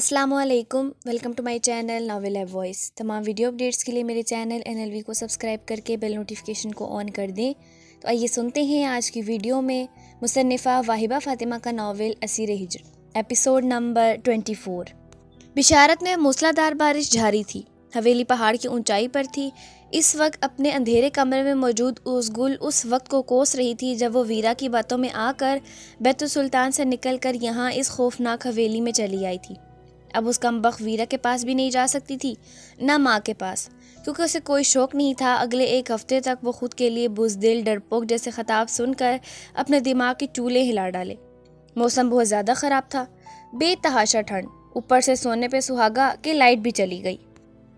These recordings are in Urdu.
السلام علیکم، welcome to my channel novel ہے وائس۔ تمام ویڈیو اپڈیٹس کے لیے میرے چینل NLV کو سبسکرائب کر کے بیل نوٹیفیکیشن کو آن کر دیں۔ تو آئیے سنتے ہیں آج کی ویڈیو میں مصنفہ واہبہ فاطمہ کا ناول اسیر ہجر، ایپیسوڈ نمبر 24۔ بشارت میں موسلا دھار بارش جاری تھی۔ حویلی پہاڑ کی اونچائی پر تھی۔ اس وقت اپنے اندھیرے کمرے میں موجود اوزگل اس وقت کو کوس رہی تھی جب وہ ویرا کی باتوں میں آ کر بیت السلطان سے نکل کر یہاں اس خوفناک حویلی میں چلی آئی تھی۔ اب اس کمبخت ویرا کے پاس بھی نہیں جا سکتی تھی، نہ ماں کے پاس، کیونکہ اسے کوئی شوق نہیں تھا۔ اگلے ایک ہفتے تک وہ خود کے لیے بزدل ڈرپوک جیسے خطاب سن کر اپنے دماغ کی چولے ہلا ڈالے۔ موسم بہت زیادہ خراب تھا، بے تحاشا ٹھنڈ، اوپر سے سونے پہ سہاگا کہ لائٹ بھی چلی گئی۔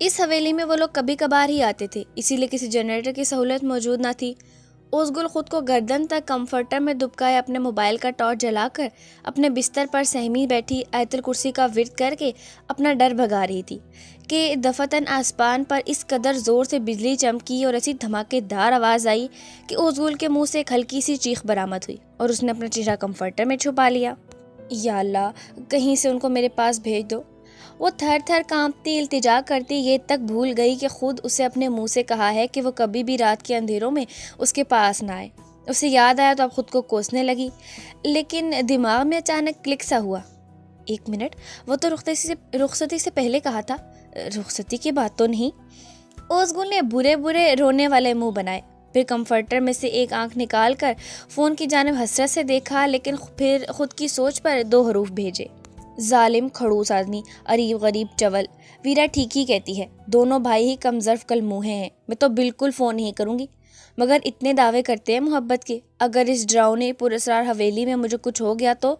اس حویلی میں وہ لوگ کبھی کبھار ہی آتے تھے، اسی لیے کسی جنریٹر کی سہولت موجود نہ تھی۔ اوزگل خود کو گردن تک کمفرٹر میں دبکائے اپنے موبائل کا ٹارچ جلا کر اپنے بستر پر سہمی بیٹھی آیت الکرسی کا ورد کر کے اپنا ڈر بھگا رہی تھی کہ دفتن آسمان پر اس قدر زور سے بجلی چمکی اور ایسی دھماکے دار آواز آئی کہ اوزگل کے منہ سے ایک ہلکی سی چیخ برآمد ہوئی اور اس نے اپنا چہرہ کمفرٹر میں چھپا لیا۔ یا اللہ، کہیں سے ان کو میرے پاس بھیج دو۔ وہ تھر تھر کانپتی التجا کرتی یہ تک بھول گئی کہ خود اسے اپنے منہ سے کہا ہے کہ وہ کبھی بھی رات کے اندھیروں میں اس کے پاس نہ آئے۔ اسے یاد آیا تو اب خود کو کوسنے لگی، لیکن دماغ میں اچانک کلک سا ہوا۔ ایک منٹ، وہ تو رخصتی سے پہلے کہا تھا، رخصتی کی بات تو نہیں۔ اوزگل نے برے برے رونے والے منہ بنائے، پھر کمفرٹر میں سے ایک آنکھ نکال کر فون کی جانب حسرت سے دیکھا، لیکن پھر خود کی سوچ پر 2 حروف بھیجے۔ ظالم کھڑوس آدمی، عریب غریب چول۔ ویرا ٹھیک ہی کہتی ہے، دونوں بھائی ہی کم ظرف کل منہیں ہیں۔ میں تو بالکل فون نہیں کروں گی، مگر اتنے دعوے کرتے ہیں محبت کے۔ اگر اس ڈراؤنے پراسرار حویلی میں مجھے کچھ ہو گیا تو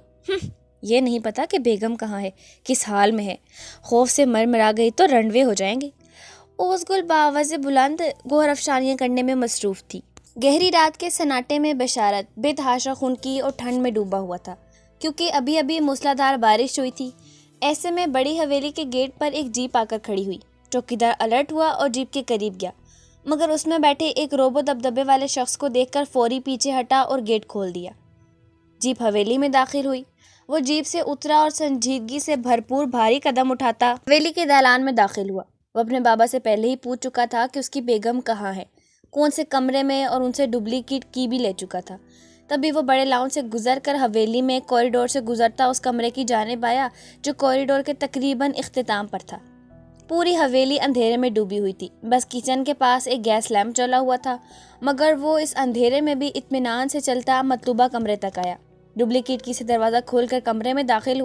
یہ نہیں پتا کہ بیگم کہاں ہے، کس حال میں ہے۔ خوف سے مرمرا گئی تو رنڈوے ہو جائیں گے۔ اوزگل باوضع بلند گوہر افشانیاں کرنے میں مصروف تھی۔ گہری رات کے سناٹے میں بشارت بے تحاشا خنکی اور ٹھنڈ میں ڈوبا ہوا تھا، کیونکہ ابھی ابھی موسلادھار بارش ہوئی تھی۔ ایسے میں بڑی حویلی کے گیٹ پر ایک جیپ آ کر کھڑی ہوئی۔ چوکیدار الرٹ ہوا اور جیپ کے قریب گیا، مگر اس میں بیٹھے ایک روبو دبدبے والے شخص کو دیکھ کر فوری پیچھے ہٹا اور گیٹ کھول دیا۔ جیپ حویلی میں داخل ہوئی۔ وہ جیپ سے اترا اور سنجیدگی سے بھرپور بھاری قدم اٹھاتا حویلی کے دالان میں داخل ہوا۔ وہ اپنے بابا سے پہلے ہی پوچھ چکا تھا کہ اس کی بیگم کہاں ہے، کون سے کمرے میں، اور ان سے ڈپلیکیٹ کی بھی لے چکا تھا۔ تبھی وہ بڑے لاؤن سے گزر کر حویلی میں کوریڈور سے گزرتا اس کمرے کی جانب آیا جو کوریڈور کے تقریباً اختتام پر تھا۔ پوری حویلی اندھیرے میں ڈوبی ہوئی تھی، بس کچن کے پاس ایک گیس لیمپ جلا ہوا تھا، مگر وہ اس اندھیرے میں بھی اطمینان سے چلتا مطلوبہ کمرے تک آیا۔ ڈپلیکیٹ کی سے دروازہ کھول کر کمرے میں داخل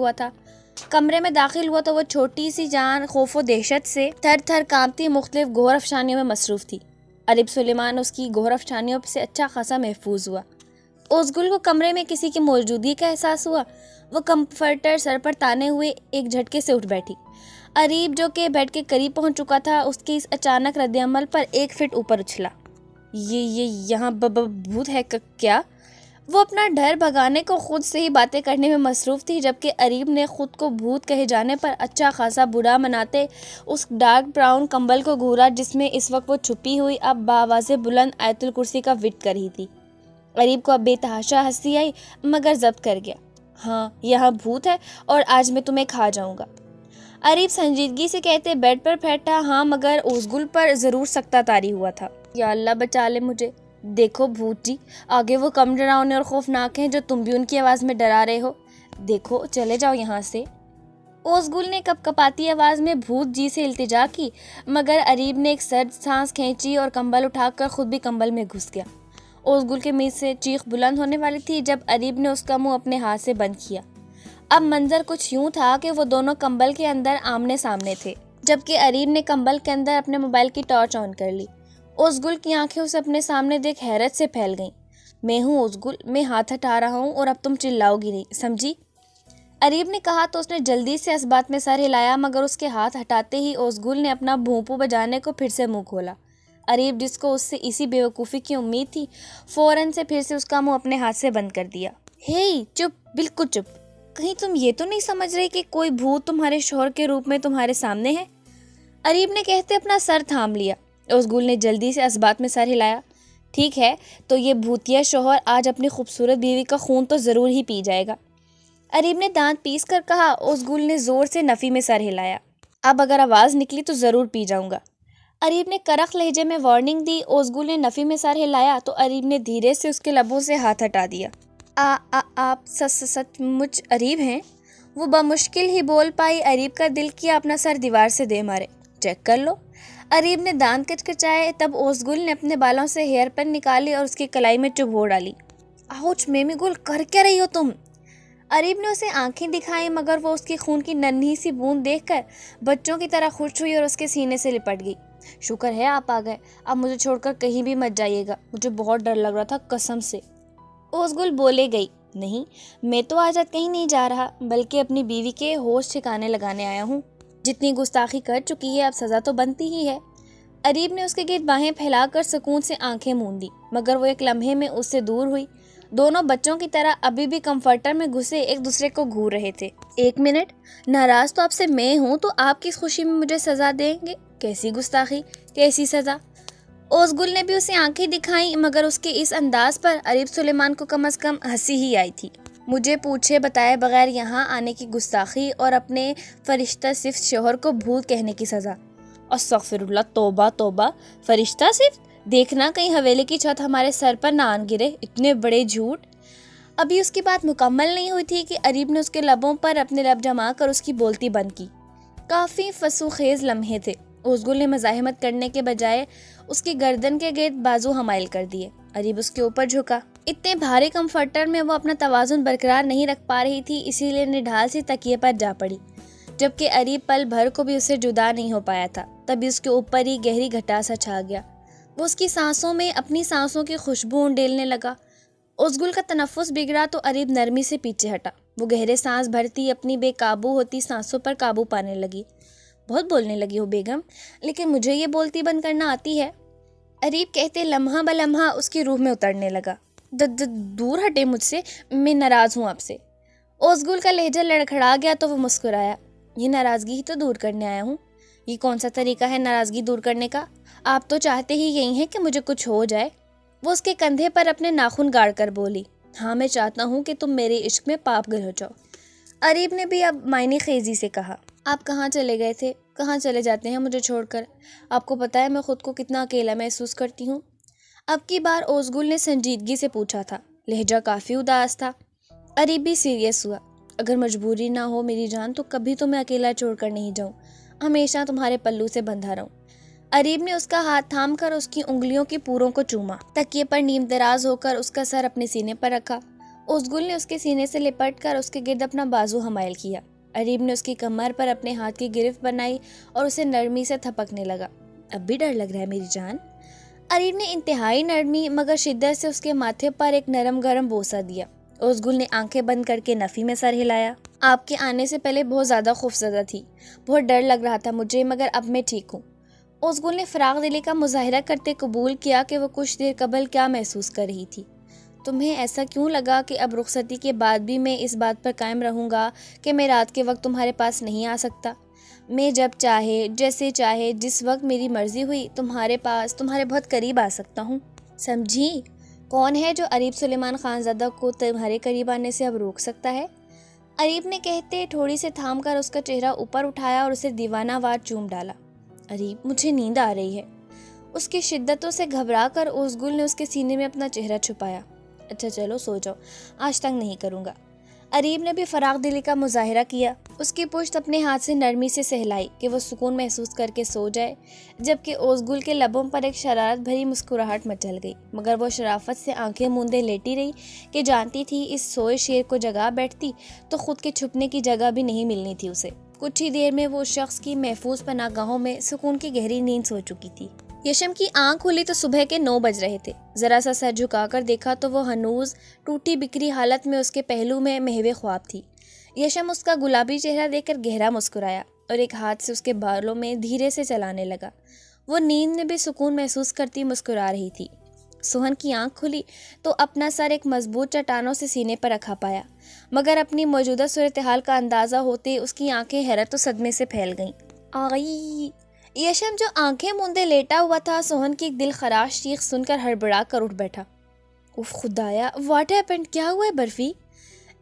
ہوا تو وہ چھوٹی سی جان خوف و دہشت سے تھر تھر کانپتی مختلف گوہر افشانیوں میں مصروف تھی۔ عرب سلیمان اس کی گوہر افشانیوں سے اچھا خاصا محفوظ ہوا۔ اوزگل کو کمرے میں کسی کی موجودگی کا احساس ہوا۔ وہ کمفرٹر سر پر تانے ہوئے ایک جھٹکے سے اٹھ بیٹھی۔ عریب جو کہ بیڈ کے قریب پہنچ چکا تھا، اس کے اس اچانک رد عمل پر 1 فٹ اوپر اچھلا۔ یہ یہاں بھوت ہے کیا؟ وہ اپنا ڈر بھگانے کو خود سے ہی باتیں کرنے میں مصروف تھی، جبکہ عریب نے خود کو بھوت کہے جانے پر اچھا خاصا برا مناتے اس ڈارک براؤن کمبل کو گھورا جس میں اس وقت وہ چھپی ہوئی اب باوضع بلند آیت الکرسی کا ورد کر رہی تھی۔ عریب کو اب بے تحاشا ہنسی آئی، مگر ضبط کر گیا۔ ہاں، یہاں بھوت ہے اور آج میں تمہیں کھا جاؤں گا۔ عریب سنجیدگی سے کہتے بیڈ پر پھیٹا، ہاں مگر اوزگل پر ضرور سکتہ طاری ہوا تھا۔ یا اللہ بچا لے مجھے۔ دیکھو بھوت جی، آگے وہ کم ڈراؤنے اور خوفناک ہیں جو تم بھی ان کی آواز میں ڈرا رہے ہو۔ دیکھو، چلے جاؤ یہاں سے۔ اوزگل نے کپ کپاتی آواز میں بھوت جی سے التجا کی، مگر عریب نے ایک سرد سانس کھینچی اور کمبل اٹھا کر خود بھی کمبل میں گھس گیا۔ اوزگل کے منہ سے چیخ بلند ہونے والی تھی جب عریب نے اس کا منہ اپنے ہاتھ سے بند کیا۔ اب منظر کچھ یوں تھا کہ وہ دونوں کمبل کے اندر آمنے سامنے تھے، جبکہ عریب نے کمبل کے اندر اپنے موبائل کی ٹارچ آن کر لی۔ اوزگل کی آنکھیں اسے اپنے سامنے دیکھ حیرت سے پھیل گئیں۔ میں ہوں اوزگل، میں ہاتھ ہٹا رہا ہوں اور اب تم چلاؤ گی نہیں، سمجھی؟ عریب نے کہا تو اس نے جلدی سے اس بات میں سر ہلایا، مگر اس کے ہاتھ ہٹاتے ہی اوزگل نے اپنا بھونپو بجانے کو پھر سے منہ کھولا۔ عریب، جس کو اس سے اسی بے وقوفی کی امید تھی، فوراً سے پھر سے اس کا منہ اپنے ہاتھ سے بند کر دیا۔ ہی چپ، بالکل چپ۔ کہیں تم یہ تو نہیں سمجھ رہی کہ کوئی بھوت تمہارے شوہر کے روپ میں تمہارے سامنے ہے؟ عریب نے کہتے اپنا سر تھام لیا۔ اوزگل نے جلدی سے اس بات میں سر ہلایا۔ ٹھیک ہے، تو یہ بھوتیا شوہر آج اپنی خوبصورت بیوی کا خون تو ضرور ہی پی جائے گا۔ اریب نے دانت پیس کر کہا۔ اوزگل نے زور سے نفی میں سر ہلایا۔ اب اگر آواز نکلی تو ضرور پی جاؤں گا۔ اریب نے کرخ لہجے میں وارننگ دی۔ اوزگل نے نفی میں سر ہلایا تو اریب نے دھیرے سے اس کے لبوں سے ہاتھ ہٹا دیا۔ آپ سچ مچ اریب ہیں؟ وہ بمشکل ہی بول پائی۔ اریب کا دل کیا اپنا سر دیوار سے دے مارے۔ چیک کر لو۔ اریب نے دانت کچکچائے۔ تب اوزگل نے اپنے بالوں سے ہیئر پن نکالی اور اس کی کلائی میں چبھو ڈالی۔ آؤچ میمی گل، کر کیا رہی ہو تم؟ اریب نے اسے آنکھیں دکھائیں مگر وہ اس کی خون کی ننھی سی بوند دیکھ کر بچوں کی طرح خوش ہوئی اور اس کے سینے سے لپٹ گئی۔ شکر ہے آپ آ گئے، اب مجھے چھوڑ کر کہیں بھی مت جائیے گا، مجھے بہت ڈر لگ رہا تھا قسم سے۔ اوزگل بولے گئی، نہیں میں تو آج رات کہیں نہیں جا رہا بلکہ اپنی بیوی کے ہوش ٹھکانے لگانے آیا ہوں۔ جتنی گستاخی کر چکی ہے اب سزا تو بنتی ہی ہے۔ اریب نے اس کے گرد باہیں پھیلا کر سکون سے آنکھیں موندی مگر وہ ایک لمحے میں اس سے دور ہوئی۔ دونوں بچوں کی طرح ابھی بھی کمفرٹر میں گھسے ایک دوسرے کو گھور رہے تھے۔ ایک منٹ، ناراض تو آپ سے میں ہوں تو آپ کس خوشی میں مجھے سزا دیں گے؟ کیسی گستاخی، کیسی سزا؟ اوزگل نے بھی اسے آنکھیں دکھائیں مگر اس کے اس انداز پر اریب سلیمان کو کم از کم ہنسی ہی آئی تھی۔ مجھے پوچھے بتائے بغیر یہاں آنے کی گستاخی اور اپنے فرشتہ صفت شوہر کو بھوت کہنے کی سزا۔ استغفر اللہ، توبہ توبہ، فرشتہ صفت؟ دیکھنا کہیں حویلی کی چھت ہمارے سر پر نہ آن گرے، اتنے بڑے جھوٹ۔ ابھی اس کی بات مکمل نہیں ہوئی تھی کہ اریب نے اس کے لبوں پر اپنے لب جما کر اس کی بولتی بند کی۔ کافی فسوخیز لمحے تھے۔ اوزگل نے مزاحمت کرنے کے بجائے اس کی گردن کے گرد بازو حمائل کر دیے۔ اریب اس کے اوپر جھکا۔ اتنے بھاری کمفرٹر میں وہ اپنا توازن برقرار نہیں رکھ پا رہی تھی، اسی لیے نڈھال سی تکیے پر جا پڑی، جبکہ اریب پل بھر کو بھی اسے جدا نہیں ہو پایا تھا۔ تبھی اس کے اوپر ہی گہری گھٹا سا چھا گیا۔ وہ اس کی سانسوں میں اپنی سانسوں کی خوشبو انڈیلنے لگا۔ اوزگل کا تنفس بگڑا تو اریب نرمی سے پیچھے ہٹا۔ وہ گہرے سانس بھرتی اپنی بے قابو ہوتی سانسوں پر قابو پانے لگی۔ بہت بولنے لگی ہو بیگم، لیکن مجھے یہ بولتی بند کرنا آتی ہے، اریب کہتے لمحہ بلمحہ اس کی روح میں اترنے لگا۔ دور ہٹے مجھ سے، میں ناراض ہوں آپ سے۔ اوزگل کا لہجہ لڑکھڑا گیا تو وہ مسکرایا۔ یہ ناراضگی ہی تو دور کرنے آیا ہوں۔ یہ کون سا طریقہ ہے ناراضگی دور کرنے کا؟ آپ تو چاہتے ہی یہی ہیں کہ مجھے کچھ ہو جائے۔ وہ اس کے کندھے پر اپنے ناخن گاڑ کر بولی، ہاں میں چاہتا ہوں کہ تم میرے عشق میں پاپ گر ہو جاؤ۔ اریب نے بھی اب معنی خیزی سے کہا، آپ کہاں چلے گئے تھے؟ کہاں چلے جاتے ہیں مجھے چھوڑ کر؟ آپ کو پتہ ہے میں خود کو کتنا اکیلا محسوس کرتی ہوں۔ اب کی بار اوزگل نے سنجیدگی سے پوچھا تھا، لہجہ کافی اداس تھا۔ اریب بھی سیریس ہوا، اگر مجبوری نہ ہو میری جان تو کبھی تو میں اکیلا چھوڑ کر نہیں جاؤں، ہمیشہ تمہارے پلو سے بندھا رہوں۔ اریب نے اس کا ہاتھ تھام کر اس کی انگلیوں کی پوروں کو چوما، تکیے پر نیم دراز ہو کر اس کا سر اپنے سینے پر رکھا۔ اوزگل نے اس کے سینے سے لپٹ کر اس کے گرد اپنا بازو حمائل کیا۔ اریب نے اس کی کمر پر اپنے ہاتھ کی گرفت بنائی اور اسے نرمی سے تھپکنے لگا۔ اب بھی ڈر لگ رہا ہے میری جان؟ اریب نے انتہائی نرمی مگر شدت سے اس کے ماتھے پر ایک نرم گرم بوسہ دیا۔ اوزگل نے آنکھیں بند کر کے نفی میں سر ہلایا۔ آپ کے آنے سے پہلے بہت زیادہ خوفزدہ تھی، بہت ڈر لگ رہا تھا مجھے، مگر اب میں ٹھیک ہوں۔ اوزگل نے فراغ دلی کا مظاہرہ کرتے قبول کیا کہ وہ کچھ دیر قبل کیا محسوس کر رہی تھی۔ تمہیں ایسا کیوں لگا کہ اب رخصتی کے بعد بھی میں اس بات پر قائم رہوں گا کہ میں رات کے وقت تمہارے پاس نہیں آ سکتا؟ میں جب چاہے، جیسے چاہے، جس وقت میری مرضی ہوئی تمہارے پاس، تمہارے بہت قریب آ سکتا ہوں۔ سمجھی؟ کون ہے جو اریب سلیمان خانزادہ کو تمہارے قریب آنے سے اب روک سکتا ہے؟ اریب نے کہتے تھوڑی سے تھام کر اس کا چہرہ اوپر اٹھایا اور اسے دیوانہ وار چوم ڈالا۔ اریب، مجھے نیند آ رہی ہے۔ اس کی شدتوں سے گھبرا کر اوزگل نے اس کے سینے میں اپنا چہرہ چھپایا۔ اچھا چلو سو جاؤ، آج تنگ نہیں کروں گا۔ اریب نے بھی فراغ دلی کا مظاہرہ کیا، اس کی پشت اپنے ہاتھ سے نرمی سے سہلائی کہ وہ سکون محسوس کر کے سو جائے، جبکہ اوزگل کے لبوں پر ایک شرارت بھری مسکراہٹ مچل گئی، مگر وہ شرافت سے آنکھیں موندے لیٹی رہی کہ جانتی تھی اس سوئے شیر کو جگا بیٹھتی تو خود کے چھپنے کی جگہ بھی نہیں ملنی تھی اسے۔ کچھ ہی دیر میں وہ شخص کی محفوظ پناہ گاہوں میں سکون کی گہری نیند سو چکی تھی۔ یشم کی آنکھ کھلی تو صبح کے 9 بج رہے تھے۔ ذرا سا سر جھکا کر دیکھا تو وہ ہنوز ٹوٹی بکھری حالت میں اس کے پہلو میں محو خواب تھی۔ یشم اس کا گلابی چہرہ دیکھ کر گہرا مسکرایا اور ایک ہاتھ سے اس کے بالوں میں دھیرے سے چلانے لگا۔ وہ نیند میں بھی سکون محسوس کرتی مسکرا رہی تھی۔ سوہن کی آنکھ کھلی تو اپنا سر ایک مضبوط چٹانوں سے سینے پر رکھا پایا، مگر اپنی موجودہ صورتحال کا اندازہ ہوتے اس کی آنکھیں حیرت و صدمے سے پھیل گئیں۔ آئی! یشم جو آنکھیں موندے لیٹا ہوا تھا، سوہن کی ایک دل خراش چیخ سن کر ہڑبڑا کر اٹھ بیٹھا۔ اف خدایا، واٹ ہیپنڈ؟ کیا ہوا ہے برفی؟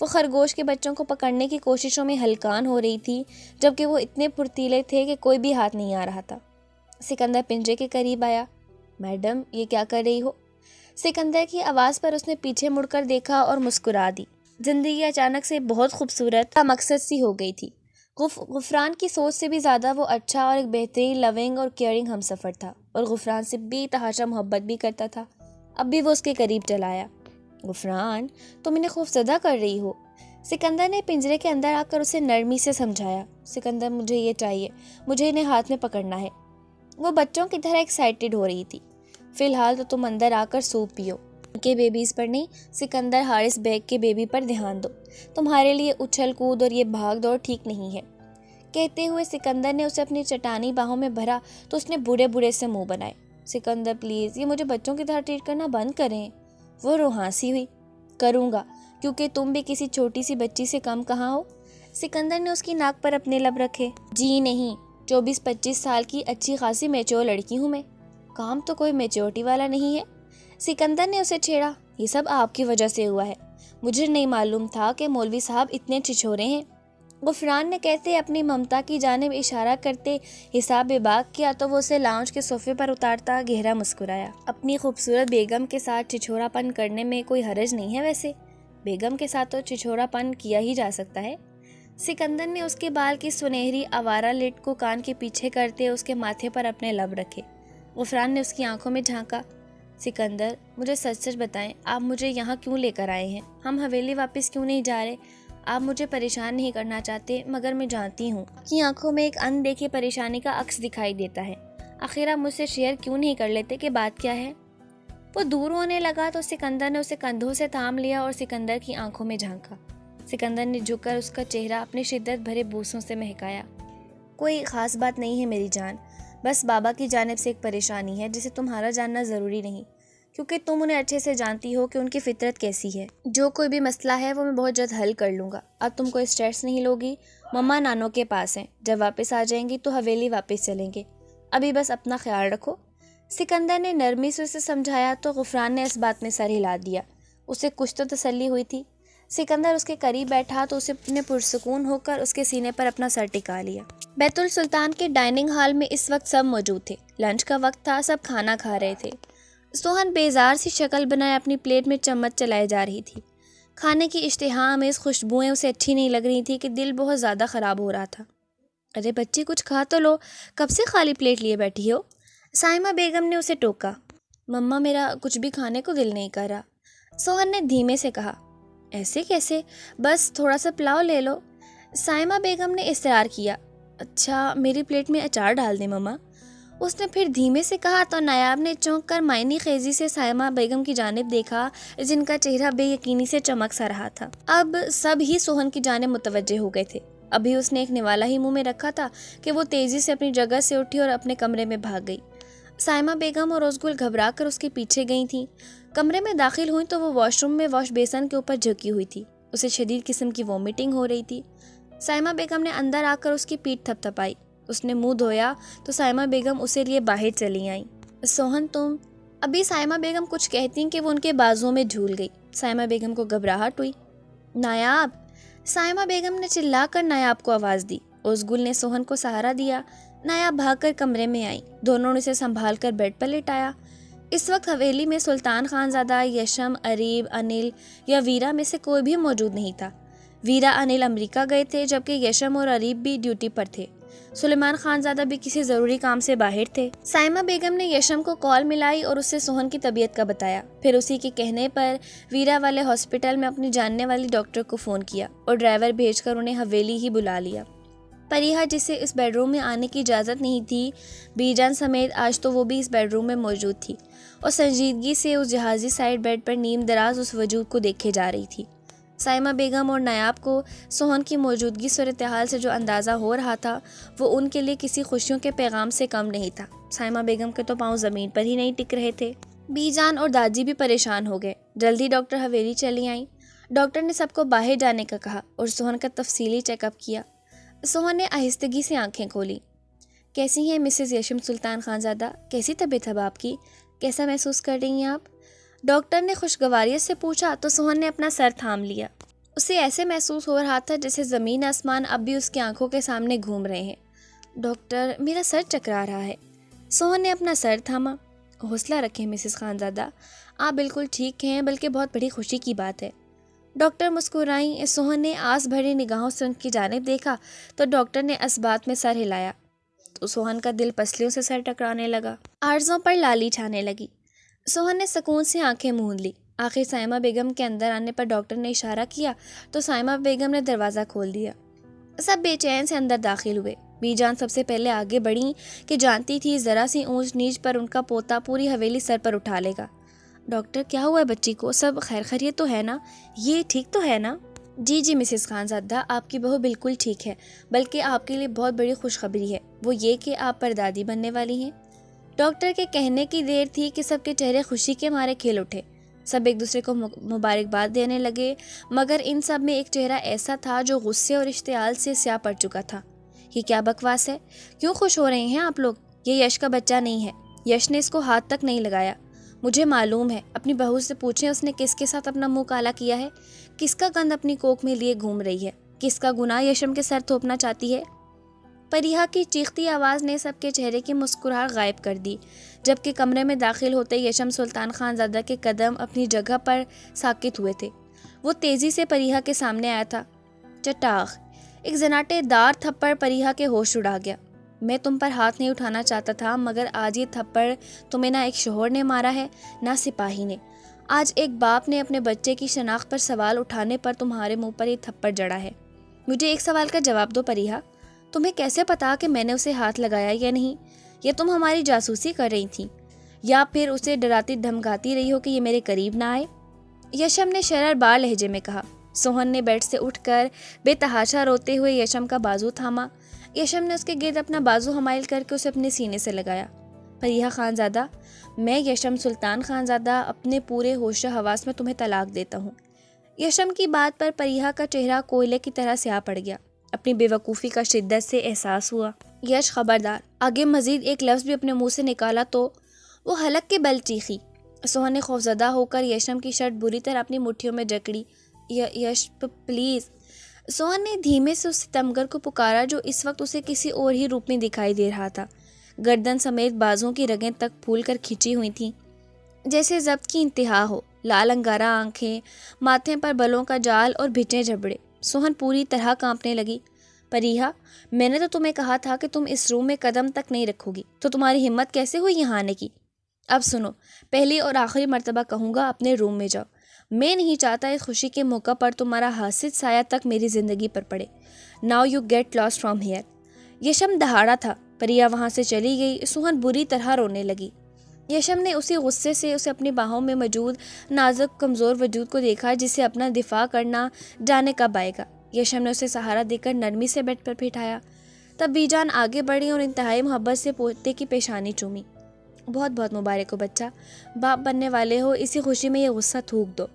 وہ خرگوش کے بچوں کو پکڑنے کی کوششوں میں ہلکان ہو رہی تھی، جبکہ وہ اتنے پھرتیلے تھے کہ کوئی بھی ہاتھ نہیں آ رہا تھا۔ سکندر پنجرے کے قریب آیا۔ میڈم، یہ کیا کر رہی ہو؟ سکندر کی آواز پر اس نے پیچھے مڑ کر دیکھا اور مسکرا دی۔ زندگی اچانک سے بہت خوبصورت مقصد سی ہو گئی تھی۔ غفران کی سوچ سے بھی زیادہ وہ اچھا اور ایک بہترین لونگ اور کیئرنگ ہم سفر تھا، اور غفران سے بے تحاشا محبت بھی کرتا تھا۔ اب بھی وہ اس کے قریب چلا آیا۔ غفران، تم انہیں خوفزدہ کر رہی ہو۔ سکندر نے پنجرے کے اندر آ کر اسے نرمی سے سمجھایا۔ سکندر، مجھے یہ چاہیے، مجھے انہیں ہاتھ میں پکڑنا ہے۔ وہ بچوں کی طرح ایکسائٹیڈ ہو رہی تھی۔ فی الحال تو تم اندر آ کر سوپ پیو، کے بیبیز پر نہیں، سکندر حارث بیگ کے بیبی پر دھیان دو۔ تمہارے لیے اچھل کود اور یہ بھاگ دوڑ ٹھیک نہیں ہے۔ کہتے ہوئے سکندر نے اسے اپنی چٹانی باہوں میں بھرا تو اس نے برے برے سے منہ بنائے۔ سکندر پلیز، یہ مجھے بچوں کی طرح ٹریٹ کرنا بند کریں۔ وہ روحانسی ہوئی۔ کروں گا، کیونکہ تم بھی کسی چھوٹی سی بچی سے کم کہاں ہو۔ سکندر نے اس کی ناک پر اپنے لب رکھے۔ جی نہیں، 24-25 سال کی اچھی خاصی میچور لڑکی ہوں میں۔ کام تو کوئی میچورٹی والا نہیں ہے۔ سکندر نے اسے چھیڑا۔ یہ سب آپ کی وجہ سے ہوا ہے، مجھے نہیں معلوم تھا کہ مولوی صاحب اتنے چھچورے ہیں۔ غفران نے کہتے اپنی ممتا کی جانب اشارہ کرتے حساب باغ کیا تو وہ اسے لاؤنج کے صوفے پر اتارتا گہرا مسکرایا۔ اپنی خوبصورت بیگم کے ساتھ چھچورا پن کرنے میں کوئی حرج نہیں ہے، ویسے بیگم کے ساتھ تو چھچورا پن کیا ہی جا سکتا ہے۔ سکندر نے اس کے بال کی سنہری آوارہ لٹ کو کان کے پیچھے کرتے اس کے ماتھے پر اپنے لب رکھے۔ غفران نے اس کی آنکھوں میں جھانکا۔ سکندر، مجھے سچ سچ بتائیں، آپ مجھے یہاں کیوں لے کر آئے ہیں؟ ہم حویلی واپس کیوں نہیں جا رہے؟ آپ مجھے پریشان نہیں کرنا چاہتے، مگر میں جانتی ہوں کہ آنکھوں میں ایک اندیکھی پریشانی کا عکس دکھائی دیتا ہے۔ آخر آپ مجھ سے شیئر کیوں نہیں کر لیتے کہ بات کیا ہے؟ وہ دور ہونے لگا تو سکندر نے اسے کندھوں سے تھام لیا اور سکندر کی آنکھوں میں جھانکا۔ سکندر نے جھک کر اس کا چہرہ اپنے شدت بھرے بوسوں سے مہکایا۔ کوئی خاص بات نہیں ہے میری جان، بس بابا کی جانب سے ایک پریشانی ہے جسے تمہارا جاننا ضروری نہیں، کیونکہ تم انہیں اچھے سے جانتی ہو کہ ان کی فطرت کیسی ہے۔ جو کوئی بھی مسئلہ ہے وہ میں بہت جلد حل کر لوں گا۔ اب تم کوئی اسٹریس نہیں لوگی، مما نانو کے پاس ہیں، جب واپس آ جائیں گی تو حویلی واپس چلیں گے۔ ابھی بس اپنا خیال رکھو۔ سکندر نے نرمی سے اسے سمجھایا تو غفران نے اس بات میں سر ہلا دیا۔ اسے کچھ تو تسلی ہوئی تھی۔ سکندر اس کے قریب بیٹھا تو اسے نے پرسکون ہو کر اس کے سینے پر اپنا سر ٹکا لیا۔ بیت السلطان کے ڈائننگ ہال میں اس وقت سب موجود تھے۔ لنچ کا وقت تھا، سب کھانا کھا رہے تھے۔ سوہن بیزار سی شکل بنائے اپنی پلیٹ میں چمچ چلائے جا رہی تھی۔ کھانے کی اشتہا آمیز خوشبوئیں اسے اچھی نہیں لگ رہی تھی کہ دل بہت زیادہ خراب ہو رہا تھا۔ ارے بچی، کچھ کھا تو لو، کب سے خالی پلیٹ لیے بیٹھی ہو؟ سائمہ بیگم نے اسے ٹوکا۔ مما، میرا کچھ بھی کھانے کو دل نہیں کر رہا، سوہن نے دھیمے سے کہا۔ ایسے کیسے؟ بس تھوڑا سا پلاؤ لے لو، سائمہ بیگم نے اصرار کیا۔ اچھا، میری پلیٹ میں اچار ڈال دیں مما، اس نے پھر دھیمے سے کہا تو نایاب نے چونک کر معنی خیزی سے سائمہ بیگم کی جانب دیکھا، جن کا چہرہ بے یقینی سے چمک سا رہا تھا۔ اب سب ہی سوہن کی جانب متوجہ ہو گئے تھے۔ ابھی اس نے ایک نوالا ہی منہ میں رکھا تھا کہ وہ تیزی سے اپنی جگہ سے اٹھی اور اپنے کمرے میں بھاگ گئی۔ سائمہ بیگم اور روزگل گھبرا کر اس کے پیچھے گئی تھیں۔ کمرے میں داخل ہوئیں تو وہ واش روم میں واش بیسن کے اوپر جھکی ہوئی تھی۔ اسے شدید قسم کی وومیٹنگ ہو رہی تھی۔ سائمہ بیگم نے اندر آ کر اس کی پیٹھ تھپ تھپائی۔ اس نے منہ دھویا تو سائمہ بیگم اسے لیے باہر چلی آئیں۔ سوہن، تم… ابھی سائمہ بیگم کچھ کہتی کہ وہ ان کے بازوں میں جھول گئی۔ سائمہ بیگم کو گھبراہٹ ہوئی۔ نایاب! سائمہ بیگم نے چلا کر نایاب کو آواز دی۔ روزگل نے سوہن کو سہارا دیا۔ نایاب بھاگ کر کمرے میں آئی۔ دونوں نے اسے سنبھال کر بیڈ پر لٹایا۔ اس وقت حویلی میں سلطان خان زادہ، یشم، اریب، انل یا ویرا میں سے کوئی بھی موجود نہیں تھا۔ ویرا، انل امریکہ گئے تھے، جبکہ یشم اور اریب بھی ڈیوٹی پر تھے۔ سلیمان خان زادہ بھی کسی ضروری کام سے باہر تھے۔ سائمہ بیگم نے یشم کو کال ملائی اور اس سے سوہن کی طبیعت کا بتایا۔ پھر اسی کے کہنے پر ویرا والے ہاسپٹل میں اپنی جاننے والی ڈاکٹر کو فون کیا اور ڈرائیور بھیج کر انہیں حویلی ہی بلا لیا۔ پریہا، جسے اس بیڈ روم میں آنے کی اجازت نہیں تھی، بی جان سمیت آج تو وہ بھی اس بیڈ روم میں موجود تھی اور سنجیدگی سے اس جہازی سائڈ بیڈ پر نیم دراز اس وجود کو دیکھے جا رہی تھی۔ سائمہ بیگم اور نایاب کو سوہن کی موجودگی صورتحال سے جو اندازہ ہو رہا تھا وہ ان کے لیے کسی خوشیوں کے پیغام سے کم نہیں تھا۔ سائمہ بیگم کے تو پاؤں زمین پر ہی نہیں ٹک رہے تھے۔ بی جان اور داجی بھی پریشان ہو گئے۔ جلدی ڈاکٹر حویلی چلی آئیں۔ ڈاکٹر نے سب کو باہر جانے کا کہا اور سوہن کا تفصیلی چیک اپ کیا۔ سوہن نے آہستگی سے آنکھیں کھولی۔ کیسی ہیں مسز یشم سلطان خان زادہ؟ کیسی طبیعت ہے آپ کی؟ کیسا محسوس کر رہی ہیں آپ؟ ڈاکٹر نے خوشگواریت سے پوچھا تو سوہن نے اپنا سر تھام لیا۔ اسے ایسے محسوس ہو رہا تھا جیسے زمین آسمان اب بھی اس کی آنکھوں کے سامنے گھوم رہے ہیں۔ ڈاکٹر، میرا سر چکرا رہا ہے۔ سوہن نے اپنا سر تھاما۔ حوصلہ رکھیں مسز خانزادہ، آپ بالکل ٹھیک ہیں، بلکہ بہت بڑی خوشی کی بات ہے۔ ڈاکٹر مسکرائیں۔ سوہن نے آس بھری نگاہوں سے ان کی جانب دیکھا تو ڈاکٹر نے اسبات میں سر ہلایا تو سوہن کا دل پسلیوں سے سر ٹکرانے لگا، آرزوں پر لالی چھانے لگی۔ سوہن نے سکون سے آنکھیں موند لی۔ آخر سائمہ بیگم کے اندر آنے پر ڈاکٹر نے اشارہ کیا تو سائمہ بیگم نے دروازہ کھول دیا۔ سب بے چین سے اندر داخل ہوئے۔ بی جان سب سے پہلے آگے بڑھیں کہ جانتی تھی ذرا سی اونچ نیچ پر ان کا پوتا پوری حویلی سر پر اٹھا لے گا۔ ڈاکٹر، کیا ہوا ہے بچی کو؟ سب خیر خیریت تو ہے نا؟ یہ ٹھیک تو ہے نا؟ جی مسز خانزادہ، آپ کی بہو بالکل ٹھیک ہے، بلکہ آپ کے لیے بہت بڑی خوشخبری ہے، وہ یہ کہ آپ پردادی بننے والی ہیں۔ ڈاکٹر کے کہنے کی دیر تھی کہ سب کے چہرے خوشی کے مارے کھل اٹھے۔ سب ایک دوسرے کو مبارکباد دینے لگے، مگر ان سب میں ایک چہرہ ایسا تھا جو غصے اور اشتعال سے سیاہ پڑ چکا تھا۔ یہ کیا بکواس ہے؟ کیوں خوش ہو رہے ہیں آپ لوگ؟ یہ یش کا بچہ نہیں ہے، یش نے اس کو ہاتھ تک نہیں لگایا۔ مجھے معلوم ہے، اپنی بہو سے پوچھیں اس نے کس کے ساتھ اپنا منہ کالا کیا ہے، کس کا گند اپنی کوکھ میں لیے گھوم رہی ہے، کس کا گناہ یشم کے سر تھوپنا چاہتی ہے۔ پریہا کی چیختی آواز نے سب کے چہرے کی مسکراہٹ غائب کر دی، جبکہ کمرے میں داخل ہوتے یشم سلطان خانزادہ کے قدم اپنی جگہ پر ساکت ہوئے تھے۔ وہ تیزی سے پریہا کے سامنے آیا تھا۔ چٹاخ! ایک زناٹے دار تھپڑ پریہا کے ہوش اڑا گیا۔ میں تم پر ہاتھ نہیں اٹھانا چاہتا تھا، مگر آج یہ تھپڑ تمہیں نہ ایک شوہر نے مارا ہے نہ سپاہی نے۔ آج ایک باپ نے اپنے بچے کی شناخت پر سوال اٹھانے پر تمہارے منہ پر یہ تھپڑ جڑا ہے۔ مجھے ایک سوال کا جواب دو پریہا، تمہیں کیسے پتا کہ میں نے اسے ہاتھ لگایا یا نہیں؟ یا تم ہماری جاسوسی کر رہی تھی، یا پھر اسے ڈراتی دھمکاتی رہی ہو کہ یہ میرے قریب نہ آئے؟ یشم نے شرر بار لہجے میں کہا۔ سوہن نے بیڈ سے اٹھ کر بے تحاشا روتے ہوئے یشم کا بازو تھاما۔ یشم نے اس کے گرد اپنا بازو حمائل کر کے اسے اپنے سینے سے لگایا۔ پریہا خانزادہ، میں یشم سلطان خانزادہ اپنے پورے ہوش و حواس میں تمہیں طلاق دیتا ہوں۔ یشم کی بات پر پریہا کا چہرہ کوئلے کی طرح سیاہ پڑ گیا۔ اپنی بے وقوفی کا شدت سے احساس ہوا۔ یش خبردار، آگے مزید ایک لفظ بھی اپنے منہ سے نکالا تو وہ حلق کے بل چیخی۔ سوہن نے خوفزدہ ہو کر یشم کی شرٹ بری طرح اپنی مٹھیوں میں جکڑی۔ یش پلیز۔ سوہن نے دھیمے سے اس ستمگر کو پکارا جو اس وقت اسے کسی اور ہی روپ میں دکھائی دے رہا تھا۔ گردن سمیت بازوں کی رگیں تک پھول کر کھینچی ہوئی تھیں جیسے ضبط کی انتہا ہو، لال انگارہ آنکھیں، ماتھے پر بلوں کا جال اور بھٹے جبڑے۔ سوہن پوری طرح کانپنے لگی۔ پریہا، میں نے تو تمہیں کہا تھا کہ تم اس روم میں قدم تک نہیں رکھو گی، تو تمہاری ہمت کیسے ہوئی یہاں آنے کی؟ اب سنو، پہلی اور آخری مرتبہ کہوں گا، اپنے روم میں جاؤ۔ میں نہیں چاہتا اس خوشی کے موقع پر تمہارا حاسد سایہ تک میری زندگی پر پڑے۔ Now you get lost from here. یشم دہاڑا تھا۔ پریہا وہاں سے چلی گئی۔ سوہن بری طرح رونے لگی۔ یشم نے اسی غصے سے اسے اپنی باہوں میں موجود نازک کمزور وجود کو دیکھا جسے اپنا دفاع کرنا جانے کب آئے گا۔ یشم نے اسے سہارا دے کر نرمی سے بیڈ پر بٹھایا۔ تب بی جان آگے بڑھی اور انتہائی محبت سے پوتے کی پیشانی چومی۔ بہت بہت مبارک ہو بچہ، باپ بننے والے ہو، اسی خوشی میں یہ غصہ تھوک دو۔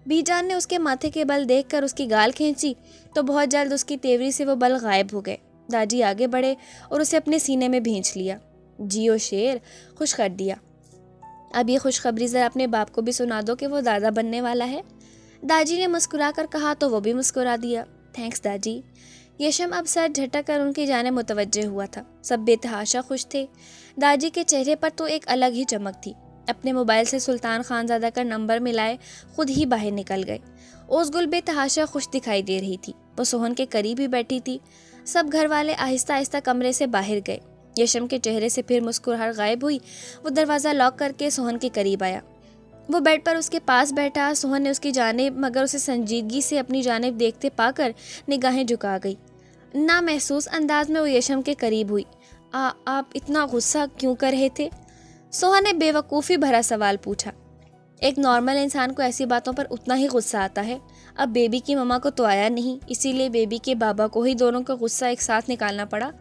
بی جان نے اس کے ماتھے کے بل دیکھ کر اس کی گال کھینچی تو بہت جلد اس کی تیوری سے وہ بل غائب ہو گئے۔ داجی آگے بڑھے اور اسے اپنے سینے میں بھینچ لیا۔ جیو شیر، خوش کر دیا۔ اب یہ خوشخبری ذرا اپنے باپ کو بھی سنا دو کہ وہ دادا بننے والا ہے۔ داجی نے مسکرا کر کہا تو وہ بھی مسکرا دیا۔ تھینکس داجی۔ یشم اب سر جھٹک کر ان کی جانب متوجہ ہوا تھا۔ سب بے تحاشا خوش تھے۔ داجی کے چہرے پر تو ایک الگ ہی چمک تھی۔ اپنے موبائل سے سلطان خانزادہ کا نمبر ملائے خود ہی باہر نکل گئے۔ اوزگل بے تحاشا خوش دکھائی دے رہی تھی۔ وہ سوہن کے قریب ہی بیٹھی تھی۔ سب گھر والے آہستہ آہستہ کمرے سے باہر گئے۔ یشم کے چہرے سے پھر مسکراہٹ غائب ہوئی۔ وہ دروازہ لاک کر کے سوہن کے قریب آیا۔ وہ بیڈ پر اس کے پاس بیٹھا۔ سوہن نے اس کی جانب مگر اسے سنجیدگی سے اپنی جانب دیکھتے پا کر نگاہیں جھکا گئی۔ نامحسوس انداز میں وہ یشم کے قریب ہوئی۔ آپ اتنا غصہ کیوں کر رہے تھے؟ سوہن نے بے وقوفی بھرا سوال پوچھا۔ ایک نارمل انسان کو ایسی باتوں پر اتنا ہی غصہ آتا ہے۔ اب بیبی کی ماما کو تو آیا نہیں، اسی لیے بیبی کے بابا کو ہی دونوں کا غصہ ایک ساتھ نکالنا پڑا۔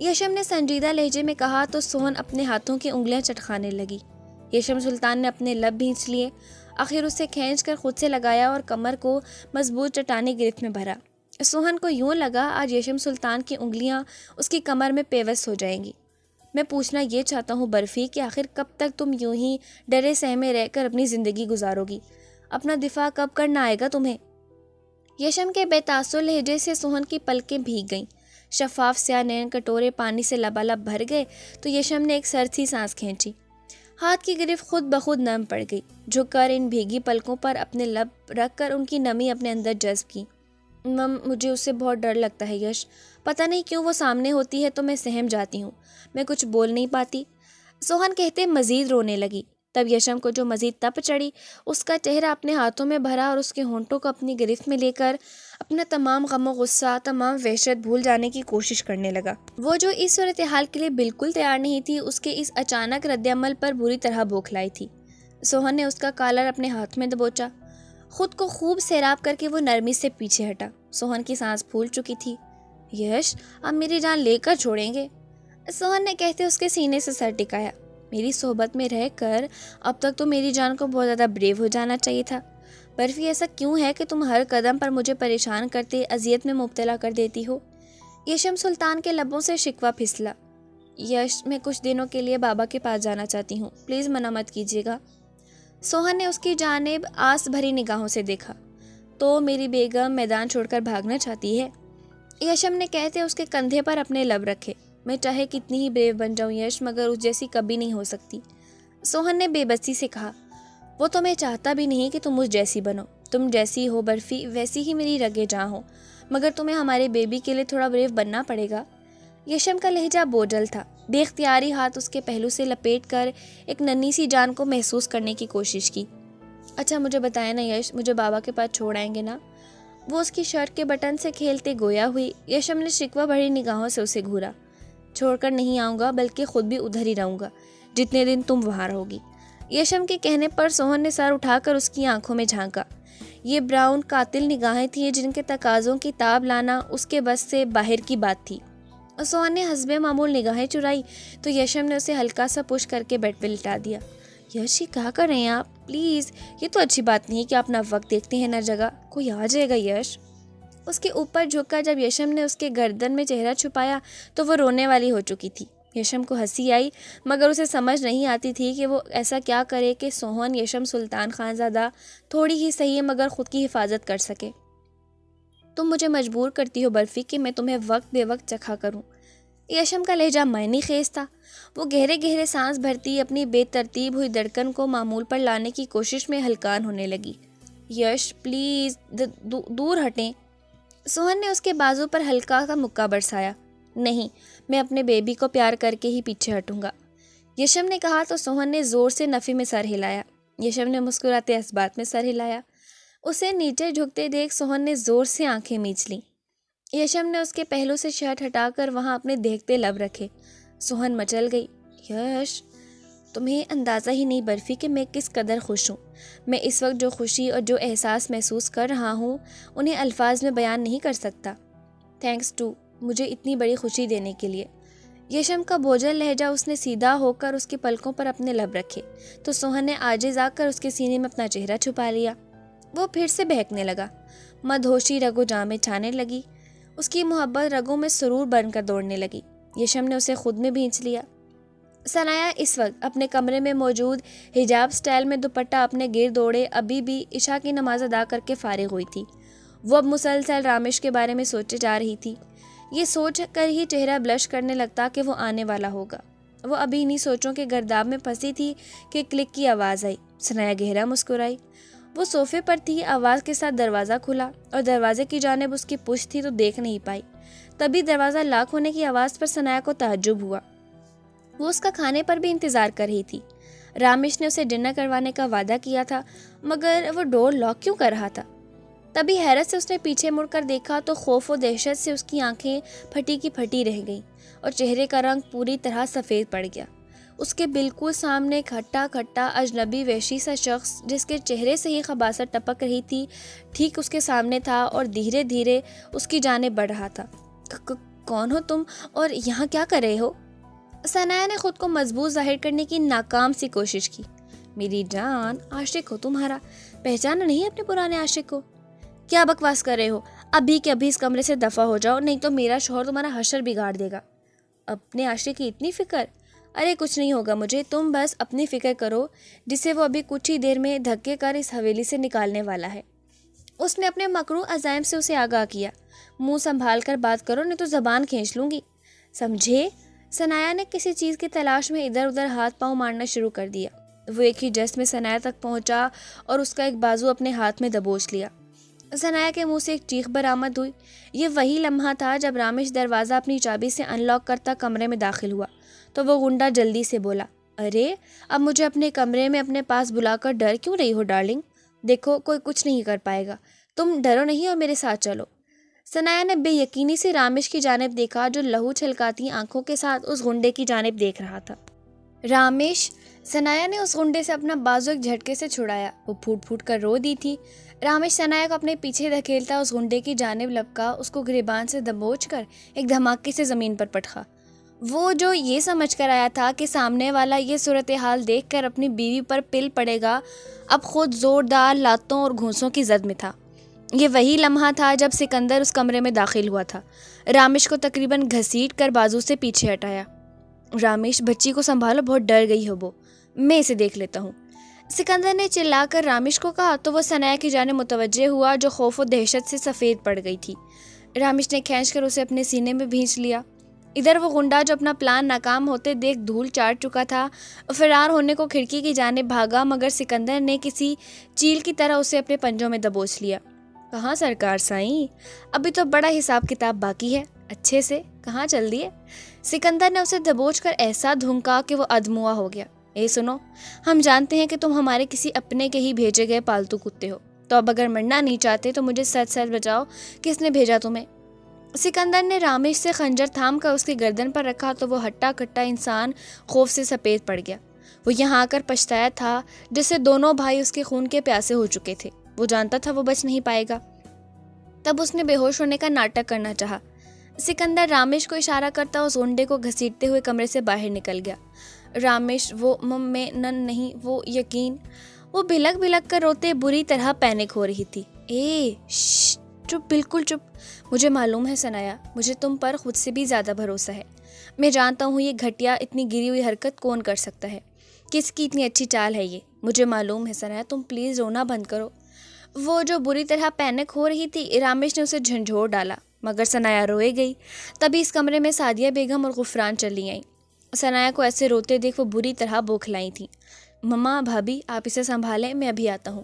یشم نے سنجیدہ لہجے میں کہا تو سوہن اپنے ہاتھوں کی انگلیاں چٹکانے لگی۔ یشم سلطان نے اپنے لب بھینچ لیے، آخر اسے کھینچ کر خود سے لگایا اور کمر کو مضبوط چٹانی گرفت میں بھرا۔ سوہن کو یوں لگا آج یشم سلطان کی انگلیاں اس کی کمر میں پیوست ہو جائیں گی۔ میں پوچھنا یہ چاہتا ہوں برفی کہ آخر کب تک تم یوں ہی ڈرے سہمے رہ کر اپنی زندگی گزارو گی؟ اپنا دفاع کب کرنا آئے گا تمہیں؟ یشم کے بے تاثر لہجے سے سوہن کی پلکیں بھیگ گئیں۔ شفاف سیاہ نین کٹورے پانی سے لبالب بھر گئے تو یشم نے ایک سرسری سانس کھینچی۔ ہاتھ کی گرفت خود بخود نرم پڑ گئی۔ جھک کر ان بھیگی پلکوں پر اپنے لب رکھ کر ان کی نمی اپنے اندر جذب کی۔ مجھے اس سے بہت ڈر لگتا ہے یش، پتہ نہیں کیوں وہ سامنے ہوتی ہے تو میں سہم جاتی ہوں، میں کچھ بول نہیں پاتی۔ سوہن کہتے مزید رونے لگی۔ تب یشم کو جو مزید تپ چڑھی، اس کا چہرہ اپنے ہاتھوں میں بھرا اور اس کے ہونٹوں کو اپنی گرفت میں لے کر اپنا تمام غم و غصہ، تمام وحشت بھول جانے کی کوشش کرنے لگا۔ وہ جو اس صورتحال کے لیے بالکل تیار نہیں تھی، اس کے اس اچانک رد عمل پر بری طرح بوکھلائی تھی۔ سوہن نے اس کا کالر اپنے ہاتھ میں دبوچا، خود کو خوب سیراب کر کے وہ نرمی سے پیچھے ہٹا۔ سوہن کی سانس پھول چکی تھی۔ یش، اب میری جان لے کر چھوڑیں گے؟ سوہن نے کہتے اس کے سینے سے سر ٹکایا۔ میری صحبت میں رہ کر اب تک تو میری جان کو بہت زیادہ بریو ہو جانا چاہیے تھا۔ برفی، ایسا کیوں ہے کہ تم ہر قدم پر مجھے پریشان کرتے، اذیت میں مبتلا کر دیتی ہو؟ یشم سلطان کے لبوں سے شکوہ پھسلا۔ یش، میں کچھ دنوں کے لیے بابا کے پاس جانا چاہتی ہوں، پلیز منع مت کیجیے گا۔ سوہن نے اس کی جانب آس بھری نگاہوں سے دیکھا۔ تو میری بیگم میدان چھوڑ کر بھاگنا چاہتی ہے؟ یشم نے کہتے اس کے کندھے پر اپنے لب رکھے۔ میں چاہے کتنی ہی بریو بن جاؤں یش، مگر اس جیسی کبھی نہیں ہو سکتی۔ سوہن نے بے بسی سے کہا، وہ تو میں چاہتا بھی نہیں کہ تم اس جیسی بنو، تم جیسی ہو برفی ویسی ہی میری رگے جاں ہو، مگر تمہیں ہمارے بیبی کے لیے تھوڑا بریو بننا پڑے گا۔ یشم کا لہجہ بوجھل تھا۔ بے اختیاری ہاتھ اس کے پہلو سے لپیٹ کر ایک ننھی سی جان کو محسوس کرنے کی کوشش کی۔ اچھا مجھے بتائیں نا یش، مجھے بابا کے پاس چھوڑ آئیں گے نا؟ وہ اس کی شرٹ کے بٹن سے کھیلتے گویا ہوئی۔ یشم نے شکوہ بھری نگاہوں سے اسے گھورا۔ چھوڑ کر نہیں آؤں گا، بلکہ خود بھی ادھر ہی رہوں گا جتنے دن تم وہاں رہو گی۔ یشم کے کہنے پر سوہن نے سر اٹھا کر اس کی آنکھوں میں جھانکا۔ یہ براؤن قاتل نگاہیں تھیں جن کے تقاضوں کی تاب لانا اس کے بس سے باہر کی بات تھی۔ سوہن نے حسب معمول نگاہیں چرائی تو یشم نے اسے ہلکا سا پش کر کے بیڈ پہ لٹا دیا۔ یش، یہ کیا کر رہے ہیں آپ؟ پلیز، یہ تو اچھی بات نہیں کہ آپ اپنا وقت دیکھتے ہیں ہر جگہ، کوئی آ جائے گا یش۔ اس کے اوپر جھک کر جب یشم نے اس کے گردن میں چہرہ چھپایا تو وہ رونے والی ہو چکی تھی۔ یشم کو ہنسی آئی، مگر اسے سمجھ نہیں آتی تھی کہ وہ ایسا کیا کرے کہ سوہن یشم سلطان خانزادہ تھوڑی ہی صحیح مگر خود کی حفاظت کر سکے۔ تم مجھے مجبور کرتی ہو برفی کہ میں تمہیں وقت بے وقت چکھا کروں۔ یشم کا لہجہ معنی خیز تھا۔ وہ گہرے گہرے سانس بھرتی اپنی بے ترتیب ہوئی دھڑکن کو معمول پر لانے کی کوشش میں ہلکان ہونے لگی۔ یش پلیز دور ہٹیں۔ سوہن نے اس کے بازو پر ہلکا سا مکہ برسایا۔ نہیں، میں اپنے بیبی کو پیار کر کے ہی پیچھے ہٹوں گا، یشم نے کہا تو سوہن نے زور سے نفی میں سر ہلایا۔ یشم نے مسکراتے اس بات میں سر ہلایا۔ اسے نیچے جھکتے دیکھ سوہن نے زور سے آنکھیں میچ لیں۔ یشم نے اس کے پہلو سے شرٹ ہٹا کر وہاں اپنے دیکھتے لب رکھے۔ سوہن مچل گئی۔ یش، تمہیں اندازہ ہی نہیں برفی کہ میں کس قدر خوش ہوں۔ میں اس وقت جو خوشی اور جو احساس محسوس کر رہا ہوں انہیں الفاظ میں بیان نہیں کر سکتا۔ تھینکس ٹو مجھے اتنی بڑی خوشی دینے کے لیے۔ یشم کا بوجھل لہجہ اس نے سیدھا ہو کر اس کی پلکوں پر اپنے لب رکھے تو سوہن نے عاجز آ کر اس کے سینے میں اپنا چہرہ چھپا لیا۔ وہ پھر سے بہکنے لگا۔ مدہوشی رگو جاں میں چھانے لگی۔ اس کی محبت رگوں میں سرور بن کر دوڑنے لگی۔ یشم نے اسے خود میں بھینچ لیا۔ ثنایا اس وقت اپنے کمرے میں موجود حجاب سٹائل میں دوپٹہ اپنے گرد اوڑھے ابھی بھی عشاء کی نماز ادا کر کے فارغ ہوئی تھی۔ وہ اب مسلسل رامش کے بارے میں سوچے جا رہی تھی۔ یہ سوچ کر ہی چہرہ بلش کرنے لگتا کہ وہ آنے والا ہوگا۔ وہ ابھی انہی سوچوں کے گرداب میں پھنسی تھی کہ کلک کی آواز آئی۔ ثنایا گہرا مسکرائی۔ وہ صوفے پر تھی، آواز کے ساتھ دروازہ کھلا اور دروازے کی جانب اس کی پشت تھی تو دیکھ نہیں پائی۔ تبھی دروازہ لاک ہونے کی آواز پر ثنایا کو تعجب ہوا۔ وہ اس کا کھانے پر بھی انتظار کر رہی تھی۔ رامش نے اسے ڈنر کروانے کا وعدہ کیا تھا، مگر وہ ڈور لاک کیوں کر رہا تھا؟ تبھی حیرت سے اس نے پیچھے مڑ کر دیکھا تو خوف و دہشت سے اس کی آنکھیں پھٹی کی پھٹی رہ گئیں اور چہرے کا رنگ پوری طرح سفید پڑ گیا۔ اس کے بالکل سامنے کھٹا کھٹا اجنبی وحشی سا شخص جس کے چہرے سے ہی خباثت ٹپک رہی تھی ٹھیک اس کے سامنے تھا اور دھیرے دھیرے اس کی جانب بڑھ رہا تھا۔ کون ہو تم اور یہاں کیا کر رہے ہو؟ ثنایا نے خود کو مضبوط ظاہر کرنے کی ناکام سی کوشش کی۔ میری جان، عاشق ہو تمہارا، پہچانا نہیں اپنے پرانے عاشق کو؟ کیا بکواس کر رہے ہو؟ ابھی کے ابھی اس کمرے سے دفع ہو جاؤ، نہیں تو میرا شوہر تمہارا حشر بگاڑ دے گا۔ اپنے عاشق کی اتنی فکر؟ ارے کچھ نہیں ہوگا مجھے، تم بس اپنی فکر کرو جسے وہ ابھی کچھ ہی دیر میں دھکے کر اس حویلی سے نکالنے والا ہے۔ اس نے اپنے مکروہ عزائم سے اسے آگاہ کیا۔ منہ سنبھال کر بات کرو نہیں تو زبان کھینچ لوں گی، سمجھے؟ ثنایا نے کسی چیز کی تلاش میں ادھر ادھر ہاتھ پاؤں مارنا شروع کر دیا۔ وہ ایک ہی جست میں ثنایا تک پہنچا اور اس کا ایک بازو اپنے ہاتھ میں دبوچ لیا۔ ثنایا کے منہ سے ایک چیخ برآمد ہوئی۔ یہ وہی لمحہ تھا جب رامش دروازہ اپنی چابی سے ان لاک کرتا کمرے میں داخل ہوا تو وہ غنڈہ جلدی سے بولا، ارے اب مجھے اپنے کمرے میں اپنے پاس بلا کر ڈر کیوں رہی ہو ڈارلنگ؟ دیکھو کوئی کچھ نہیں کر پائے گا، تم ڈرو نہیں اور میرے ساتھ چلو۔ ثنایا نے بے یقینی سے رامش کی جانب دیکھا جو لہو چھلکاتی آنکھوں کے ساتھ اس غنڈے کی جانب دیکھ رہا تھا۔ رامش! ثنایا نے اس غنڈے سے اپنا بازو ایک جھٹکے سے چھڑایا۔ وہ پھوٹ پھوٹ کر رو دی تھی۔ رامش ثنایا کو اپنے پیچھے دھکیلتا اس غنڈے کی جانب لپکا، اس کو گریبان سے دبوچ کر ایک دھماکے سے زمین پر پٹخا۔ وہ جو یہ سمجھ کر آیا تھا کہ سامنے والا یہ صورتحال دیکھ کر اپنی بیوی پر پل پڑے گا، اب خود زوردار لاتوں اور گھونسوں کی زد میں تھا۔ یہ وہی لمحہ تھا جب سکندر اس کمرے میں داخل ہوا تھا۔ رامش کو تقریباً گھسیٹ کر بازو سے پیچھے ہٹایا۔ رامش، بچی کو سنبھالو، بہت ڈر گئی ہو وہ، میں اسے دیکھ لیتا ہوں۔ سکندر نے چلا کر رامش کو کہا تو وہ ثنایا کی جانب متوجہ ہوا جو خوف و دہشت سے سفید پڑ گئی تھی۔ رامش نے کھینچ کر اسے اپنے سینے میں بھینچ لیا۔ ادھر وہ غنڈا جو اپنا پلان ناکام ہوتے دیکھ دھول چاٹ چکا تھا فرار ہونے کو کھڑکی کی جانب بھاگا، مگر سکندر نے کسی چیل کی طرح اسے اپنے پنجوں میں دبوچ لیا۔ کہاں سرکار سائیں، ابھی تو بڑا حساب کتاب باقی ہے، اچھے سے کہاں چل دیے؟ سکندر نے اسے دبوچ کر ایسا دھونکا کہ وہ ادموا ہو گیا۔ اے سنو، ہم جانتے ہیں کہ تم ہمارے کسی اپنے کے ہی بھیجے گئے پالتو کتے ہو، تو اب اگر مرنا نہیں چاہتے تو مجھے سچ سچ بتاؤ، کس نے بھیجا تمہیں؟ سکندر نے رامش سے خنجر تھام کر اس کی گردن پر رکھا تو وہ ہٹا کٹا انسان خوف سے سفید پڑ گیا۔ وہ یہاں آ کر پچھتایا تھا جس سے دونوں بھائی اس کے خون کے پیاسے ہو چکے تھے۔ وہ جانتا تھا وہ بچ نہیں پائے گا۔ تب اس نے بے ہوش ہونے کا ناٹک کرنا چاہا۔ سکندر رامش کو اشارہ کرتا اس غنڈے کو گھسیٹتے ہوئے کمرے سے باہر نکل گیا۔ رامش، وہ میں نن نہیں، وہ یقین۔ وہ بھلک بھلک کر روتے بری طرح پینک ہو رہی تھی۔ چپ، بالکل چپ۔ مجھے معلوم ہے ثنایا، مجھے تم پر خود سے بھی زیادہ بھروسہ ہے۔ میں جانتا ہوں یہ گھٹیا اتنی گری ہوئی حرکت کون کر سکتا ہے، کس کی اتنی اچھی چال ہے یہ، مجھے معلوم ہے ثنایا، تم پلیز رونا بند کرو۔ وہ جو بری طرح پینک ہو رہی تھی، رامش نے اسے جھنجھوڑ ڈالا، مگر ثنایا روئے گئی۔ تبھی اس کمرے میں سعدیہ بیگم اور غفران چلی آئیں۔ ثنایا کو ایسے روتے دیکھ وہ بری طرح بوکھلائی تھیں۔ مما، بھابھی، آپ اسے سنبھالیں، میں ابھی آتا ہوں۔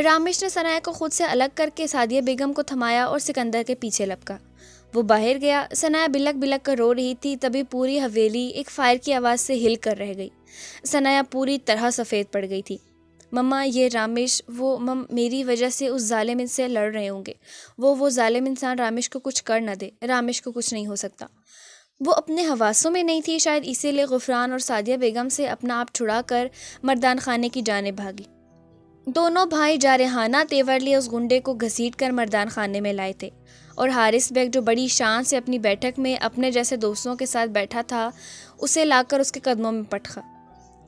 رامش نے ثنایا کو خود سے الگ کر کے سعدیہ بیگم کو تھمایا اور سکندر کے پیچھے لپکا۔ وہ باہر گیا۔ ثنایا بلک بلک کر رو رہی تھی، تبھی پوری حویلی ایک فائر کی آواز سے ہل کر رہ گئی۔ ثنایا پوری طرح سفید پڑ گئی تھی۔ مما، یہ رامش، وہ میری وجہ سے اس ظالم سے لڑ رہے ہوں گے۔ وہ ظالم انسان رامش کو کچھ کر نہ دے، رامش کو کچھ نہیں ہو سکتا۔ وہ اپنے حواسوں میں نہیں تھی، شاید اسی لیے غفران اور سعدیہ بیگم سے اپنا آپ چھڑا کر مردان خانے کی جانب بھاگی۔ دونوں بھائی جارحانہ تیور لیے اس غنڈے کو گھسیٹ کر مردان خانے میں لائے تھے، اور حارث بیگ جو بڑی شان سے اپنی بیٹھک میں اپنے جیسے دوستوں کے ساتھ بیٹھا تھا، اسے لا کر اس کے قدموں میں پٹخا۔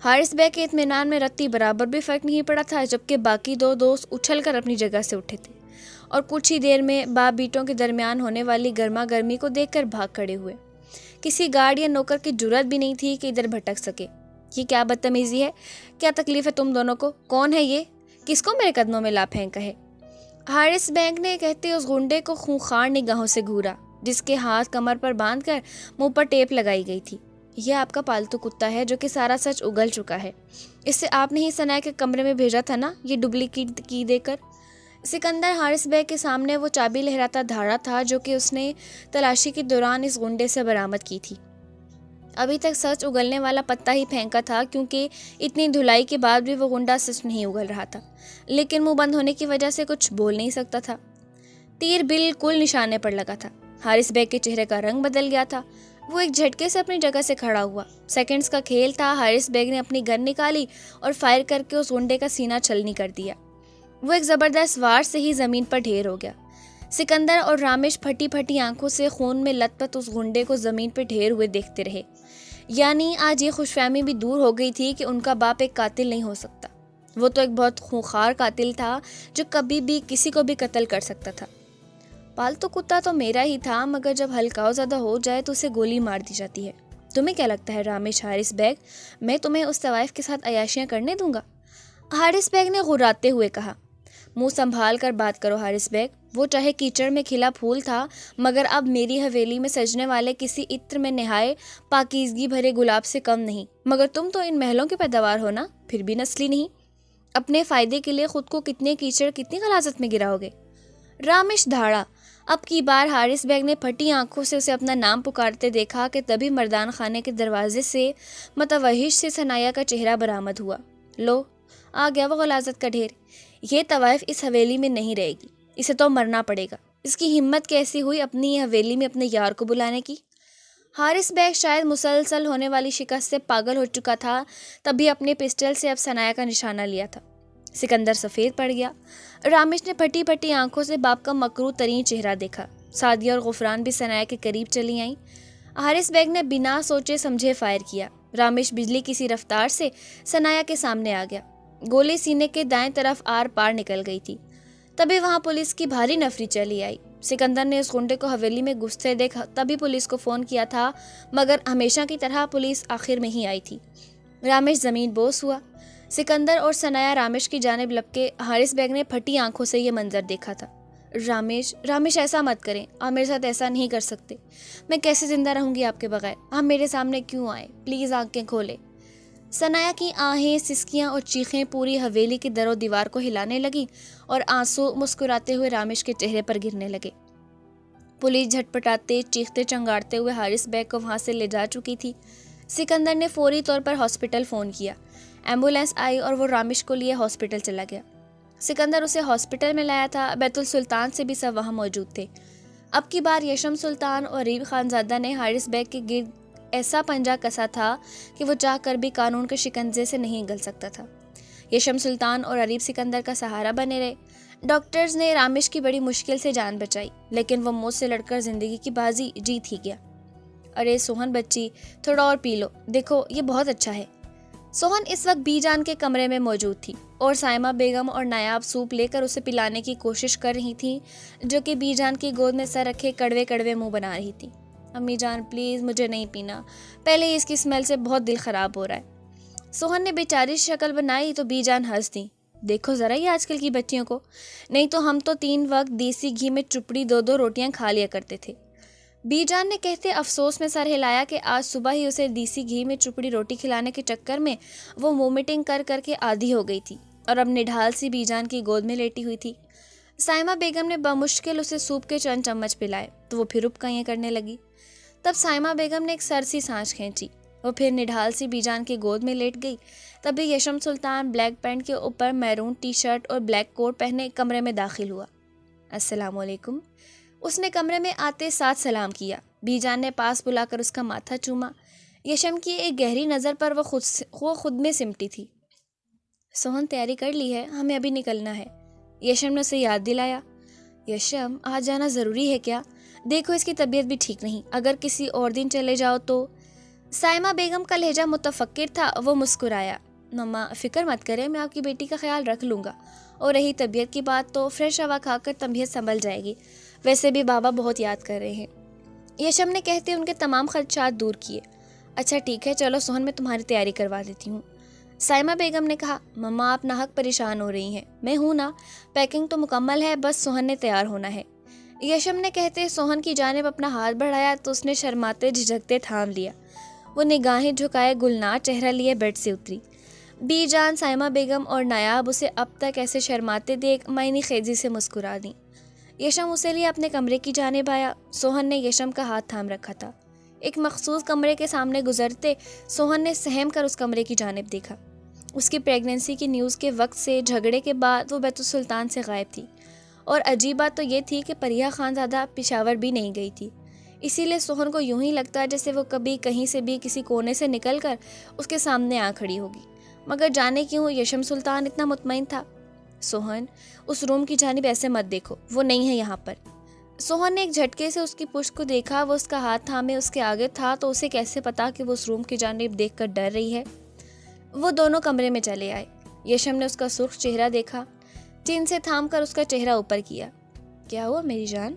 حارث بیگ کے اطمینان میں رتی برابر بھی فرق نہیں پڑا تھا، جبکہ باقی دو دوست اچھل کر اپنی جگہ سے اٹھے تھے اور کچھ ہی دیر میں باپ بیٹوں کے درمیان ہونے والی گرما گرمی کو دیکھ کر بھاگ کھڑے ہوئے۔ کسی گارڈ یا نوکر کی جرات بھی نہیں تھی کہ ادھر بھٹک سکے۔ یہ کیا بدتمیزی ہے؟ کیا تکلیف ہے تم دونوں کو؟ کون ہے یہ؟ کس کو میرے قدموں میں لا پھینکا ہے؟ حارث بیگ نے کہتے اس غنڈے کو خونخوار نگاہوں سے گھورا، جس کے ہاتھ کمر پر باندھ کر منہ پر ٹیپ لگائی گئی تھی۔ یہ آپ کا پالتو کتا ہے جو کہ سارا سچ اگل چکا ہے۔ اس سے آپ نے ہی ثنایا کے کمرے میں بھیجا تھا نا، یہ ڈپلیکیٹ کی دے کر۔ سکندر حارث بیگ کے سامنے وہ چابی لہراتا دھاڑا تھا جو کہ اس نے تلاشی کے دوران اس غنڈے سے برآمد کی تھی۔ ابھی تک سچ اگلنے والا پتا ہی پھینکا تھا، کیونکہ اتنی دھلائی کے بعد بھی وہ غنڈا سچ نہیں اگل رہا تھا، لیکن منہ بند ہونے کی وجہ سے کچھ بول نہیں سکتا تھا۔ تیر بالکل نشانے پر لگا تھا۔ حارث بیگ کے چہرے کا رنگ بدل گیا تھا۔ وہ ایک جھٹکے سے اپنی جگہ سے کھڑا ہوا۔ سیکنڈز کا کھیل تھا۔ حارث بیگ نے اپنی گن نکالی اور فائر کر کے اس غنڈے کا سینہ چھلنی کر دیا۔ وہ ایک زبردست وار سے ہی زمین پر ڈھیر ہو گیا۔ سکندر اور رامش پھٹی پھٹی آنکھوں سے خون میں لت پت اس غنڈے کو زمین پہ ڈھیر ہوئے دیکھتے رہے۔ یعنی آج یہ خوش فہمی بھی دور ہو گئی تھی کہ ان کا باپ ایک قاتل نہیں ہو سکتا۔ وہ تو ایک بہت خونخوار قاتل تھا جو کبھی بھی کسی کو بھی قتل کر سکتا تھا۔ پالتو کتا تو میرا ہی تھا، مگر جب ہلکاؤ زیادہ ہو جائے تو اسے گولی مار دی جاتی ہے۔ تمہیں کیا لگتا ہے رامش، حارث بیگ، میں تمہیں اس طوائف کے ساتھ عیاشیاں کرنے دوں گا؟ حارث بیگ نے غراتے ہوئے کہا۔ منہ سنبھال کر بات کرو حارث بیگ، وہ چاہے کیچڑ میں کھلا پھول تھا مگر اب میری حویلی میں سجنے والے کسی عطر میں نہائے پاکیزگی بھرے گلاب سے کم نہیں، مگر تم تو ان محلوں کے پیداوار ہو نا، پھر بھی نسلی نہیں، اپنے فائدے کے لیے خود کو کتنے کیچڑ کتنی غلاظت میں گراؤ گے۔ رامش دھاڑا۔ اب کی بار حارث بیگ نے پھٹی آنکھوں سے اسے اپنا نام پکارتے دیکھا کہ تبھی مردان خانے کے دروازے سے متوحش سے ثنایا کا چہرہ برآمد ہوا۔ لو آ گیا وہ غلاظت کا ڈھیر، یہ طوائف اس حویلی میں نہیں رہے گی، اسے تو مرنا پڑے گا۔ اس کی ہمت کیسی ہوئی اپنی یہ حویلی میں اپنے یار کو بلانے کی؟ حارث بیگ شاید مسلسل ہونے والی شکست سے پاگل ہو چکا تھا، تبھی اپنے پسٹل سے اب ثنایا کا نشانہ لیا تھا۔ سکندر سفید پڑ گیا۔ رامش نے پھٹی پھٹی آنکھوں سے باپ کا مکروہ ترین چہرہ دیکھا۔ سعدیہ اور غفران بھی ثنایا کے قریب چلی آئیں۔ حارث بیگ نے بنا سوچے سمجھے فائر کیا۔ رامش بجلی کی سی رفتار سے ثنایا کے سامنے آ گیا۔ گولی سینے کے دائیں طرف آر پار نکل گئی تھی۔ تبھی وہاں پولیس کی بھاری نفری چلی آئی۔ سکندر نے اس گنڈے کو حویلی میں گھستے دیکھا تبھی پولیس کو فون کیا تھا، مگر ہمیشہ کی طرح پولیس آخر میں ہی آئی تھی۔ رامش زمین بوس ہوا۔ سکندر اور ثنایا رامش کی جانب لپکے۔ حارث بیگ نے پھٹی آنکھوں سے یہ منظر دیکھا تھا۔ رامش ایسا مت کریں، آپ میرے ساتھ ایسا نہیں کر سکتے، میں کیسے زندہ رہوں گی آپ کے بغیر، آپ میرے سامنے کیوں آئے، پلیز آنکھیں کھولے۔ ثنایا کی آہیں، سسکیاں اور چیخیں پوری حویلی کی در و دیوار کو ہلانے لگی اور آنسو مسکراتے ہوئے رامش کے چہرے پر گرنے لگے۔ پولیس جھٹپٹاتے چیختے چنگاڑتے ہوئے حارث بیگ کو وہاں سے لے جا چکی تھی۔ سکندر نے فوری طور پر ہاسپٹل فون کیا۔ ایمبولینس آئی اور وہ رامش کو لیے ہاسپٹل چلا گیا۔ سکندر اسے ہاسپٹل میں لایا تھا، بیت السلطان سے بھی سب وہاں موجود تھے۔ اب کی بار یشم سلطان اور ریب خانزادہ نے حارث بیگ کے گرد ایسا پنجہ کسا تھا کہ وہ چاہ کر بھی قانون کے شکنجے سے نہیں نکل سکتا تھا۔ یشم سلطان اور عریب سکندر کا سہارا بنے رہے۔ ڈاکٹرز نے رامش کی بڑی مشکل سے جان بچائی، لیکن وہ موت سے لڑ کر زندگی کی بازی جیت ہی گیا۔ ارے سوہن بچی، تھوڑا اور پی لو، دیکھو یہ بہت اچھا ہے۔ سوہن اس وقت بی جان کے کمرے میں موجود تھی اور سائمہ بیگم اور نایاب سوپ لے کر اسے پلانے کی کوشش کر رہی تھیں، جو کہ بی جان کی گود میں سر رکھے کڑوے کڑوے منہ بنا رہی تھی۔ امی جان پلیز مجھے نہیں پینا، پہلے ہی اس کی اسمیل سے بہت دل خراب ہو رہا ہے۔ سوہن نے بیچاری شکل بنائی تو بی جان ہنس دی۔ دیکھو ذرا یہ آج کل کی بچیوں کو، نہیں تو ہم تو 3 وقت دیسی گھی میں چپڑی 2 روٹیاں کھا لیا کرتے تھے۔ بی جان نے کہتے افسوس میں سر ہلایا کہ آج صبح ہی اسے دیسی گھی میں چپڑی روٹی کھلانے کے چکر میں وہ وومٹنگ کر کر کے آدھی ہو گئی تھی اور اب نڈھال سی بی جان کی گود میں لیٹی ہوئی تھی۔ سائمہ بیگم نے بمشکل اسے سوپ کے چند چمچ پلائے تو وہ پھر اپکائیاں کرنے لگی۔ تب سائمہ بیگم نے ایک سرسی سانس کھینچی، وہ پھر نڈھال سی بی جان کی گود میں لیٹ گئی۔ تبھی یشم سلطان بلیک پینٹ کے اوپر میرون ٹی شرٹ اور بلیک کوٹ پہنے کمرے میں داخل ہوا۔ السلام علیکم، اس نے کمرے میں آتے ساتھ سلام کیا۔ بی جان نے پاس بلا کر اس کا ماتھا چوما۔ یشم کی ایک گہری نظر پر وہ خود میں سمٹی تھی۔ سوہن تیاری کر لی ہے، ہمیں ابھی نکلنا ہے، یشم نے اسے یاد دلایا۔ یشم آج جانا ضروری ہے کیا؟ دیکھو اس کی طبیعت بھی ٹھیک نہیں، اگر کسی اور دن چلے جاؤ تو۔ سائمہ بیگم کا لہجہ متفکر تھا، وہ مسکرایا۔ مما فکر مت کریں، میں آپ کی بیٹی کا خیال رکھ لوں گا، اور رہی طبیعت کی بات تو فریش ہوا کھا کر طبیعت سنبھل جائے گی، ویسے بھی بابا بہت یاد کر رہے ہیں۔ یشم نے کہتے ان کے تمام خدشات دور کیے۔ اچھا ٹھیک ہے، چلو سوہن میں تمہاری تیاری کروا دیتی ہوں۔ سائمہ بیگم نے کہا، مما آپ ناحق پریشان ہو رہی ہیں، میں ہوں نا، پیکنگ تو مکمل ہے، بس سوہن نے تیار ہونا ہے۔ یشم نے کہتے سوہن کی جانب اپنا ہاتھ بڑھایا تو اس نے شرماتے جھجکتے تھام لیا۔ وہ نگاہیں جھکائے گلنار چہرہ لیے بیڈ سے اتری۔ بی جان، سائمہ بیگم اور نایاب اسے اب تک ایسے شرماتے دیکھ معنی خیزی سے مسکرا دیں۔ یشم اسے لیے اپنے کمرے کی جانب آیا۔ سوہن نے یشم کا ہاتھ تھام رکھا تھا۔ ایک مخصوص کمرے کے سامنے گزرتے سوہن نے سہم کر اس کمرے کی جانب دیکھا۔ اس کی پریگننسی کی نیوز کے وقت سے جھگڑے کے بعد وہ بیت السلطان سے غائب تھی، اور عجیب بات تو یہ تھی کہ پریہ خانزادہ پشاور بھی نہیں گئی تھی۔ اسی لیے سوہن کو یوں ہی لگتا جیسے وہ کبھی کہیں سے بھی کسی کونے سے نکل کر اس کے سامنے آ کھڑی ہوگی، مگر جانے کیوں یشم سلطان اتنا مطمئن تھا۔ سوہن اس روم کی جانب ایسے مت دیکھو، وہ نہیں ہے یہاں پر۔ سوہن نے ایک جھٹکے سے اس کی پشت کو دیکھا، وہ اس کا ہاتھ تھامے اس کے آگے تھا تو اسے کیسے پتا کہ وہ اس روم کی جانب دیکھ کر ڈر رہی ہے۔ وہ دونوں کمرے میں چلے آئے۔ یشم نے اس کا سرخ چہرہ دیکھا، چین سے تھام کر اس کا چہرہ اوپر کیا۔ کیا ہوا میری جان؟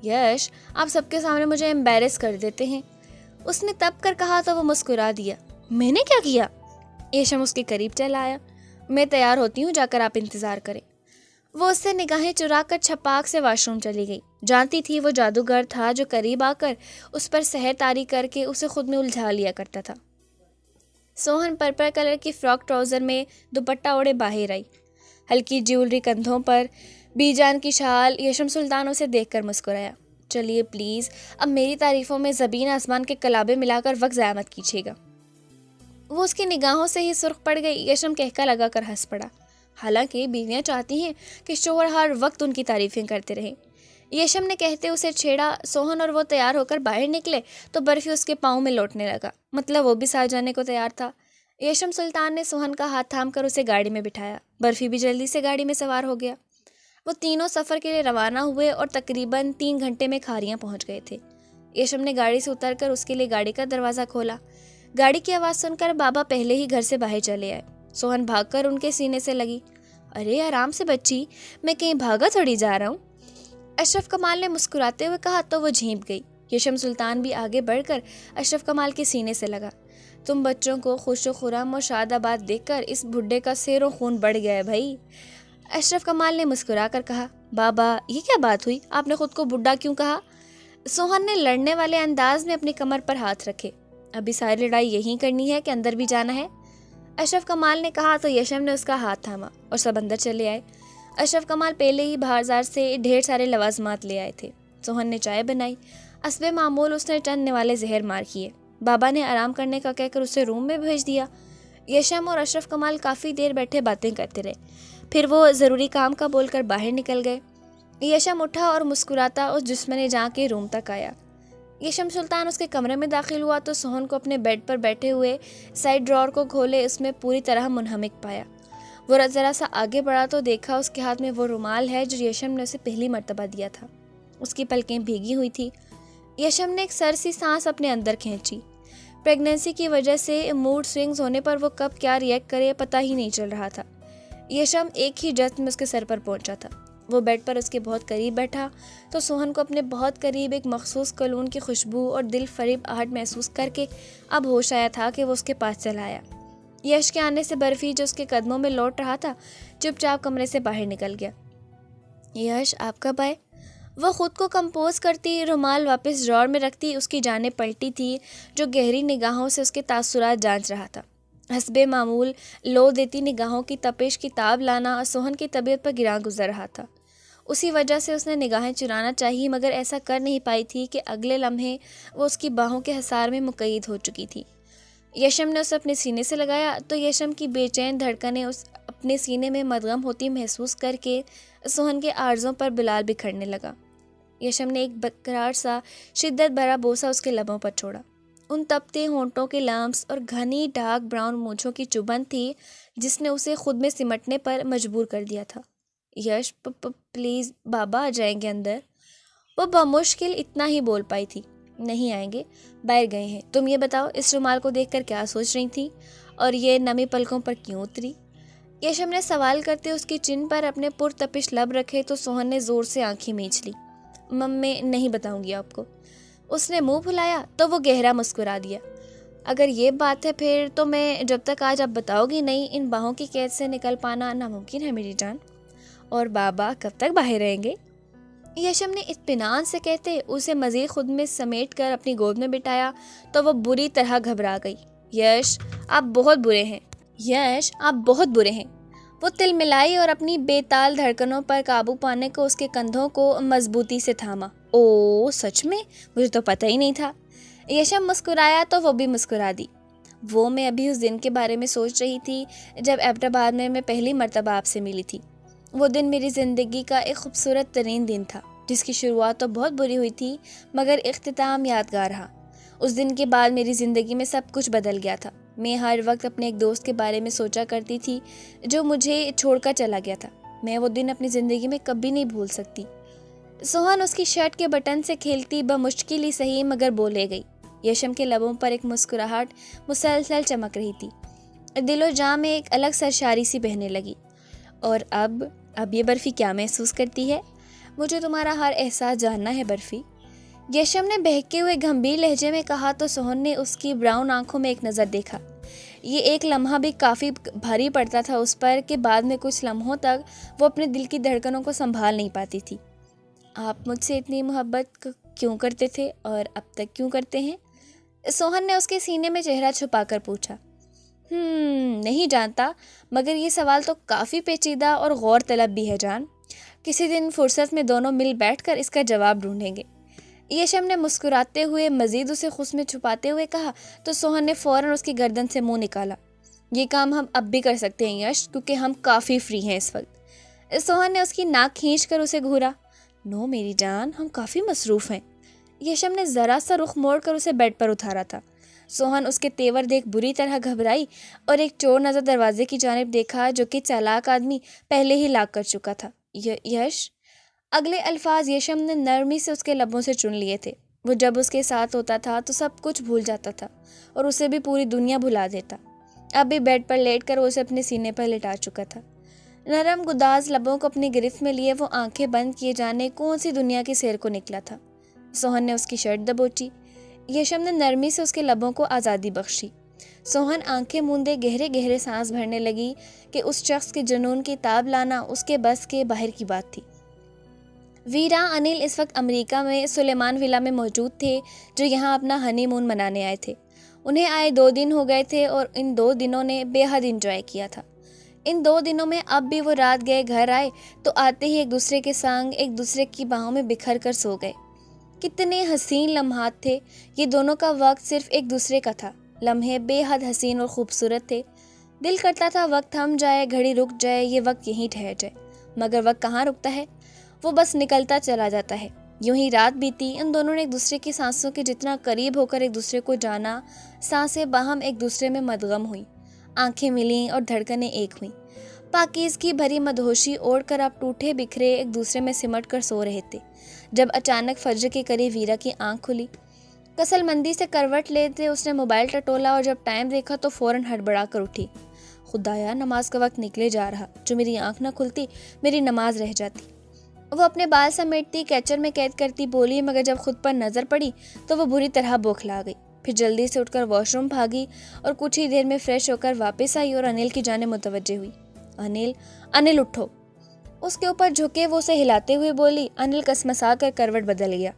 یش، آپ سب کے سامنے مجھے امبیرس کر دیتے ہیں، اس نے تب کر کہا تو وہ مسکرا دیا۔ میں نے کیا کیا؟ یشم اس کے قریب چلا آیا۔ میں تیار ہوتی ہوں، جا کر آپ انتظار کریں۔ وہ اس سے نگاہیں چرا کر چھپاک سے واش روم چلی گئی. جانتی تھی وہ جادوگر تھا جو قریب آ کر اس پر سحر طاری کر کے اسے خود میں الجھا لیا کرتا تھا. سوہن پرپل کلر کی فراک ٹراؤزر میں دوپٹہ اوڑے باہر آئی. ہلکی جیولری کندھوں پر، بی جان کی شال. یشم سلطان اسے دیکھ کر مسکرایا. چلیے پلیز، اب میری تعریفوں میں زبین آسمان کے کلابے ملا کر وقت ضائع مت کیجیے گا. وہ اس کی نگاہوں سے ہی سرخ پڑ گئی. یشم کہکا لگا کر ہنس پڑا. حالانکہ بیویاں چاہتی ہیں کہ شوہر ہر وقت ان کی تعریفیں کرتے رہیں. یشم نے کہتے اسے چھیڑا. سوہن اور وہ تیار ہو کر باہر نکلے تو برفی اس کے پاؤں میں لوٹنے لگا. مطلب وہ بھی ساتھ جانے کو تیار تھا. یشم سلطان نے سوہن کا ہاتھ تھام کر اسے گاڑی میں بٹھایا. برفی بھی جلدی سے گاڑی میں سوار ہو گیا. وہ تینوں سفر کے لیے روانہ ہوئے اور تقریباً 3 گھنٹے میں کھاریاں پہنچ گئے تھے. یشم نے گاڑی سے اتر کر اس کے لیے گاڑی کا دروازہ کھولا. گاڑی کی آواز سن کر بابا پہلے ہی گھر سے باہر چلے آئے. سوہن بھاگ کر ان کے سینے سے لگی. ارے آرام سے بچی، میں کہیں بھاگا تھوڑی جا رہا ہوں. اشرف کمال نے مسکراتے ہوئے کہا تو وہ جھینپ گئی. یشم سلطان بھی آگے بڑھ کر اشرف کمال کے سینے سے لگا. تم بچوں کو خوش و خرم اور شاد آباد دیکھ کر اس بڈھے کا سیر و خون بڑھ گیا ہے بھائی. اشرف کمال نے مسکرا کر کہا. بابا یہ کیا بات ہوئی، آپ نے خود کو بڈھا کیوں کہا؟ سوہن نے لڑنے والے انداز میں اپنی کمر پر ہاتھ رکھے. ابھی ساری لڑائی یہیں کرنی ہے کہ اندر بھی جانا ہے؟ اشرف کمال نے کہا تو یشم نے اس کا ہاتھ تھاما اور سب اندر چلے آئے. اشرف کمال پہلے ہی بازار سے ڈھیر سارے لوازمات لے آئے تھے. سوہن نے چائے بنائی. حسب معمول اس نے چند نوالے زہر مار کیے. بابا نے آرام کرنے کا کہہ کر اسے روم میں بھیج دیا. یشم اور اشرف کمال کافی دیر بیٹھے باتیں کرتے رہے. پھر وہ ضروری کام کا بول کر باہر نکل گئے. یشم اٹھا اور مسکراتا اس جسمنے جاں کے روم تک آیا. یشم سلطان اس کے کمرے میں داخل ہوا تو سوہن کو اپنے بیڈ پر بیٹھے ہوئے سائڈ ڈرار کو کھولے اس میں پوری طرح منہمک پایا. وہ ذرا سا آگے بڑھا تو دیکھا اس کے ہاتھ میں وہ رومال ہے جو یشم نے اسے پہلی مرتبہ دیا تھا. اس کی پلکیں بھیگی ہوئی تھی. یشم نے ایک سر سی سانس اپنے اندر کھینچی. پریگننسی کی وجہ سے موڈ سوئنگز ہونے پر وہ کب کیا ریئیکٹ کرے پتہ ہی نہیں چل رہا تھا. یشم ایک ہی جست میں اس کے سر پر پہنچا تھا. وہ بیڈ پر اس کے بہت قریب بیٹھا تو سوہن کو اپنے بہت قریب ایک مخصوص کلون کی خوشبو اور دل فریب آہٹ محسوس کر کے اب ہوش آیا تھا کہ وہ اس کے پاس چلا آیا. یش کے آنے سے برفی جو اس کے قدموں میں لوٹ رہا تھا چپ چاپ کمرے سے باہر نکل گیا. یش آپ کب آئے؟ وہ خود کو کمپوز کرتی رومال واپس ڈرار میں رکھتی اس کی جانب پلٹی تھی جو گہری نگاہوں سے اس کے تاثرات جانچ رہا تھا. حسب معمول لو دیتی نگاہوں کی تپش کی تاب لانا سوہن کی طبیعت پر گراں گزر رہا تھا. اسی وجہ سے اس نے نگاہیں چرانا چاہی مگر ایسا کر نہیں پائی تھی کہ اگلے لمحے وہ اس کی باہوں کے حصار میں مقید ہو چکی تھی. یشم نے اسے اپنے سینے سے لگایا تو یشم کی بے چین دھڑکنیں اس اپنے سینے میں مدغم ہوتی محسوس کر کے سوہن کے عارضوں پر بلال بکھرنے لگا. یشم نے ایک بقرار سا شدت بھرا بوسہ اس کے لبوں پر چھوڑا. ان تپتے ہونٹوں کے لمس اور گھنی ڈارک براؤن مونچھوں کی چبھن تھی جس نے اسے خود میں سمٹنے پر مجبور کر دیا تھا. یش پلیز بابا آ جائیں گے اندر؟ وہ بمشکل اتنا ہی بول پائی تھی. نہیں آئیں گے، باہر گئے ہیں. تم یہ بتاؤ اس رومال کو دیکھ کر کیا سوچ رہی تھی اور یہ نمی پلکوں پر کیوں اتری؟ یشم نے سوال کرتے اس کی چن پر اپنے پرتپش لب رکھے تو سوہن نے زور سے آنکھیں میچ لی. میں نہیں بتاؤں گی آپ کو. اس نے منہ پھلایا تو وہ گہرا مسکرا دیا. اگر یہ بات ہے پھر تو میں جب تک آج آپ بتاؤ گی نہیں ان باہوں کی قید سے نکل پانا ناممکن ہے میری جان. اور بابا کب تک باہر رہیں گے؟ یشم نے اطمینان سے کہتے اسے مزید خود میں سمیٹ کر اپنی گود میں بٹھایا تو وہ بری طرح گھبرا گئی. یش آپ بہت برے ہیں. یش آپ بہت برے ہیں. وہ تل ملائی اور اپنی بے تال دھڑکنوں پر قابو پانے کو اس کے کندھوں کو مضبوطی سے تھاما. او سچ میں؟ مجھے تو پتہ ہی نہیں تھا. یشم مسکرایا تو وہ بھی مسکرا دی. وہ میں ابھی اس دن کے بارے میں سوچ رہی تھی جب ایبٹ آباد میں پہلی مرتبہ آپ سے ملی تھی. وہ دن میری زندگی کا ایک خوبصورت ترین دن تھا جس کی شروعات تو بہت بری ہوئی تھی مگر اختتام یادگار رہا. اس دن کے بعد میری زندگی میں سب کچھ بدل گیا تھا. میں ہر وقت اپنے ایک دوست کے بارے میں سوچا کرتی تھی جو مجھے چھوڑ کر چلا گیا تھا. میں وہ دن اپنی زندگی میں کبھی نہیں بھول سکتی. سوہن اس کی شرٹ کے بٹن سے کھیلتی بمشکل ہی صحیح مگر بولے گئی. یشم کے لبوں پر ایک مسکراہٹ مسلسل چمک رہی تھی. دل و جاں میں ایک الگ سرشاری سی بہنے لگی. اور اب یہ برفی کیا محسوس کرتی ہے؟ مجھے تمہارا ہر احساس جاننا ہے برفی. یشم نے بہکے ہوئے گمبھیر لہجے میں کہا تو سوہن نے اس کی براؤن آنکھوں میں ایک نظر دیکھا. یہ ایک لمحہ بھی کافی بھاری پڑتا تھا اس پر کہ بعد میں کچھ لمحوں تک وہ اپنے دل کی دھڑکنوں کو سنبھال نہیں پاتی تھی۔ آپ مجھ سے اتنی محبت کیوں کرتے تھے اور اب تک کیوں کرتے ہیں؟ سوہن نے اس کے سینے میں چہرہ چھپا کر پوچھا۔ نہیں جانتا، مگر یہ سوال تو کافی پیچیدہ اور غور طلب بھی ہے جان۔ کسی دن فرصت میں دونوں مل بیٹھ کر اس کا جواب ڈھونڈیں گے۔ یشم نے مسکراتے ہوئے مزید اسے خس میں چھپاتے ہوئے کہا تو سوہن نے فوراً اس کی گردن سے منہ نکالا۔ یہ کام ہم اب بھی کر سکتے ہیں یش، کیونکہ ہم کافی فری ہیں اس وقت۔ سوہن نے اس کی ناک کھینچ کر اسے گھورا۔ نو میری جان، ہم کافی مصروف ہیں۔ یشم نے ذرا سا رخ موڑ کر اسے بیڈ پر اتارا تھا۔ سوہن اس کے تیور دیکھ بری طرح گھبرائی اور ایک چور نظر دروازے کی جانب دیکھا جو کہ چالاک آدمی پہلے ہی لاک کر چکا تھا۔ یش، اگلے الفاظ یشم نے نرمی سے اس کے لبوں سے چن لیے تھے۔ وہ جب اس کے ساتھ ہوتا تھا تو سب کچھ بھول جاتا تھا اور اسے بھی پوری دنیا بھلا دیتا۔ اب بھی بیڈ پر لیٹ کر وہ اسے اپنے سینے پر لٹا چکا تھا۔ نرم گداز لبوں کو اپنی گرفت میں لیے وہ آنکھیں بند کیے جانے کون سی دنیا کی سیر کو نکلا تھا۔ سوہن نے اس کی شرٹ دبوچی۔ یشم نے نرمی سے اس کے لبوں کو آزادی بخشی۔ سوہن آنکھیں موندے گہرے گہرے سانس بھرنے لگی کہ اس شخص کے جنون کی تاب لانا اس کے بس کے باہر کی بات تھی۔ ویرا، انل اس وقت امریکہ میں سلیمان ولا میں موجود تھے جو یہاں اپنا ہنی مون منانے آئے تھے۔ انہیں آئے 2 دن ہو گئے تھے اور ان 2 دنوں نے بے حد انجوائے کیا تھا۔ ان 2 دنوں میں اب بھی وہ رات گئے گھر آئے تو آتے ہی ایک دوسرے کے سانگ ایک دوسرے کی باہوں میں بکھر کر سو گئے۔ کتنے حسین لمحات تھے یہ دونوں کا، وقت صرف ایک دوسرے کا تھا۔ لمحے بے حد حسین اور خوبصورت تھے۔ دل کرتا تھا وقت تھم جائے، گھڑی رک جائے، یہ وقت یہیں ٹھہر جائے، مگر وقت کہاں رکتا ہے، وہ بس نکلتا چلا جاتا ہے۔ یوں ہی رات بیتی، ان دونوں نے ایک دوسرے کی سانسوں کے جتنا قریب ہو کر ایک دوسرے کو جانا، سانسیں باہم ایک دوسرے میں مدغم ہوئیں، آنکھیں ملیں اور دھڑکنیں ایک ہوئیں۔ پاکیزگی بھری مدہوشی اوڑھ کر اب ٹوٹے بکھرے ایک دوسرے میں سمٹ کر سو رہے تھے جب اچانک فجر کے قریب ویرا کی آنکھ کھلی۔ کسل مندی سے کروٹ لیتے اس نے موبائل ٹٹولا اور جب ٹائم دیکھا تو فوراً ہڑبڑا کر اٹھی۔ خدایا، نماز کا وقت نکلے جا رہا، جو میری آنکھ نہ کھلتی میری نماز رہ جاتی۔ وہ اپنے بال سمیٹتی، کیچر میں قید کرتی بولی، مگر جب خود پر نظر پڑی تو وہ بری طرح بوکھلا گئی۔ پھر جلدی سے اٹھ کر واش روم بھاگی اور کچھ ہی دیر میں فریش ہو کر واپس آئی اور انل کی جانب متوجہ ہوئی۔ انل اٹھو۔ اس کے اوپر جھکے وہ اسے ہلاتے ہوئے بولی۔ انل کسمسا کر کروٹ بدل گیا۔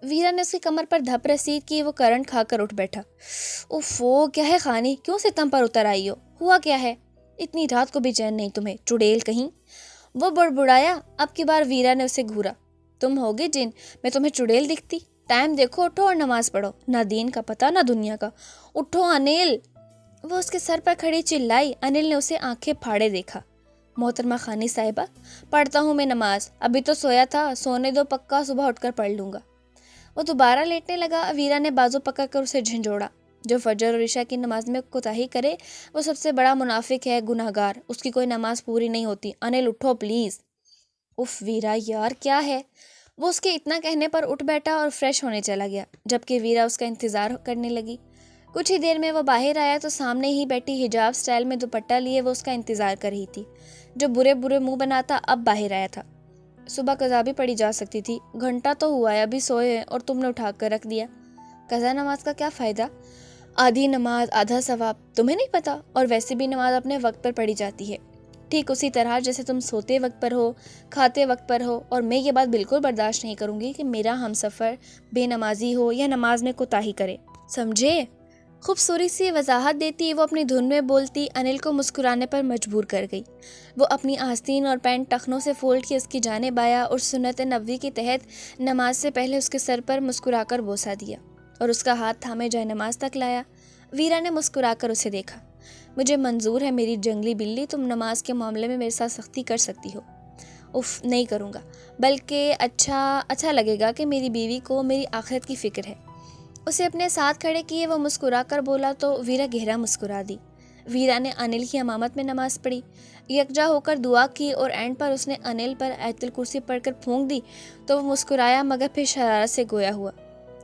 ویرا نے اس کی کمر پر دھپ رسید کی، وہ کرنٹ کھا کر اٹھ بیٹھا۔ اوفو، کیا ہے خانی، کیوں ستم پر اتر آئی ہو؟ ہوا کیا ہے؟ اتنی رات کو بھی چین نہیں تمہیں، چڑیل کہیں، وہ بڑبڑایا۔ اب کی بار ویرا نے اسے گھورا۔ تم ہوگے جن، میں تمہیں چڑیل دکھتی؟ ٹائم دیکھو، اٹھو اور نماز پڑھو، نہ دین کا پتہ نہ دنیا کا، اٹھو انل۔ وہ اس کے سر پر کھڑی چلائی۔ انل نے اسے آنکھیں پھاڑے دیکھا۔ محترمہ خانی صاحبہ، پڑھتا ہوں میں نماز، ابھی تو سویا تھا، سونے دو، پکا صبح اٹھ کر پڑھ لوں گا۔ وہ دوبارہ لیٹنے لگا۔ ویرا نے بازو پکڑ کر اسے جھنجھوڑا۔ جو فجر اور عشاء کی نماز میں کوتاہی کرے وہ سب سے بڑا منافق ہے، گناہ گار، اس کی کوئی نماز پوری نہیں ہوتی۔ انل اٹھو پلیز۔ اف ویرا یار، کیا ہے؟ وہ اس کے اتنا کہنے پر اٹھ بیٹھا اور فریش ہونے چلا گیا، جبکہ ویرا اس کا انتظار کرنے لگی۔ کچھ ہی دیر میں وہ باہر آیا تو سامنے ہی بیٹھی حجاب سٹائل میں دوپٹہ لیے وہ اس کا انتظار کر رہی تھی۔ جو برے برے منہ بناتا اب باہر آیا تھا۔ صبح قضا بھی پڑھی جا سکتی تھی، گھنٹہ تو ہوا ہے، ابھی سوئے ہیں اور تم نے اٹھا کر رکھ دیا۔ قضا نماز کا کیا فائدہ؟ آدھی نماز آدھا ثواب، تمہیں نہیں پتا؟ اور ویسے بھی نماز اپنے وقت پر پڑھی جاتی ہے، ٹھیک اسی طرح جیسے تم سوتے وقت پر ہو، کھاتے وقت پر ہو۔ اور میں یہ بات بالکل برداشت نہیں کروں گی کہ میرا ہم سفر بے نمازی ہو یا نماز میں کوتاہی کرے، سمجھے؟ خوبصورت سی وضاحت دیتی وہ اپنی دھن میں بولتی انل کو مسکرانے پر مجبور کر گئی۔ وہ اپنی آستین اور پینٹ ٹخنوں سے فولڈ کی اس کی جانب آیا اور سنت نبوی کے تحت نماز سے پہلے اس کے سر پر مسکرا کر بوسہ دیا اور اس کا ہاتھ تھامے جائے نماز تک لایا۔ ویرا نے مسکرا کر اسے دیکھا۔ مجھے منظور ہے میری جنگلی بلی، تم نماز کے معاملے میں میرے ساتھ سختی کر سکتی ہو۔ اف، نہیں کروں گا، بلکہ اچھا لگے گا کہ میری بیوی کو میری آخرت کی فکر ہے۔ اسے اپنے ساتھ کھڑے کیے وہ مسکرا کر بولا تو ویرا گہرا مسکرا دی۔ ویرا نے انل کی امامت میں نماز پڑھی، یکجا ہو کر دعا کی اور اینڈ پر اس نے انل پر آیت الکرسی پڑھ کر پھونک دی تو وہ مسکرایا، مگر پھر شرارت سے گویا ہوا۔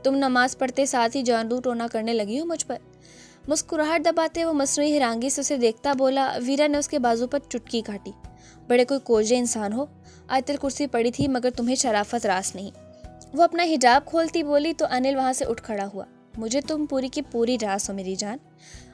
تم نماز پڑھتے ساتھ ہی جادو ٹونا کرنے لگی ہو مجھ پر؟ مسکراہٹ دباتے وہ مصنوعی حیرانگی سے اسے دیکھتا بولا۔ ویرا نے اس کے بازو پر چٹکی کاٹی۔ بڑے کوئی کوجے انسان ہو، آیت الکرسی پڑھی تھی مگر تمہیں شرافت راس نہیں۔ وہ اپنا حجاب کھولتی بولی تو انل وہاں سے اٹھ کھڑا ہوا۔ مجھے تم پوری کی پوری راس ہو میری جان۔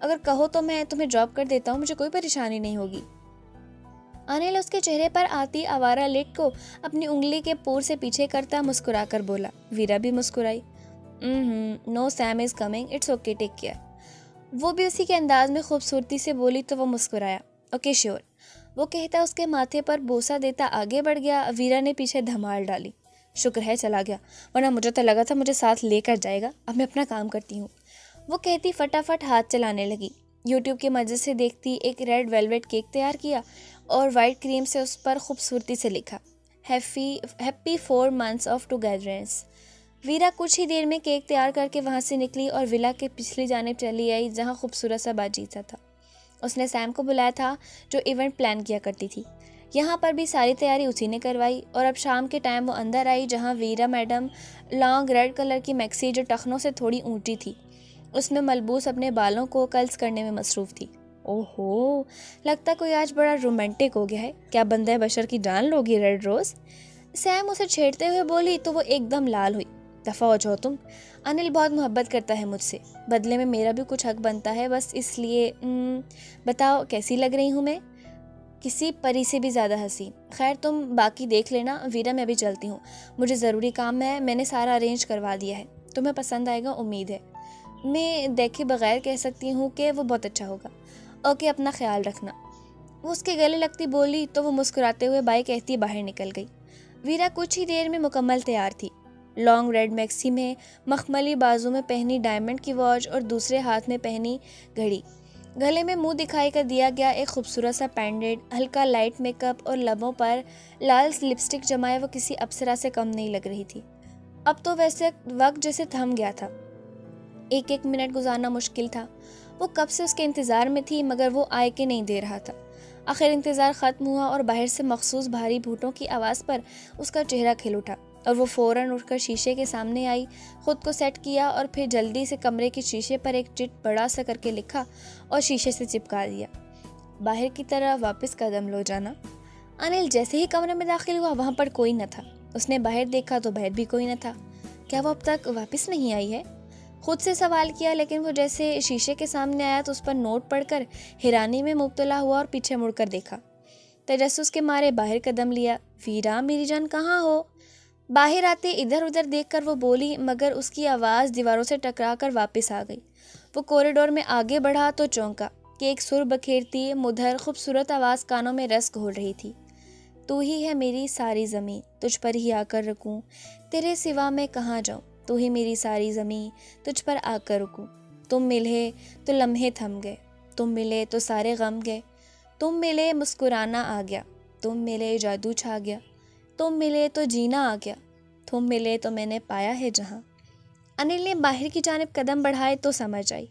اگر کہو تو میں تمہیں ڈراپ کر دیتا ہوں, مجھے کوئی پریشانی نہیں ہوگی. انل اس کے چہرے پر آتی آوارہ لٹ کو اپنی انگلی کے پور سے پیچھے کرتا مسکرا کر بولا. ویرا بھی مسکرائی. No Sam is coming, it's okay, take care. وہ بھی اسی کے انداز میں خوبصورتی سے بولی تو وہ مسکرایا. Okay sure. وہ کہتا اس کے ماتھے پر بوسہ دیتا آگے بڑھ گیا. ویرا نے پیچھے دھمال ڈالی. شکر ہے چلا گیا, ورنہ مجھے تو لگا تھا مجھے ساتھ لے کر جائے گا. اب میں اپنا کام کرتی ہوں, وہ کہتی فٹافٹ ہاتھ چلانے لگی. یوٹیوب کے مزے سے دیکھتی ایک ریڈ ویلویٹ کیک تیار کیا اور وائٹ کریم سے اس پر خوبصورتی سے لکھا ہیپی 4 months آف ٹوگیدرنس. ویرا کچھ ہی دیر میں کیک تیار کر کے وہاں سے نکلی اور ولا کے پچھلی جانب چلی آئی جہاں خوبصورت سا باجیچہ تھا. اس نے سیم کو بلایا تھا جو ایونٹ پلان کیا کرتی تھی. یہاں پر بھی ساری تیاری اسی نے کروائی اور اب شام کے ٹائم وہ اندر آئی جہاں Vera madam long red colour کی میکسی جو ٹخنوں سے تھوڑی اونچی تھی اس میں ملبوس اپنے بالوں کو کلس کرنے میں مصروف تھی. اوہو, لگتا کوئی آج بڑا رومانٹک ہو گیا ہے. کیا بندہ بشر کی جان لوگی ریڈ روز؟ سیم اسے چھیڑتے ہوئے بولی تو وہ ایک دم لال ہوئی. دفع ہو جاؤ تم, انل بہت محبت کرتا ہے مجھ سے, بدلے میں میرا بھی کچھ حق بنتا ہے, بس اس لیے بتاؤ کیسی لگ رہی ہوں میں؟ کسی پری سے بھی زیادہ حسین. خیر تم باقی دیکھ لینا. ویرا میں بھی چلتی ہوں, مجھے ضروری کام ہے, میں نے سارا ارینج کروا دیا ہے, تمہیں پسند آئے گا امید ہے. میں دیکھے بغیر کہہ سکتی ہوں کہ وہ بہت اچھا ہوگا. اوکے, اپنا خیال رکھنا. وہ اس کے گلے لگتی بولی تو وہ مسکراتے ہوئے بائی کہتی باہر نکل گئی. ویرا کچھ ہی دیر میں مکمل تیار تھی. لانگ ریڈ میکسی میں مخملی بازو میں پہنی ڈائمنڈ کی واچ اور دوسرے ہاتھ میں پہنی گھڑی, گلے میں منہ دکھائی کر دیا گیا ایک خوبصورت سا پینڈنٹ, ہلکا لائٹ میک اپ اور لبوں پر لال لپسٹک جمائے وہ کسی اپسرا سے کم نہیں لگ رہی تھی. اب تو ویسے وقت جیسے تھم گیا تھا, ایک منٹ گزارنا مشکل تھا. وہ کب سے اس کے انتظار میں تھی مگر وہ آئے کے نہیں دے رہا تھا. آخر انتظار ختم ہوا اور باہر سے مخصوص بھاری بھوٹوں کی آواز پر اس کا چہرہ کھل اٹھا اور وہ فوراً اٹھ کر شیشے کے سامنے آئی, خود کو سیٹ کیا اور پھر جلدی سے کمرے کے شیشے پر ایک چٹ بڑا سا کر کے لکھا اور شیشے سے چپکا دیا. باہر کی طرف واپس قدم لو جانا. انل جیسے ہی کمرے میں داخل ہوا وہاں پر کوئی نہ تھا. اس نے باہر دیکھا تو باہر بھی کوئی نہ تھا. کیا وہ اب تک واپس نہیں آئی ہے؟ خود سے سوال کیا, لیکن وہ جیسے شیشے کے سامنے آیا تو اس پر نوٹ پڑھ کر حیرانی میں مبتلا ہوا اور پیچھے مڑ کر دیکھا. تجسس کے مارے باہر قدم لیا. ویرا میری جان کہاں ہو؟ باہر آتے ادھر ادھر دیکھ کر وہ بولی مگر اس کی آواز دیواروں سے ٹکرا کر واپس آ گئی. وہ کوریڈور میں آگے بڑھا تو چونکا کہ ایک سر بکھیرتی مدھر خوبصورت آواز کانوں میں رس گھول رہی تھی. تو ہی ہے میری ساری زمین, تجھ پر ہی آ کر رکوں, تیرے سوا میں کہاں جاؤں, تو ہی میری ساری زمین تجھ پر آ کر رکوں. تم ملے تو لمحے تھم گئے, تم ملے تو سارے غم گئے, تم ملے مسکرانا آ گیا, تم ملے جادو چھا گیا, تم ملے تو جینا آ گیا, تم ملے تو میں نے پایا ہے جہاں. انل نے باہر کی جانب قدم بڑھائے تو سمجھ آئی.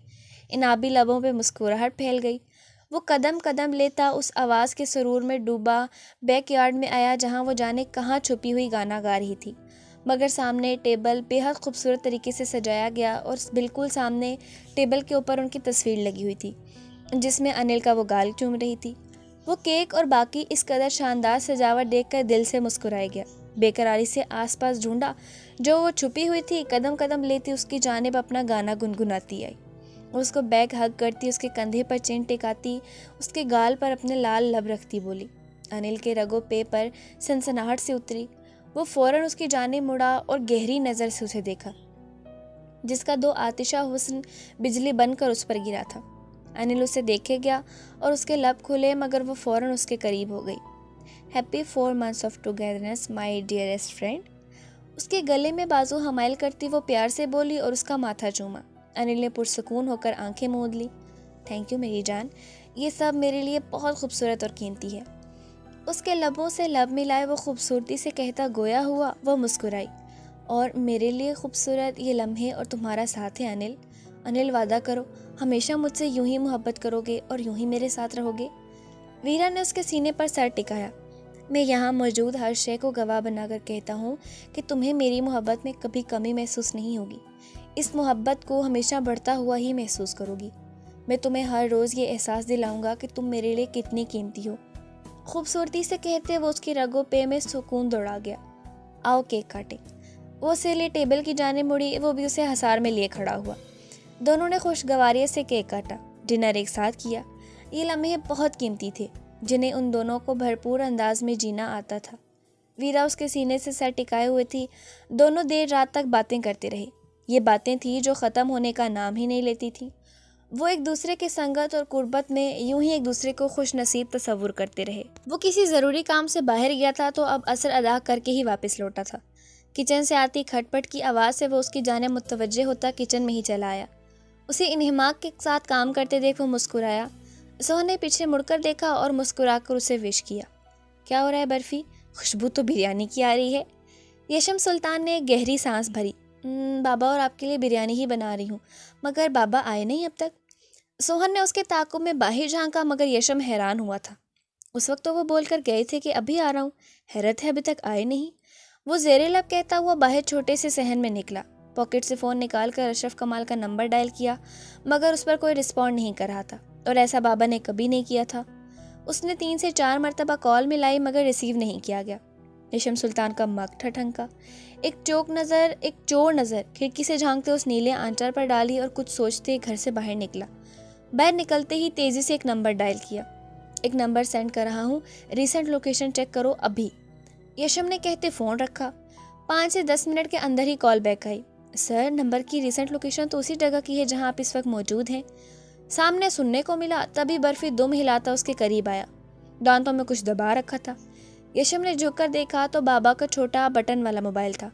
انابی لبوں پہ مسکراہٹ پھیل گئی. وہ قدم قدم لیتا اس آواز کے سرور میں ڈوبا بیک یارڈ میں آیا جہاں وہ جانے کہاں چھپی ہوئی گانا گا رہی تھی. مگر سامنے ٹیبل بے حد خوبصورت طریقے سے سجایا گیا اور بالکل سامنے ٹیبل کے اوپر ان کی تصویر لگی ہوئی تھی جس میں انل کا وہ گال چوم رہی تھی. وہ کیک اور باقی اس قدر شاندار سجاوٹ دیکھ کر دل سے مسکرائے گیا. بے قراری سے آس پاس ڈھونڈا جو وہ چھپی ہوئی تھی. قدم قدم لیتی اس کی جانب اپنا گانا گنگناتی آئی. اس کو بیک ہگ کرتی, اس کے کندھے پر چین ٹکاتی, اس کے گال پر اپنے لال لب رکھتی بولی. انل کے رگوں پے پر سنسناہٹ سے اتری. وہ فوراً اس کی جانب مڑا اور گہری نظر سے اسے دیکھا جس کا دو آتشہ حسن بجلی بن کر اس پر گرا تھا. انل اسے دیکھے گیا اور اس کے لب کھلے مگر وہ فوراً اس کے قریب ہو گئی. Happy 4 months of togetherness my dearest friend. اس کے گلے میں بازو حمائل کرتی وہ پیار سے بولی اور اس کا ماتھا چوما. انل نے پرسکون ہو کر آنکھیں موند لی. تھینک یو میری جان, یہ سب میرے لیے بہت خوبصورت اور قیمتی ہے. اس کے لبوں سے لب ملائے وہ خوبصورتی سے کہتا گویا ہوا. وہ مسکرائی. اور میرے لیے خوبصورت یہ لمحے اور تمہارا ساتھ ہے انل. انل وعدہ کرو ہمیشہ مجھ سے یوں ہی محبت کرو گے اور یوں ہی میرے ساتھ رہو گے. ویرا نے اس کے سینے پر سر ٹکایا. میں یہاں موجود ہر شے کو گواہ بنا کر کہتا ہوں کہ تمہیں میری محبت میں کبھی کمی محسوس نہیں ہوگی. اس محبت کو ہمیشہ بڑھتا ہوا ہی محسوس کرو گی. میں تمہیں ہر روز یہ احساس دلاؤں گا کہ تم میرے لیے کتنی قیمتی ہو. خوبصورتی سے کہتے وہ اس کی رگوں پہ میں سکون دوڑا گیا. آؤ کیک کاٹیں. وہ اسے لیے ٹیبل کی جانب مڑی. وہ بھی اسے ہسار میں لیے کھڑا ہوا. دونوں نے خوشگواریت سے کیک کاٹا. ڈنر ایک ساتھ کیا۔ یہ لمحے بہت قیمتی تھے جنہیں ان دونوں کو بھرپور انداز میں جینا آتا تھا۔ ویرا اس کے سینے سے سر ٹکائے ہوئے تھی۔ دونوں دیر رات تک باتیں کرتے رہے۔ یہ باتیں تھیں جو ختم ہونے کا نام ہی نہیں لیتی تھیں۔ وہ ایک دوسرے کے سنگت اور قربت میں یوں ہی ایک دوسرے کو خوش نصیب تصور کرتے رہے۔ وہ کسی ضروری کام سے باہر گیا تھا تو اب اثر ادا کر کے ہی واپس لوٹا تھا۔ کچن سے آتی کھٹ پٹ کی آواز سے وہ اس کی جانب متوجہ ہوتا کچن میں ہی چلا آیا۔ اسے انہماک کے ساتھ کام کرتے دیکھ وہ مسکرایا۔ سوہن نے پیچھے مڑ کر دیکھا اور مسکرا کر اسے وش کیا۔ کیا ہو رہا ہے برفی؟ خوشبو تو بریانی کی آ رہی ہے۔ یشم سلطان نے ایک گہری سانس بھری۔ بابا اور آپ کے لیے بریانی ہی بنا رہی ہوں، مگر بابا آئے نہیں اب تک۔ سوہن نے اس کے تعاقب میں باہر جھانکا مگر یشم حیران ہوا تھا۔ اس وقت تو وہ بول کر گئے تھے کہ ابھی آ رہا ہوں، حیرت ہے ابھی تک آئے نہیں۔ وہ زیر لب کہتا ہوا باہر چھوٹے سے صحن میں نکلا۔ پاکٹ سے فون نکال کر اشرف کمال کا نمبر ڈائل کیا مگر اس پر کوئی رسپونڈ نہیں کر رہا تھا، اور ایسا بابا نے کبھی نہیں کیا تھا۔ اس نے 3 سے 4 مرتبہ کال ملائی مگر ریسیو نہیں کیا گیا۔ یشم سلطان کا مگ ٹھٹھنکا۔ ایک چور نظر کھڑکی سے جھانکتے اس نیلے آنچار پر ڈالی اور کچھ سوچتے گھر سے باہر نکلا۔ باہر نکلتے ہی تیزی سے ایک نمبر ڈائل کیا۔ ایک نمبر سینڈ کر رہا ہوں، ریسنٹ لوکیشن چیک کرو ابھی، یشم نے کہتے فون رکھا۔ 5 سے 10 منٹ کے اندر ہی کال بیک آئی۔ سر، نمبر کی ریسنٹ لوکیشن تو اسی جگہ کی ہے جہاں آپ اس وقت موجود ہیں۔ سامنے سننے کو ملا، تبھی برفی دم ہلاتا اس کے قریب آیا۔ دانتوں میں کچھ دبا رکھا تھا۔ یشم نے جھک کر دیکھا تو بابا کا چھوٹا بٹن والا موبائل تھا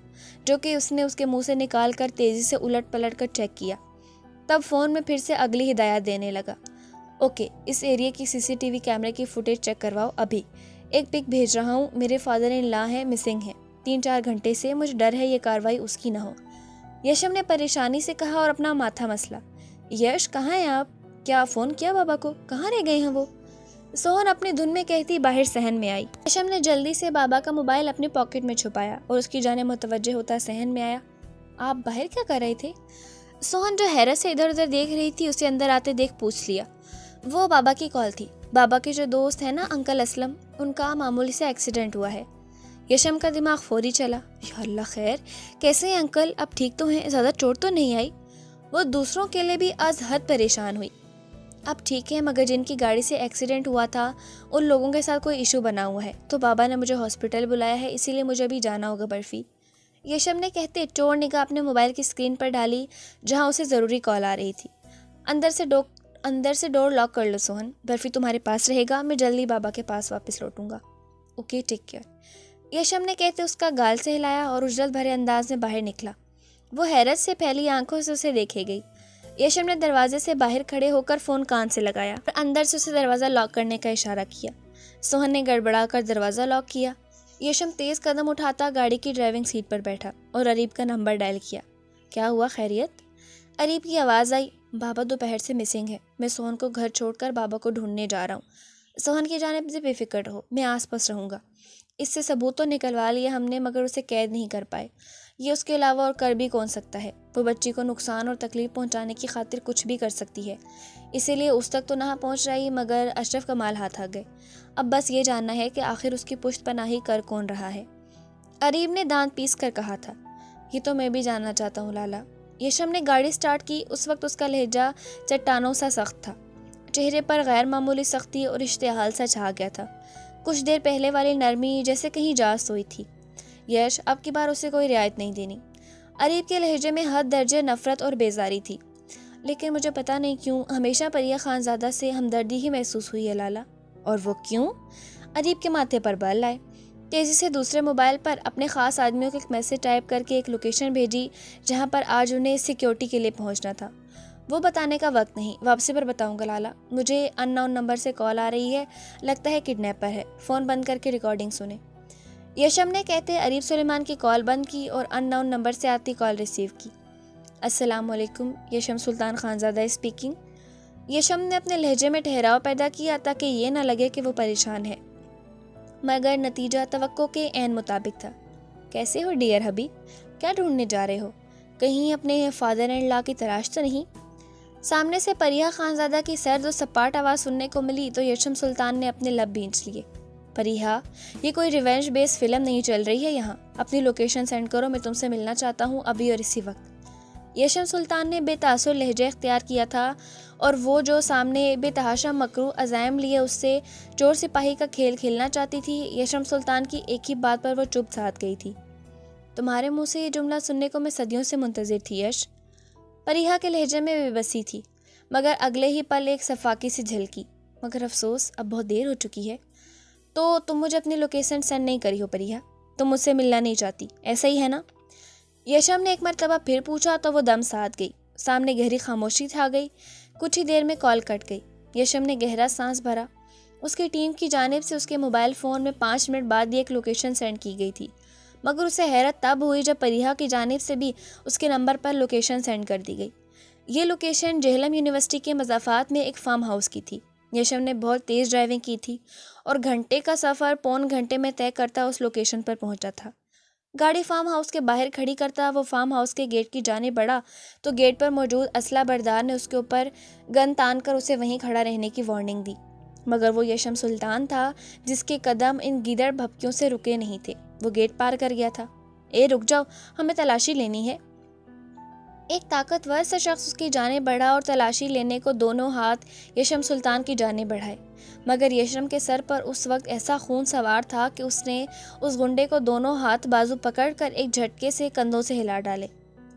جو کہ اس نے اس کے منہ سے نکال کر تیزی سے الٹ پلٹ کر چیک کیا۔ تب فون میں پھر سے اگلی ہدایات دینے لگا۔ اوکے، اس ایریے کی CCTV کیمرے کی فوٹیج چیک کرواؤ ابھی۔ ایک پک بھیج رہا ہوں، میرے فادر ان لا ہیں، مسنگ ہیں 3-4 گھنٹے سے، مجھے ڈر ہے یہ کاروائی اس کی نہ ہو۔ یشم نے پریشانی سے کہا اور اپنا ماتھا مسلا۔ یش، کہاں ہیں آپ؟ کیا فون کیا بابا کو؟ کہاں رہ گئے ہیں وہ؟ سوہن اپنی دھن میں کہتی باہر صحن میں آئی۔ یشم نے جلدی سے بابا کا موبائل اپنے پاکٹ میں چھپایا اور اس کی جانب متوجہ ہوتا صحن میں آیا۔ آپ باہر کیا کر رہے تھے؟ سوہن جو حیرت سے ادھر ادھر دیکھ رہی تھی اسے اندر آتے دیکھ پوچھ لیا۔ وہ بابا کی کال تھی۔ بابا کے جو دوست ہیں نا انکل اسلم، ان کا معمولی سے ایکسیڈنٹ ہوا ہے۔ یشم کا دماغ فوری چلا۔ یا اللہ خیر، کیسے ہیں انکل؟ اب ٹھیک تو ہیں؟ زیادہ چوٹ تو نہیں آئی؟ وہ دوسروں کے لیے بھی از حد پریشان ہوئی۔ اب ٹھیک ہے، مگر جن کی گاڑی سے ایکسیڈنٹ ہوا تھا ان لوگوں کے ساتھ کوئی ایشو بنا ہوا ہے تو بابا نے مجھے ہاسپٹل بلایا ہے، اسی لیے مجھے ابھی جانا ہوگا برفی۔ یشم نے کہتے چور نگاہ اپنے موبائل کی سکرین پر ڈالی جہاں اسے ضروری کال آ رہی تھی۔ اندر سے ڈور لاک کر لو سوہن، برفی تمہارے پاس رہے گا، میں جلدی بابا کے پاس واپس لوٹوں گا۔ Okay, take care. یشم نے کہتے اس کا گال سے ہلایا اور اجلت بھرے انداز میں باہر نکلا۔ وہ حیرت سے پھیلی آنکھوں سے اسے دیکھے گئی۔ یشم نے دروازے سے باہر کھڑے ہو کر فون کان سے لگایا اور اندر سے اسے دروازہ لاک کرنے کا اشارہ کیا۔ سوہن نے گڑبڑا کر دروازہ لاک کیا۔ یشم تیز قدم اٹھاتا گاڑی کی ڈرائیونگ سیٹ پر بیٹھا اور اریب کا نمبر ڈائل کیا۔ کیا ہوا، خیریت؟ اریب کی آواز آئی۔ بابا دوپہر سے مسنگ ہے، میں سوہن کو گھر چھوڑ کر بابا کو ڈھونڈنے جا رہا ہوں۔ سوہن کی جانب سے بے فکر رہو، میں آس پاس رہوں گا۔ اس سے ثبوت تو نکلوا لیا ہم نے مگر اسے قید نہیں کر پائے۔ یہ اس کے علاوہ اور کر بھی کون سکتا ہے؟ وہ بچی کو نقصان اور تکلیف پہنچانے کی خاطر کچھ بھی کر سکتی ہے، اسی لیے اس تک تو نہ پہنچ رہی مگر اشرف کمال ہاتھ آ گئے۔ اب بس یہ جاننا ہے کہ آخر اس کی پشت پناہی کر کون رہا ہے۔ اریب نے دانت پیس کر کہا تھا۔ یہ تو میں بھی جاننا چاہتا ہوں لالا۔ یشم نے گاڑی سٹارٹ کی۔ اس وقت اس کا لہجہ چٹانوں سا سخت تھا، چہرے پر غیر معمولی سختی اور اشتعال سا چھا گیا تھا۔ کچھ دیر پہلے والی نرمی جیسے کہیں جا سوئی تھی۔ یش، اب کی بار اسے کوئی رعایت نہیں دینی۔ اریب کے لہجے میں حد درجے نفرت اور بیزاری تھی۔ لیکن مجھے پتہ نہیں کیوں ہمیشہ پریہ خانزادہ سے ہمدردی ہی محسوس ہوئی ہے لالا۔ اور وہ کیوں؟ اریب کے ماتھے پر بال آئے۔ تیزی سے دوسرے موبائل پر اپنے خاص آدمیوں کو ایک میسج ٹائپ کر کے ایک لوکیشن بھیجی جہاں پر آج انہیں سیکیورٹی کے لیے پہنچنا تھا۔ وہ بتانے کا وقت نہیں، واپسی پر بتاؤں گا لالا۔ مجھے ان نون نمبر سے کال آ رہی ہے، لگتا ہے کڈنیپر ہے، فون بند کر کے ریکارڈنگ سنیں۔ یشم نے کہتے اریب سلیمان کی کال بند کی اور ان نون نمبر سے آتی کال ریسیو کی۔ السلام علیکم، یشم سلطان خانزادہ اسپیکنگ۔ یشم نے اپنے لہجے میں ٹھہراؤ پیدا کیا تاکہ یہ نہ لگے کہ وہ پریشان ہے، مگر نتیجہ توقع کے عین مطابق تھا۔ کیسے ہو ڈیئر ہبی؟ کیا ڈھونڈنے جا رہے ہو؟ کہیں اپنے فادر اینڈ لا کی تلاش تو نہیں؟ سامنے سے پریہ خانزادہ کی سرد و سپاٹ آواز سننے کو ملی تو یشم سلطان نے اپنے لب بھینچ لیے۔ پریہ، یہ کوئی ریونج بیس فلم نہیں چل رہی ہے یہاں، اپنی لوکیشن سینڈ کرو، میں تم سے ملنا چاہتا ہوں ابھی اور اسی وقت۔ یشم سلطان نے بے تاثر لہجہ اختیار کیا تھا اور وہ جو سامنے بے تحاشا مکروہ عزائم لیے اس سے چور سپاہی کا کھیل کھیلنا چاہتی تھی، یشم سلطان کی ایک ہی بات پر وہ چپ سادھ گئی تھی۔ تمہارے منہ سے یہ جملہ سننے کو میں صدیوں سے منتظر تھی یش۔ پریہا کے لہجے میں بے بسی تھی، مگر اگلے ہی پل ایک صفاقی سی جھلکی۔ مگر افسوس اب بہت دیر ہو چکی ہے۔ تو تم مجھے اپنی لوکیشن سینڈ نہیں کری ہو پریہا؟ تم مجھ سے ملنا نہیں چاہتی، ایسا ہی ہے نا؟ یشم نے ایک مرتبہ پھر پوچھا تو وہ دم ساتھ گئی۔ سامنے گہری خاموشی چھا گئی۔ کچھ ہی دیر میں کال کٹ گئی۔ یشم نے گہرا سانس بھرا۔ اس کی ٹیم کی جانب سے اس کے موبائل فون میں 5 منٹ بعد ہی ایک لوکیشن سینڈ کی گئی تھی، مگر اسے حیرت تب ہوئی جب پریہا کی جانب سے بھی اس کے نمبر پر لوکیشن سینڈ کر دی گئی۔ یہ لوکیشن جہلم یونیورسٹی کے مضافات میں ایک فارم ہاؤس کی تھی۔ یشم نے بہت تیز ڈرائیونگ کی تھی اور گھنٹے کا سفر پون گھنٹے میں طے کرتا اس لوکیشن پر پہنچا تھا۔ گاڑی فارم ہاؤس کے باہر کھڑی کرتا وہ فارم ہاؤس کے گیٹ کی جانب بڑھا تو گیٹ پر موجود اسلحہ بردار نے اس کے اوپر گن تان کر اسے وہیں کھڑا رہنے کی وارننگ دی، مگر وہ یشم سلطان تھا جس کے قدم ان گیدڑ بھپکیوں سے رکے نہیں تھے۔ وہ گیٹ پار کر گیا تھا۔ اے رک جاؤ، ہمیں تلاشی لینی ہے۔ ایک طاقتور سا شخص اس کی جانب بڑھا اور تلاشی لینے کو دونوں ہاتھ یشم سلطان کی جانب بڑھائے، مگر یشم کے سر پر اس وقت ایسا خون سوار تھا کہ اس نے اس گنڈے کو دونوں ہاتھ بازو پکڑ کر ایک جھٹکے سے کندھوں سے ہلا ڈالے۔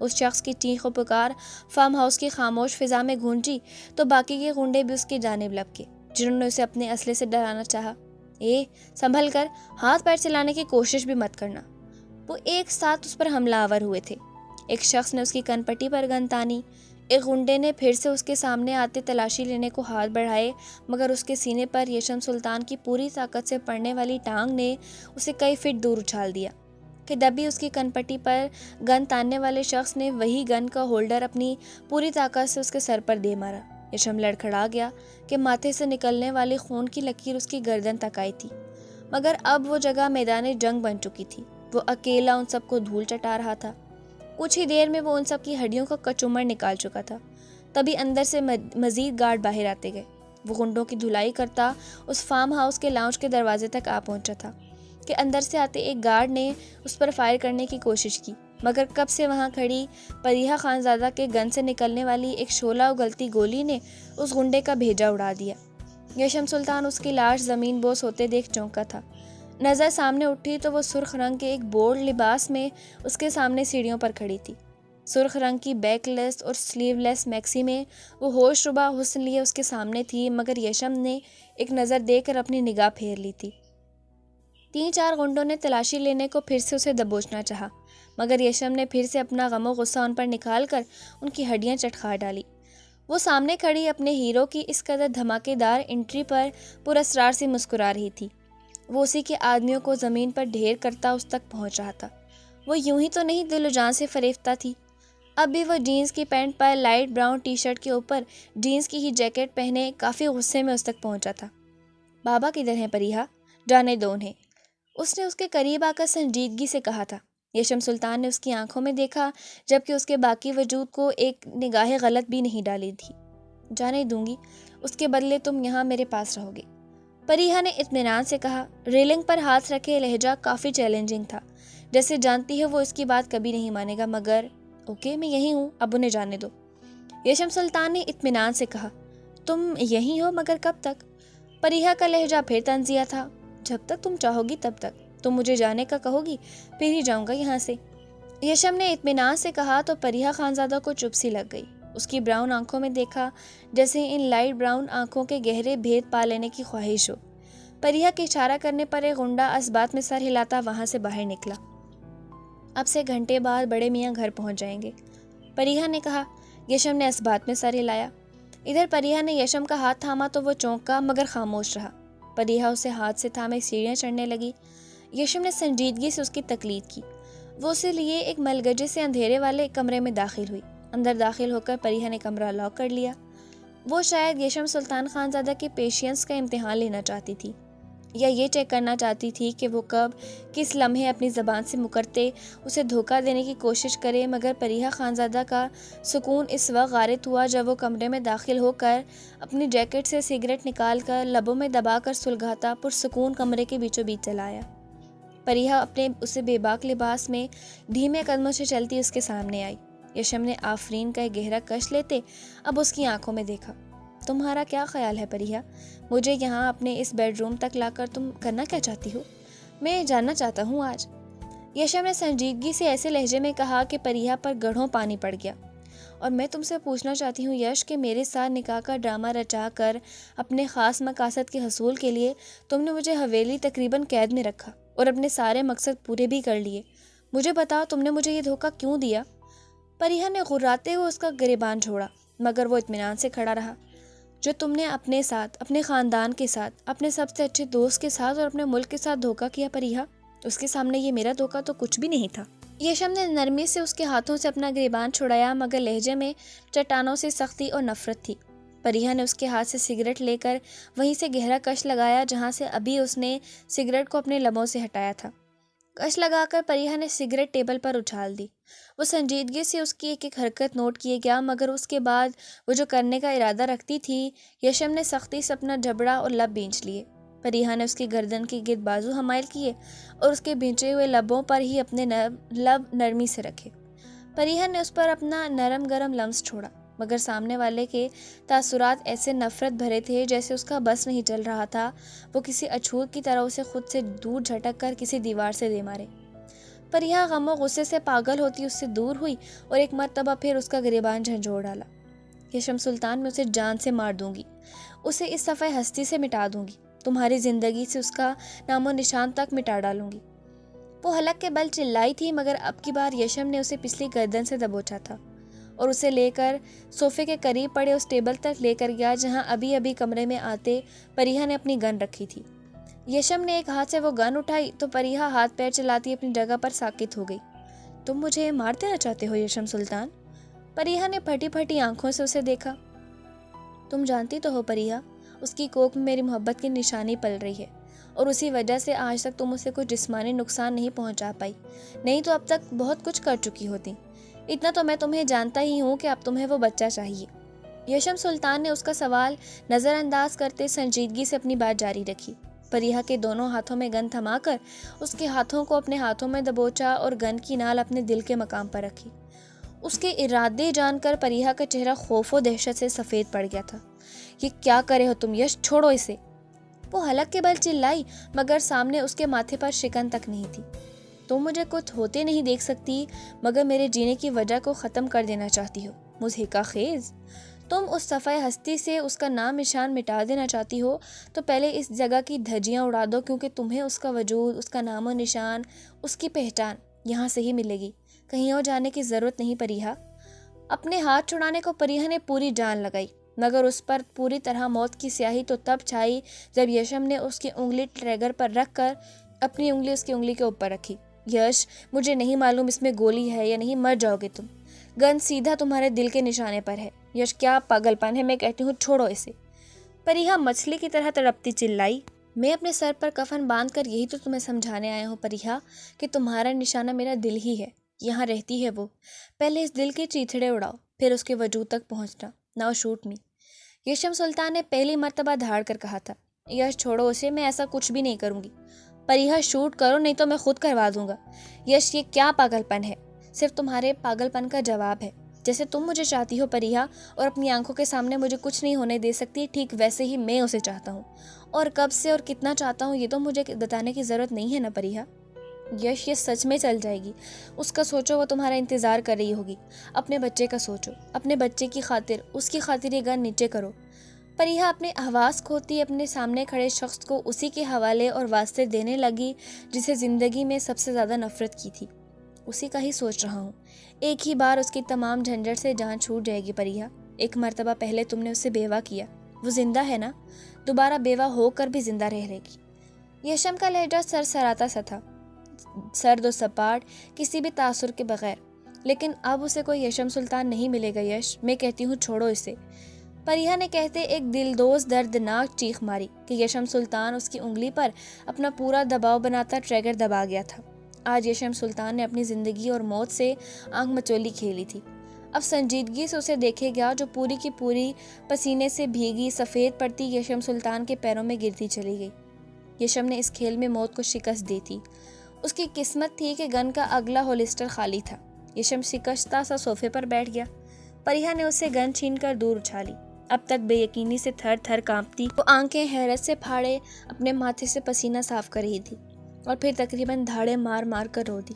اس شخص کی چیخ و پکار فارم ہاؤس کی خاموش فضا میں گونجی تو باقی کے گنڈے بھی اس کی جانب لپکے، جنہوں نے اسے اپنے اسلحے سے ڈرانا چاہا۔ اے سنبھل کر، ہاتھ پیر چلانے کی کوشش بھی مت کرنا۔ وہ ایک ساتھ اس پر حملہ آور ہوئے تھے۔ ایک شخص نے اس کی کن پٹی پر گن تانی، ایک گنڈے نے پھر سے اس کے سامنے آتے تلاشی لینے کو ہاتھ بڑھائے، مگر اس کے سینے پر یشم سلطان کی پوری طاقت سے پڑنے والی ٹانگ نے اسے کئی فٹ دور اچھال دیا کہ دبی اس کی کن پٹی پر گن تاننے والے شخص نے وہی گن کا ہولڈر اپنی پوری طاقت سے اس کے سر پر دے مارا۔ یشم لڑکھڑا گیا کہ ماتھے سے نکلنے والی خون کی لکیر اس کی گردن تک آئی تھی، مگر اب وہ جگہ میدان جنگ بن چکی تھی۔ وہ اکیلا ان سب کو دھول چٹا رہا تھا۔ کچھ ہی دیر میں وہ ان سب کی ہڈیوں کا کچومر نکال چکا تھا۔ تبھی اندر سے مزید گارڈ باہر آتے گئے۔ وہ گنڈوں کی دھلائی کرتا اس فارم ہاؤس کے لاؤنج کے دروازے تک آ پہنچا تھا کہ اندر سے آتے ایک گارڈ نے اس پر فائر کرنے کی کوشش کی، مگر کب سے وہاں کھڑی پریہا خانزادہ کے گن سے نکلنے والی ایک شعلہ اگلتی گولی نے اس گنڈے کا بھیجا اڑا دیا۔ یشم سلطان اس کی لاش زمین بوس ہوتے دیکھ چونکا تھا۔ نظر سامنے اٹھی تو وہ سرخ رنگ کے ایک بورڈ لباس میں اس کے سامنے سیڑھیوں پر کھڑی تھی۔ سرخ رنگ کی بیک لیس اور سلیو لیس میکسی میں وہ ہوش ربا حسن لیے اس کے سامنے تھی، مگر یشم نے ایک نظر دے کر اپنی نگاہ پھیر لی تھی۔ 3-4 گنڈوں نے تلاشی لینے کو پھر سے اسے دبوچنا چاہا، مگر یشم نے پھر سے اپنا غم و غصہ ان پر نکال کر ان کی ہڈیاں چٹکھا ڈالی۔ وہ سامنے کھڑی اپنے ہیرو کی اس قدر دھماکے دار انٹری پر پراسرار سے مسکرا رہی تھی۔ وہ اسی کے آدمیوں کو زمین پر ڈھیر کرتا اس تک پہنچ رہا تھا۔ وہ یوں ہی تو نہیں دل و جان سے فریفتہ تھی۔ اب بھی وہ جینز کی پینٹ پر لائٹ براؤن ٹی شرٹ کے اوپر جینز کی ہی جیکٹ پہنے کافی غصے میں اس تک پہنچا تھا۔ بابا کدھر ہیں پریہا؟ جانے دو انہیں، اس نے اس کے قریب آ کر سنجیدگی سے کہا تھا۔ یشم سلطان نے اس کی آنکھوں میں دیکھا، جبکہ اس کے باقی وجود کو ایک نگاہ غلط بھی نہیں ڈالی تھی۔ جانے دوں گی، اس کے بدلے تم یہاں میرے پاس رہو گے، پریہا نے اطمینان سے کہا۔ ریلنگ پر ہاتھ رکھے لہجہ کافی چیلنجنگ تھا، جیسے جانتی ہے وہ اس کی بات کبھی نہیں مانے گا، مگر اوکے میں یہی ہوں، اب انہیں جانے دو۔ یشم سلطان نے اطمینان سے کہا۔ تم یہی ہو مگر کب تک؟ پریہا کا لہجہ پھر طنزیہ تھا۔ جب تک تم چاہو گی تب تک، تم مجھے جانے کا کہو گی پھر ہی جاؤں گا یہاں سے۔ یشم نے اطمینان سے کہا تو پریہا خانزادہ کو چپ سی لگ گئی۔ اس کی براؤن آنکھوں میں دیکھا جیسے ان لائٹ براؤن آنکھوں کے گہرے بھید پا لینے کی خواہش ہو۔ پریہا کے اشارہ کرنے پر ایک گنڈا اسبات میں سر ہلاتا وہاں سے باہر نکلا۔ اب سے گھنٹے بعد بڑے میاں گھر پہنچ جائیں گے، پریہا نے کہا۔ یشم نے اسبات میں سر ہلایا۔ ادھر پریہا نے یشم کا ہاتھ تھاما تو وہ چونکا مگر خاموش رہا۔ پریہا اسے ہاتھ سے تھامے سیڑھیاں چڑھنے لگی۔ یشم نے سنجیدگی سے اس کی تقلید کی۔ وہ اسے لیے ایک ملگجے سے اندھیرے والے کمرے میں داخل ہوئی۔ اندر داخل ہو کر پریہا نے کمرہ لاک کر لیا۔ وہ شاید یشم سلطان خانزادہ کے پیشنس کا امتحان لینا چاہتی تھی، یا یہ چیک کرنا چاہتی تھی کہ وہ کب کس لمحے اپنی زبان سے مکرتے اسے دھوکہ دینے کی کوشش کرے، مگر پریہا خانزادہ کا سکون اس وقت غارت ہوا جب وہ کمرے میں داخل ہو کر اپنی جیکٹ سے سگریٹ نکال کر لبوں میں دبا کر سلگاتا پرسکون کمرے کے بیچوں بیچ چلا آیا۔ پریہا اپنے اسے بے باک لباس میں دھیمے قدموں سے چلتی اس کے سامنے آئی۔ یشم نے آفرین کا ایک گہرا کش لیتے اب اس کی آنکھوں میں دیکھا۔ تمہارا کیا خیال ہے پریہا؟ مجھے یہاں اپنے اس بیڈ روم تک لا کر تم کرنا کیا چاہتی ہو؟ میں جاننا چاہتا ہوں آج۔ یشم نے سنجیدگی سے ایسے لہجے میں کہا کہ پریہا پر گڑھوں پانی پڑ گیا۔ اور میں تم سے پوچھنا چاہتی ہوں یش کہ میرے ساتھ نکاح کا ڈرامہ رچا کر اپنے خاص مقاصد کے حصول کے لیے تم نے مجھے حویلی تقریباً قید میں رکھا اور اپنے سارے مقصد پورے بھی کر لیے۔ مجھے بتاؤ تم نے مجھے یہ دھوکہ کیوں دیا؟ پریہا نے غراتے ہوئے اس کا گریبان چھوڑا، مگر وہ اطمینان سے کھڑا رہا۔ جو تم نے اپنے ساتھ، اپنے خاندان کے ساتھ، اپنے سب سے اچھے دوست کے ساتھ اور اپنے ملک کے ساتھ دھوکہ کیا پریہا، اس کے سامنے یہ میرا دھوکہ تو کچھ بھی نہیں تھا۔ یشم نے نرمی سے اس کے ہاتھوں سے اپنا گریبان چھڑایا، مگر لہجے میں چٹانوں سے سختی اور نفرت تھی۔ پریہا نے اس کے ہاتھ سے سگریٹ لے کر وہیں سے گہرا کش لگایا جہاں سے ابھی اس نے سگریٹ کو اپنے لبوں سے ہٹایا تھا۔ کش لگا کر پریہا نے سگریٹ ٹیبل پر اچھال دی۔ وہ سنجیدگی سے اس کی ایک ایک حرکت نوٹ کیے گیا، مگر اس کے بعد وہ جو کرنے کا ارادہ رکھتی تھی، یشم نے سختی سے اپنا جبڑا اور لب بینچ لیے۔ پریہا نے اس کی گردن کے گرد بازو حمائل کیے اور اس کے بینچے ہوئے لبوں پر ہی اپنے لب نرمی سے رکھے۔ پریہا نے اس پر اپنا نرم گرم لمس چھوڑا، مگر سامنے والے کے تاثرات ایسے نفرت بھرے تھے جیسے اس کا بس نہیں چل رہا تھا، وہ کسی اچھوت کی طرح اسے خود سے دور جھٹک کر کسی دیوار سے دے مارے۔ پریہا غم و غصے سے پاگل ہوتی اس سے دور ہوئی اور ایک مرتبہ پھر اس کا گریبان جھنجھوڑ ڈالا۔ یشم سلطان، میں اسے جان سے مار دوں گی، اسے اس صفحہ ہستی سے مٹا دوں گی، تمہاری زندگی سے اس کا نام و نشان تک مٹا ڈالوں گی۔ وہ حلق کے بل چلائی تھی، مگر اب کی بار یشم نے اسے پچھلی گردن سے دبوچا تھا اور اسے لے کر صوفے کے قریب پڑے اس ٹیبل تک لے کر گیا جہاں ابھی کمرے میں آتے پریہا نے اپنی گن رکھی تھی۔ یشم نے ایک ہاتھ سے وہ گن اٹھائی تو پریہا ہاتھ پیر چلاتی اپنی جگہ پر ساکت ہو گئی۔ تم مجھے مار دینا چاہتے ہو یشم سلطان؟ پریہا نے پھٹی پھٹی آنکھوں سے اسے دیکھا۔ تم جانتی تو ہو پریہا، اس کی کوکھ میں میری محبت کی نشانی پل رہی ہے اور اسی وجہ سے آج تک تم اسے کوئی جسمانی نقصان نہیں پہنچا پائی، نہیں تو اب تک بہت کچھ کر چکی ہوتی۔ اتنا تو میں تمہیں جانتا ہی ہوں کہ اب تمہیں وہ بچہ چاہیے۔ یشم سلطان نے اس کا سوال نظر انداز کرتے سنجیدگی سے اپنی بات جاری رکھی۔ پریہا کے دونوں ہاتھوں میں گن تھما کر اس کے ہاتھوں کو اپنے ہاتھوں میں دبوچا اور گن کی نال اپنے دل کے مقام پر رکھی۔ اس کے ارادے جان کر پریہا کا چہرہ خوف و دہشت سے سفید پڑ گیا تھا۔ یہ کیا کرے ہو تم یش، چھوڑو اسے۔ وہ حلق کے بل چلائی، مگر سامنے اس کے ماتھے پر شکن تک نہیں تھی۔ تم مجھے کچھ ہوتے نہیں دیکھ سکتی، مگر میرے جینے کی وجہ کو ختم کر دینا چاہتی ہو، مضحکہ خیز۔ تم اس صفحہ ہستی سے اس کا نام نشان مٹا دینا چاہتی ہو تو پہلے اس جگہ کی دھجیاں اڑا دو، کیونکہ تمہیں اس کا وجود، اس کا نام و نشان، اس کی پہچان یہاں سے ہی ملے گی، کہیں اور جانے کی ضرورت نہیں پریہا۔ اپنے ہاتھ چھڑانے کو پریہا نے پوری جان لگائی، مگر اس پر پوری طرح موت کی سیاہی تو تب چھائی جب یشم نے اس کی انگلی ٹریگر پر رکھ کر اپنی انگلی اس کی انگلی کے اوپر رکھی۔ یش، مجھے نہیں معلوم اس میں گولی ہے یا نہیں، مر جاؤ گے تم۔ گن سیدھا تمہارے دل کے نشانے پر ہے۔ یش، کیا پاگل پن ہے، میں کہتی ہوں چھوڑو اسے۔ پریہا مچھلی کی طرح تڑپتی چلائی۔ میں اپنے سر پر کفن باندھ کر یہی تو تمہیں سمجھانے آیا ہوں پریہا کہ تمہارا نشانہ میرا دل ہی ہے، یہاں رہتی ہے وہ۔ پہلے اس دل کے چیتھڑے اڑاؤ، پھر اس کے وجود تک پہنچنا۔ ناؤ شوٹ می۔ یشم سلطان نے پہلی مرتبہ دھاڑ کر کہا تھا۔ یش، چھوڑو اسے، میں ایسا کچھ بھی نہیں کروں گی۔ پریہا، شوٹ کرو نہیں تو میں خود کروا دوں گا۔ یش، یہ کیا پاگل پن ہے؟ صرف تمہارے پاگل پن کا جواب ہے۔ جیسے تم مجھے چاہتی ہو پریہا اور اپنی آنکھوں کے سامنے مجھے کچھ نہیں ہونے دے سکتی، ٹھیک ویسے ہی میں اسے چاہتا ہوں، اور کب سے اور کتنا چاہتا ہوں یہ تو مجھے بتانے کی ضرورت نہیں ہے نا پریہا۔ یش، یہ سچ میں چل جائے گی۔ اس کا سوچو، وہ تمہارا انتظار کر رہی ہوگی۔ اپنے بچے کا سوچو، اپنے بچے کی خاطر، اس کی خاطر یہ گن نیچے کرو۔ پریہا اپنے حواس کھوتی اپنے سامنے کھڑے شخص کو اسی کے حوالے اور واسطے دینے لگی جسے زندگی میں سب سے زیادہ نفرت کی تھی۔ اسی کا ہی سوچ رہا ہوں۔ ایک ہی بار اس کی تمام جھنجھٹ سے جان چھوٹ جائے گی پریہا۔ ایک مرتبہ پہلے تم نے اسے بیوہ کیا، وہ زندہ ہے نا، دوبارہ بیوہ ہو کر بھی زندہ رہے گی۔ یشم کا لہجہ سرسراتا سا تھا، سرد و سپاٹ، کسی بھی تاثر کے بغیر۔ لیکن اب اسے کوئی یشم سلطان نہیں ملے گا یش، میں کہتی ہوں چھوڑو اسے۔ پریہا نے کہتے ایک دلدوز دردناک چیخ ماری کہ یشم سلطان اس کی انگلی پر اپنا پورا دباؤ بناتا ٹریگر دبا گیا تھا۔ آج یشم سلطان نے اپنی زندگی اور موت سے آنکھ مچولی کھیلی تھی۔ اب سنجیدگی سے اسے دیکھے گیا جو پوری کی پوری پسینے سے بھیگی سفید پڑتی یشم سلطان کے پیروں میں گرتی چلی گئی۔ یشم نے اس کھیل میں موت کو شکست دی تھی۔ اس کی قسمت تھی کہ گن کا اگلا ہولسٹر خالی تھا۔ یشم شکستہ سا صوفے پر بیٹھ گیا۔ پریہا نے اسے گن چھین کر دور اچھالی۔ اب تک بے یقینی سے تھر تھر کانپتی وہ آنکھیں حیرت سے پھاڑے اپنے ماتھے سے پسینہ صاف کر رہی تھی اور پھر تقریباً دھاڑے مار مار کر رو دی۔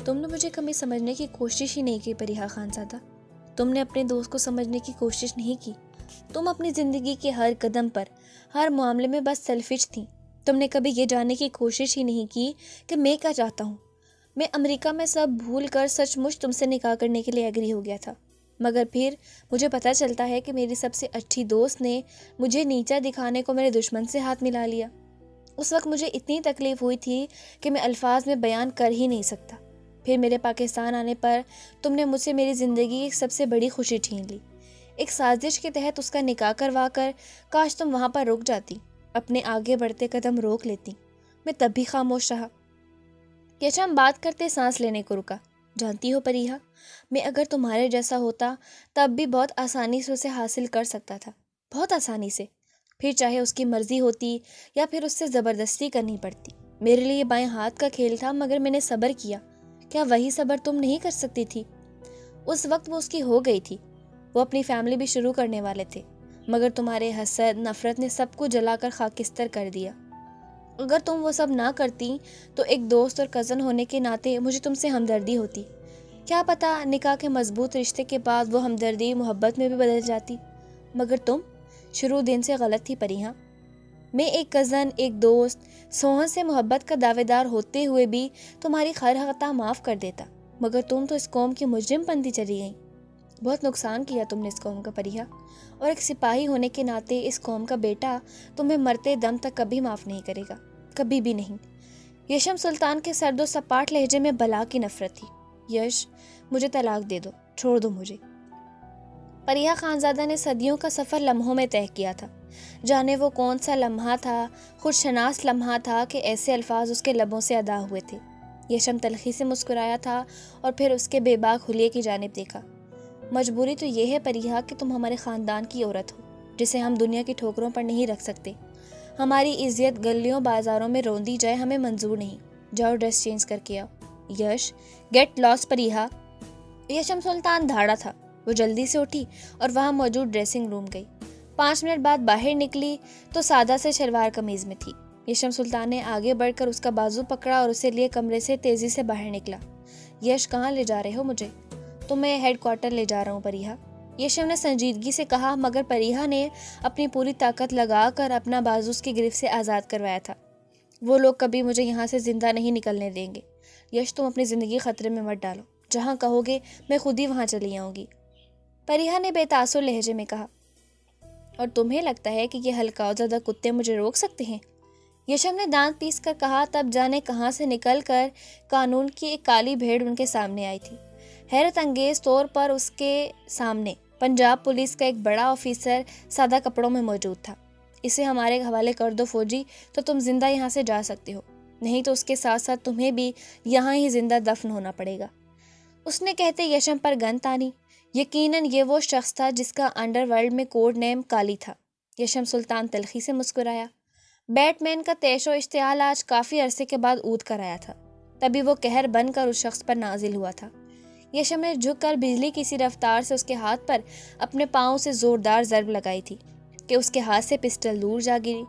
تم نے مجھے کبھی سمجھنے کی کوشش ہی نہیں کی پریحا خانزادہ، تم نے اپنے دوست کو سمجھنے کی کوشش نہیں کی۔ تم اپنی زندگی کے ہر قدم پر، ہر معاملے میں بس سیلفش تھیں۔ تم نے کبھی یہ جاننے کی کوشش ہی نہیں کی کہ میں کیا چاہتا ہوں۔ میں امریکہ میں سب بھول کر سچ مچ تم سے نکاح کرنے کے لیے ایگری ہو گیا تھا، مگر پھر مجھے پتہ چلتا ہے کہ میری سب سے اچھی دوست نے مجھے نیچا دکھانے کو میرے دشمن سے ہاتھ ملا لیا۔ اس وقت مجھے اتنی تکلیف ہوئی تھی کہ میں الفاظ میں بیان کر ہی نہیں سکتا۔ پھر میرے پاکستان آنے پر تم نے مجھ سے میری زندگی کی سب سے بڑی خوشی چھین لی۔ ایک سازش کے تحت اس کا نکاح کروا کر کاش تم وہاں پر رک جاتی، اپنے آگے بڑھتے قدم روک لیتی۔ میں تب بھی خاموش رہا۔ یشم بات کرتے سانس لینے کو رکا۔ جانتی ہو پریحا، میں اگر تمہارے جیسا ہوتا تب بھی بہت آسانی سے اسے حاصل کر سکتا تھا، بہت آسانی سے، پھر چاہے اس کی مرضی ہوتی یا پھر اس سے زبردستی کرنی پڑتی۔ میرے لیے بائیں ہاتھ کا کھیل تھا، مگر میں نے صبر کیا۔ کیا وہی صبر تم نہیں کر سکتی تھی؟ اس وقت وہ اس کی ہو گئی تھی، وہ اپنی فیملی بھی شروع کرنے والے تھے، مگر تمہارے حسد نفرت نے سب کو جلا کر خاکستر کر دیا۔ اگر تم وہ سب نہ کرتی تو ایک دوست اور کزن ہونے کے ناطے مجھے تم سے ہمدردی ہوتی۔ کیا پتہ نکاح کے مضبوط رشتے کے بعد وہ ہمدردی محبت میں بھی بدل جاتی، مگر تم شروع دن سے غلط تھی پریحا۔ میں ایک کزن، ایک دوست، سوہن سے محبت کا دعوے دار ہوتے ہوئے بھی تمہاری خیر خطا معاف کر دیتا، مگر تم تو اس قوم کی مجرم بنتی چلی گئی۔ بہت نقصان کیا تم نے اس قوم کا پریحا، اور ایک سپاہی ہونے کے ناطے اس قوم کا بیٹا تمہیں مرتے دم تک کبھی معاف نہیں کرے گا، کبھی بھی نہیں۔ یشم سلطان کے سرد و سپاٹ لہجے میں بلا کی نفرت تھی۔ یش، مجھے طلاق دے دو، چھوڑ دو مجھے۔ پریحا خانزادہ نے صدیوں کا سفر لمحوں میں طے کیا تھا۔ جانے وہ کون سا لمحہ تھا، خود شناس لمحہ تھا کہ ایسے الفاظ اس کے لبوں سے ادا ہوئے تھے۔ یشم تلخی سے مسکرایا تھا اور پھر اس کے بے باک حلیے کی جانب دیکھا۔ مجبوری تو یہ ہے پریحا کہ تم ہمارے خاندان کی عورت ہو، جسے ہم دنیا کی ٹھوکروں پر نہیں رکھ سکتے۔ ہماری عزت گلیوں بازاروں میں روندی جائے ہمیں منظور نہیں۔ جاؤ ڈریس چینج کر کے آؤ۔ یش، گیٹ لاس پریحا۔ یشم سلطان دھاڑا تھا۔ وہ جلدی سے اٹھی اور وہاں موجود ڈریسنگ روم گئی۔ 5 منٹ بعد باہر نکلی تو سادہ سے شلوار قمیض میں تھی۔ یشم سلطان نے آگے بڑھ کر اس کا بازو پکڑا اور اسے لیے کمرے سے تیزی سے باہر نکلا۔ یش، کہاں لے جا رہے ہو مجھے؟ تو میں ہیڈ کوارٹر لے جا رہا ہوں پریحا، یشم نے سنجیدگی سے کہا، مگر پریحا نے اپنی پوری طاقت لگا کر اپنا بازو اس کی گرفت سے آزاد کروایا تھا۔ وہ لوگ کبھی مجھے یہاں سے زندہ نہیں نکلنے دیں گے۔ یش، تم اپنی زندگی خطرے میں مت ڈالو، جہاں کہو گے میں خود ہی وہاں چلی آؤں گی، پریحا نے بے تاثر لہجے میں کہا۔ اور تمہیں لگتا ہے کہ یہ ہلکاؤ زدہ کتے مجھے روک سکتے ہیں؟ یشم نے دانت پیس کر کہا۔ تب جانے کہاں سے نکل کر قانون کی ایک کالی بھیڑ ان کے سامنے آئی تھی۔ حیرت انگیز طور پر اس کے سامنے پنجاب پولیس کا ایک بڑا آفیسر سادہ کپڑوں میں موجود تھا۔ اسے ہمارے حوالے کر دو فوجی، تو تم زندہ یہاں سے جا سکتے ہو، نہیں تو اس کے ساتھ ساتھ تمہیں بھی یہاں ہی زندہ دفن ہونا پڑے گا۔ اس نے کہتے یشم پر گن تانی۔ یقیناً یہ وہ شخص تھا جس کا انڈر ورلڈ میں کوڈ نیم کالی تھا۔ یشم سلطان تلخی سے مسکرایا۔ بیٹ مین کا تیش و اشتعال آج کافی عرصے کے بعد اود کر آیا تھا، تبھی وہ قہر بن کر اس شخص پر نازل ہوا تھا۔ یشم نے جھک کر بجلی کی سی رفتار سے اس کے ہاتھ پر اپنے پاؤں سے زوردار ضرب لگائی تھی کہ اس کے ہاتھ سے پسٹل دور جا گری۔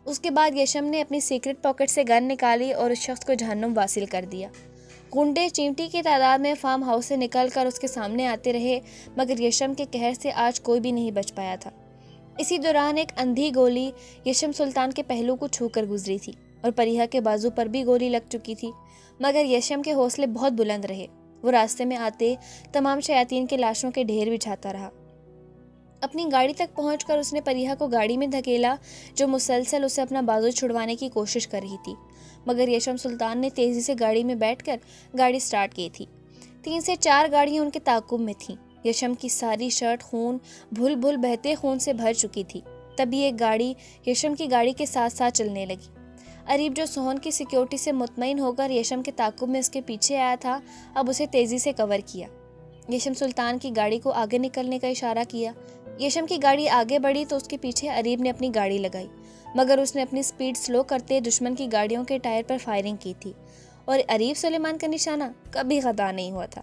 اس کے بعد یشم نے اپنی سیکرٹ پاکٹ سے گن نکالی اور اس شخص کو جہنم واصل کر دیا۔ گنڈے چیمٹی کی تعداد میں فارم ہاؤس سے نکل کر اس کے سامنے آتے رہے، مگر یشم کے قہر سے آج کوئی بھی نہیں بچ پایا تھا۔ اسی دوران ایک اندھی گولی یشم سلطان کے پہلو کو چھو کر گزری تھی اور پریحا کے بازو پر بھی گولی لگ چکی تھی، مگر یشم کے حوصلے بہت بلند رہے۔ وہ راستے میں آتے تمام شیاطین کے لاشوں کے ڈھیر بچھاتا رہا۔ اپنی گاڑی تک پہنچ کر اس نے پریحا کو گاڑی میں دھکیلا، جو مسلسل اسے اپنا بازو چھڑوانے کی کوشش کر رہی تھی، مگر یشم سلطان نے تیزی سے گاڑی میں بیٹھ کر گاڑی سٹارٹ کی تھی۔ 3 سے 4 گاڑیاں ان کے تعاقب میں تھیں۔ یشم کی ساری شرٹ خون بھل بھل بہتے خون سے بھر چکی تھی۔ تبھی ایک گاڑی یشم کی گاڑی کے ساتھ ساتھ چلنے لگی۔ اریب، جو سوہن کی سیکیورٹی سے مطمئن ہو کر یشم کے تعاقب میں اس کے پیچھے آیا تھا، اب اسے تیزی سے کور کیا۔ یشم سلطان کی گاڑی کو آگے نکلنے کا اشارہ کیا۔ یشم کی گاڑی آگے بڑھی تو اس کے پیچھے اریب نے اپنی گاڑی لگائی، مگر اس نے اپنی سپیڈ سلو کرتے دشمن کی گاڑیوں کے ٹائر پر فائرنگ کی تھی، اور اریب سلیمان کا نشانہ کبھی خطا نہیں ہوا تھا۔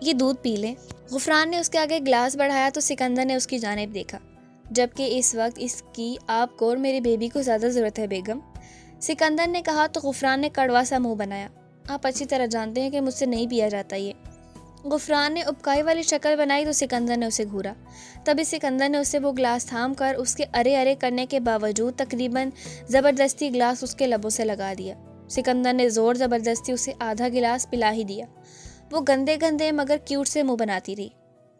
یہ دودھ پی لیں۔ غفران نے اس کے آگے گلاس بڑھایا تو سکندر نے اس کی جانب دیکھا، جبکہ اس وقت اس کی آپ کو اور میری بیبی کو زیادہ ضرورت ہے بیگم، سکندر نے کہا تو غفران نے کڑوا سا منہ بنایا۔ آپ اچھی طرح جانتے ہیں کہ مجھ سے نہیں پیا جاتا یہ۔ غفران نے ابکائی والی شکل بنائی تو سکندر نے اسے گھورا۔ تبھی سکندر نے اسے وہ گلاس تھام کر اس کے ارے ارے کرنے کے باوجود تقریباً زبردستی گلاس اس کے لبوں سے لگا دیا۔ سکندر نے زور زبردستی اسے آدھا گلاس پلا ہی دیا۔ وہ گندے گندے مگر کیوٹ سے منہ بناتی رہی۔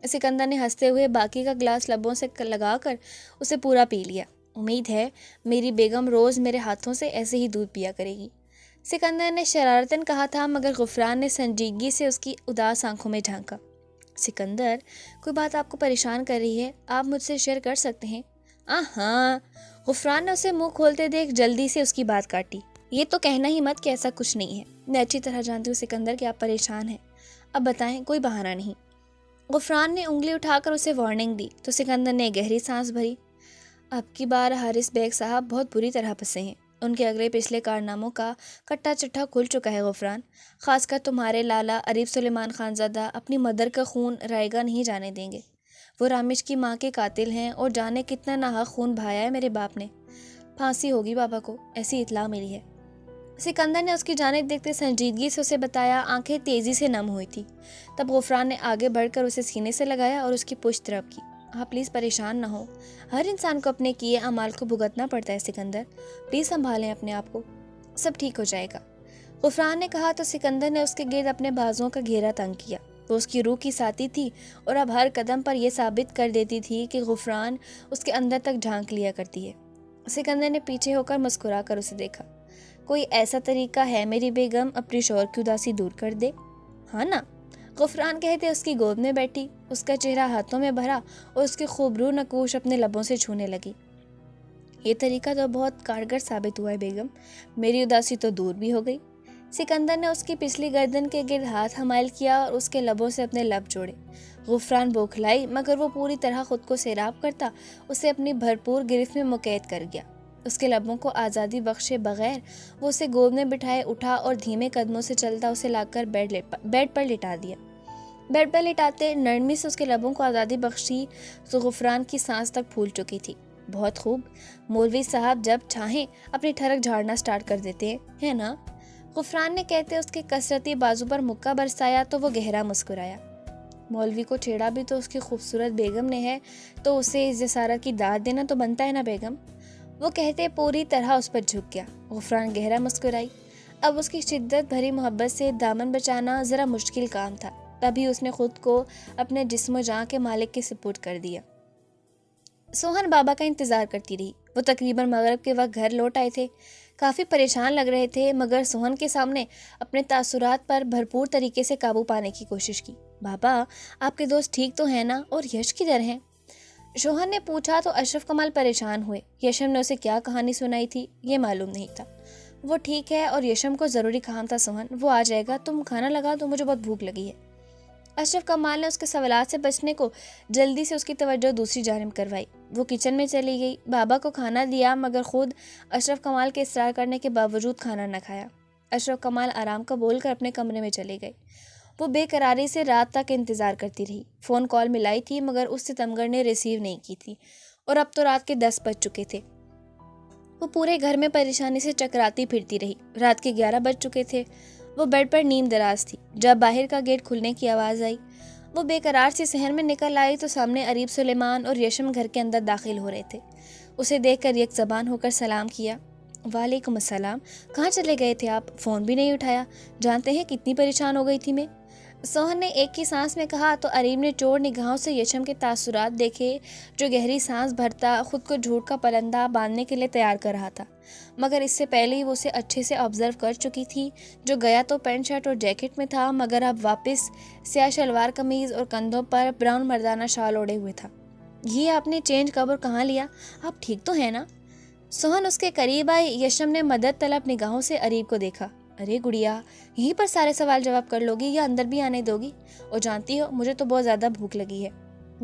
سکندر نے ہنستے ہوئے باقی کا گلاس لبوں سے لگا کر اسے پورا پی لیا۔ امید ہے میری بیگم روز میرے ہاتھوں سے ایسے ہی دودھ پیا کرے گی، سکندر نے شرارتاً کہا تھا، مگر غفران نے سنجیدگی سے اس کی اداس آنکھوں میں جھانکا۔ سکندر، کوئی بات آپ کو پریشان کر رہی ہے؟ آپ مجھ سے شیئر کر سکتے ہیں۔ ہاں، غفران نے اسے منہ کھولتے دیکھ جلدی سے اس کی بات کاٹی۔ یہ تو کہنا ہی مت کہ ایسا کچھ نہیں ہے، میں اچھی طرح جانتی ہوں سکندر کہ آپ پریشان ہیں، اب بتائیں، کوئی بہانہ نہیں۔ غفران نے انگلی اٹھا کر اسے وارننگ دی تو سکندر نے گہری سانس بھری۔ اب کی بار حارث بیگ صاحب بہت بری طرح پھنسے ہیں، ان کے اگلے پچھلے کارناموں کا کٹا چٹھا کھل چکا ہے غفران، خاص کر تمہارے لالا اریب سلیمان خان زادہ اپنی مدر کا خون رائیگاں نہیں جانے دیں گے۔ وہ رامش کی ماں کے قاتل ہیں اور جانے کتنا ناحق خون بہایا ہے میرے باپ نے۔ پھانسی ہوگی بابا کو، ایسی اطلاع ملی ہے۔ سکندر نے اس کی جانب دیکھتے سنجیدگی سے اسے بتایا، آنکھیں تیزی سے نم ہوئی تھی۔ تب غفران نے آگے بڑھ کر اسے سینے سے لگایا اور اس کی پشت رب کی۔ آپ پلیز پریشان نہ ہو، ہر انسان کو اپنے کیے اعمال کو بھگتنا پڑتا ہے سکندر، پلیز سنبھالیں اپنے آپ کو، سب ٹھیک ہو جائے گا، غفران نے کہا تو سکندر نے اس کے گرد اپنے بازوؤں کا گھیرا تنگ کیا۔ وہ اس کی روح کی ساتھی تھی اور اب ہر قدم پر یہ ثابت کر دیتی تھی کہ غفران اس کے اندر تک جھانک لیا کرتی ہے۔ سکندر نے پیچھے ہو کر مسکرا کر اسے دیکھا۔ کوئی ایسا طریقہ ہے میری بیگم اپنی شوہر کی اداسی دور کر دے؟ ہاں نا، غفران کہتے اس کی گود میں بیٹھی، اس کا چہرہ ہاتھوں میں بھرا اور اس کی خوبرو نقوش اپنے لبوں سے چھونے لگی۔ یہ طریقہ تو بہت کارگر ثابت ہوا ہے بیگم، میری اداسی تو دور بھی ہو گئی۔ سکندر نے اس کی پچھلی گردن کے گرد ہاتھ حمائل کیا اور اس کے لبوں سے اپنے لب جوڑے۔ غفران بوکھلائی مگر وہ پوری طرح خود کو سیراب کرتا اسے اپنی بھرپور گرفت میں مقید کر گیا۔ اس کے لبوں کو آزادی بخشے بغیر وہ اسے گود میں بٹھائے اٹھا اور دھیمے قدموں سے چلتا اسے لا کر بیڈ پر لٹا دیا۔ بیڈ پر لٹاتے نرمی سے اس کے لبوں کو آزادی بخشی تو غفران کی سانس تک پھول چکی تھی۔ بہت خوب، مولوی صاحب جب چاہیں اپنی ٹھڑک جھاڑنا سٹارٹ کر دیتے ہیں، ہے نا؟ غفران نے کہتے اس کے کثرتی بازو پر مکہ برسایا تو وہ گہرا مسکرایا۔ مولوی کو چھیڑا بھی تو اس کی خوبصورت بیگم نے ہے تو اسے اس جسارت کی داد دینا تو بنتا ہے نا بیگم، وہ کہتے پوری طرح اس پر جھک گیا۔ غفران گہرا مسکرائی۔ اب اس کی شدت بھری محبت سے دامن بچانا ذرا مشکل کام تھا، تبھی اس نے خود کو اپنے جسم و جاں کے مالک کے سپرد کر دیا۔ سوہن بابا کا انتظار کرتی رہی۔ وہ تقریباً مغرب کے وقت گھر لوٹ آئے تھے، کافی پریشان لگ رہے تھے مگر سوہن کے سامنے اپنے تاثرات پر بھرپور طریقے سے قابو پانے کی کوشش کی۔ بابا، آپ کے دوست ٹھیک تو ہیں نا، اور یش کدھر ہیں؟ شوہر نے پوچھا تو اشرف کمال پریشان ہوئے۔ یشم نے اسے کیا کہانی سنائی تھی یہ معلوم نہیں تھا۔ وہ ٹھیک ہے اور یشم کو ضروری کام تھا سوہن، وہ آ جائے گا، تم کھانا لگا دو، مجھے بہت بھوک لگی ہے۔ اشرف کمال نے اس کے سوالات سے بچنے کو جلدی سے اس کی توجہ دوسری جانب کروائی۔ وہ کچن میں چلی گئی، بابا کو کھانا دیا مگر خود اشرف کمال کے اصرار کرنے کے باوجود کھانا نہ کھایا۔ اشرف کمال آرام کا بول کر اپنے کمرے میں چلے گئے۔ وہ بے قراری سے رات تک انتظار کرتی رہی۔ فون کال ملائی تھی مگر اس ستمگر نے ریسیو نہیں کی تھی اور اب تو رات کے 10 بج چکے تھے۔ وہ پورے گھر میں پریشانی سے چکراتی پھرتی رہی۔ رات کے 11 بج چکے تھے۔ وہ بیڈ پر نیم دراز تھی جب باہر کا گیٹ کھلنے کی آواز آئی۔ وہ بے قرار سی صحن میں نکل آئی تو سامنے اریب سلیمان اور یشم گھر کے اندر داخل ہو رہے تھے۔ اسے دیکھ کر یک زبان ہو کر سلام کیا۔ وعلیکم السلام، کہاں چلے گئے تھے آپ؟ فون بھی نہیں اٹھایا، جانتے ہیں کتنی پریشان ہو گئی تھی میں، سوہن نے ایک ہی سانس میں کہا تو اریب نے چور نگاہوں سے یشم کے تاثرات دیکھے جو گہری سانس بھرتا خود کو جھوٹ کا پرندہ باندھنے کے لیے تیار کر رہا تھا، مگر اس سے پہلے ہی وہ اسے اچھے سے آبزرو کر چکی تھی۔ جو گیا تو پینٹ شرٹ اور جیکٹ میں تھا مگر اب واپس سیاہ شلوار قمیض اور کندھوں پر براؤن مردانہ شال اوڑے ہوئے تھا۔ یہ آپ نے چینج کب اور کہاں لیا؟ آپ ٹھیک تو ہیں نا؟ سوہن اس کے قریب آئی۔ یشم نے مدد طلب نگاہوں سے اریب کو دیکھا۔ ارے گڑیا، یہیں پر سارے سوال جواب کر لوگی یا اندر بھی آنے دوگی؟ اور جانتی ہو مجھے تو بہت زیادہ بھوک لگی ہے۔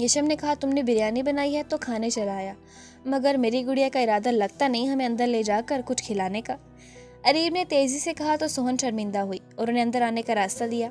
یشم نے کہا تم نے بریانی بنائی ہے تو کھانے چلا آیا، مگر میری گڑیا کا ارادہ لگتا نہیں ہمیں اندر لے جا کر کچھ کھلانے کا۔ اریب نے تیزی سے کہا تو سوہن شرمندہ ہوئی اور انہیں اندر آنے کا راستہ دیا۔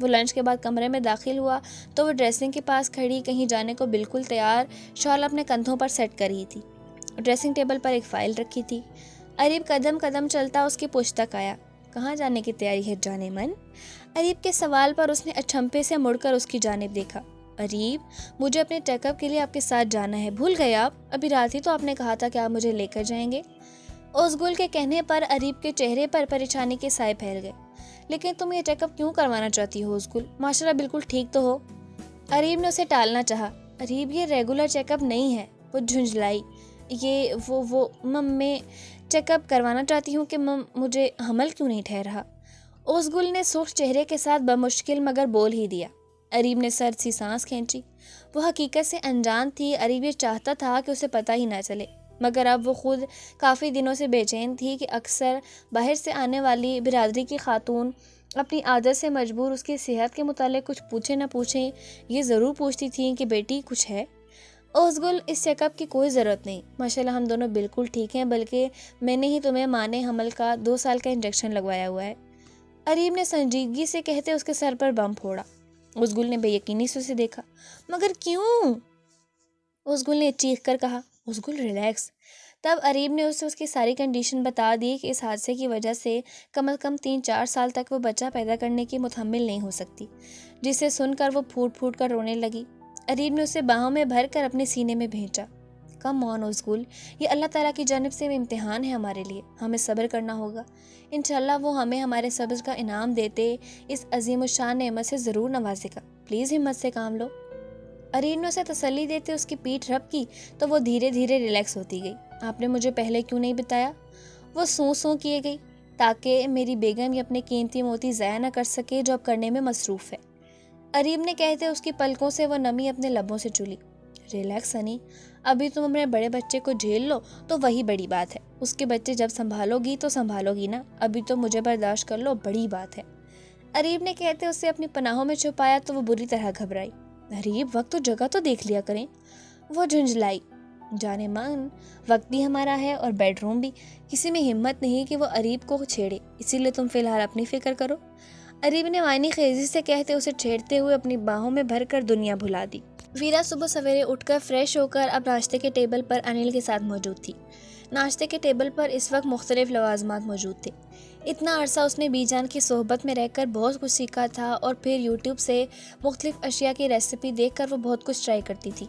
وہ لنچ کے بعد کمرے میں داخل ہوا تو وہ ڈریسنگ کے پاس کھڑی کہیں جانے کو بالکل تیار شال اپنے کندھوں پر سیٹ کر رہی تھی۔ ڈریسنگ ٹیبل پر ایک فائل رکھی تھی۔ اریب قدم قدم چلتا اس کی پشت تک آیا۔ کہاں جانے کی تیاری ہے جانے من؟ اریب کے سوال پر اس نے اچھمپے سے مڑ کر اس کی جانب دیکھا۔ اریب، مجھے اپنے چیک اپ کے لیے آپ کے ساتھ جانا ہے، بھول گئے آپ؟ ابھی رات ہی تو آپ نے کہا تھا کہ آپ مجھے لے کر جائیں گے۔ اوزگل کے کہنے پر اریب کے چہرے پر پریشانی کے سائے پھیل گئے۔ لیکن تم یہ چیک اپ کیوں کروانا چاہتی ہو اوزگل؟ ماشاءاللہ بالکل ٹھیک تو ہو۔ اریب نے اسے ٹالنا چاہا۔ اریب، یہ ریگولر چیک اپ نہیں ہے۔ وہ جھنجھلائی۔ میں چیک اپ کروانا چاہتی ہوں کہ مجھے حمل کیوں نہیں ٹھہرا؟ اوزگل نے سرخ چہرے کے ساتھ بمشکل مگر بول ہی دیا۔ اریب نے سرد سی سانس کھینچی۔ وہ حقیقت سے انجان تھی۔ اریب یہ چاہتا تھا کہ اسے پتہ ہی نہ چلے، مگر اب وہ خود کافی دنوں سے بے چین تھی کہ اکثر باہر سے آنے والی برادری کی خاتون اپنی عادت سے مجبور اس کی صحت کے متعلق کچھ پوچھیں نہ پوچھیں یہ ضرور پوچھتی تھیں کہ بیٹی کچھ ہے؟ اوزگل، اس چیک اپ کی کوئی ضرورت نہیں، ماشاءاللہ ہم دونوں بالکل ٹھیک ہیں، بلکہ میں نے ہی تمہیں مانے حمل کا 2 سال کا انجیکشن لگوایا ہوا ہے۔ اریب نے سنجیدگی سے کہتے اس کے سر پر بم پھوڑا۔ اوزگل نے بے یقینی سے اسے دیکھا۔ مگر کیوں؟ اوزگل نے چیخ کر کہا۔ اوزگل ریلیکس۔ تب اریب نے اسے اس کی ساری کنڈیشن بتا دی کہ اس حادثے کی وجہ سے کم از کم 3-4 سال تک وہ بچہ پیدا کرنے کی متحمل نہیں ہو سکتی، جسے سن کر وہ پھوٹ پھوٹ کر رونے لگی۔ اریب نے اسے باہوں میں بھر کر اپنے سینے میں بھینچا۔ کم آن اوزگل، یہ اللہ تعالیٰ کی جانب سے امتحان ہے ہمارے لیے، ہمیں صبر کرنا ہوگا۔ انشاءاللہ وہ ہمیں ہمارے صبر کا انعام دیتے اس عظیم الشان نعمت سے ضرور نوازے گا، پلیز ہمت سے کام لو۔ اریب نے اسے تسلی دیتے اس کی پیٹھ رب کی تو وہ دھیرے دھیرے ریلیکس ہوتی گئی۔ آپ نے مجھے پہلے کیوں نہیں بتایا؟ وہ سوں کیے گئی، تاکہ میری بیگم یہ اپنے قیمتی موتی ضائع نہ کر سکے جو اب کرنے میں مصروف ہے۔ اریب نے کہتے اس کی پلکوں سے وہ نمی اپنے لبوں سے چلی۔ ریلیکس سنی، ابھی تم اپنے بڑے بچے کو جھیل لو تو وہی بڑی بات ہے، اس کے بچے جب سنبھالو گی تو سنبھالو گی نا، ابھی تو مجھے برداشت کر لو، بڑی بات ہے۔ اریب نے کہتے اسے اپنی پناہوں میں چھپایا تو وہ بری طرح گھبرائی۔ اریب، وقت و جگہ تو دیکھ لیا کریں۔ وہ جھنجھلائی۔ جانے من، وقت بھی ہمارا ہے اور بیڈ روم بھی، کسی میں ہمت نہیں کہ وہ اریب کو چھیڑے، اسی لیے تم فی الحال اپنی فکر کرو۔ اریب نے وائنی خیزی سے کہتے اسے چھیڑتے ہوئے اپنی باہوں میں بھر کر دنیا بھلا دی۔ ویرا صبح سویرے اٹھ کر فریش ہو کر اب ناشتے کے ٹیبل پر انل کے ساتھ موجود تھی۔ ناشتے کے ٹیبل پر اس وقت مختلف لوازمات موجود تھے۔ اتنا عرصہ اس نے بی جان کی صحبت میں رہ کر بہت کچھ سیکھا تھا اور پھر یوٹیوب سے مختلف اشیاء کی ریسیپی دیکھ کر وہ بہت کچھ ٹرائی کرتی تھی۔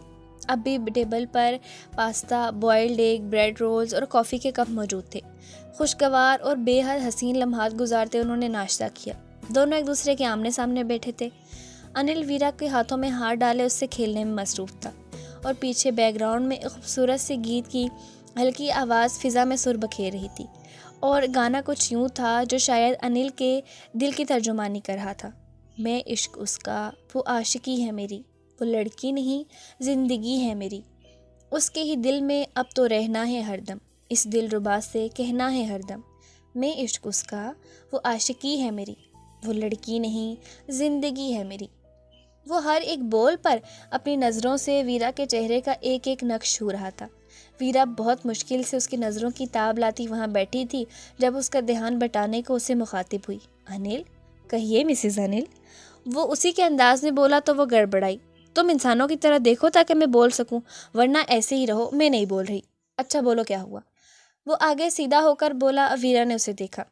اب بھی ٹیبل پر pasta, boiled egg, bread rolls اور کافی کے کپ موجود تھے۔ خوشگوار اور بے حد حسین لمحات گزارتے انہوں نے ناشتہ کیا۔ دونوں ایک دوسرے کے آمنے سامنے بیٹھے تھے۔ انل ویرا کے ہاتھوں میں ہاتھ ڈالے اس سے کھیلنے میں مصروف تھا اور پیچھے بیک گراؤنڈ میں ایک خوبصورت سے گیت کی ہلکی آواز فضا میں سر بکھیر رہی تھی، اور گانا کچھ یوں تھا جو شاید انل کے دل کی ترجمانی کر رہا تھا۔ میں عشق اس کا، وہ عاشقی ہے میری، وہ لڑکی نہیں زندگی ہے میری، اس کے ہی دل میں اب تو رہنا ہے ہر دم، اس دل ربا سے کہنا ہے ہر دم۔ میں عشق اس کا، وہ عاشقی ہے میری، وہ لڑکی نہیں زندگی ہے میری۔ وہ ہر ایک بول پر اپنی نظروں سے ویرا کے چہرے کا ایک ایک نقش چھو رہا تھا۔ ویرا بہت مشکل سے اس کی نظروں کی تاب لاتی وہاں بیٹھی تھی جب اس کا دھیان بٹانے کو اسے مخاطب ہوئی۔ انل، کہیے مسز انل۔ وہ اسی کے انداز میں بولا تو وہ گڑبڑائی۔ تم انسانوں کی طرح دیکھو تاکہ میں بول سکوں، ورنہ ایسے ہی رہو، میں نہیں بول رہی۔ اچھا بولو کیا ہوا؟ وہ آگے سیدھا ہو کر بولا۔ ویرا نے اسے دیکھا۔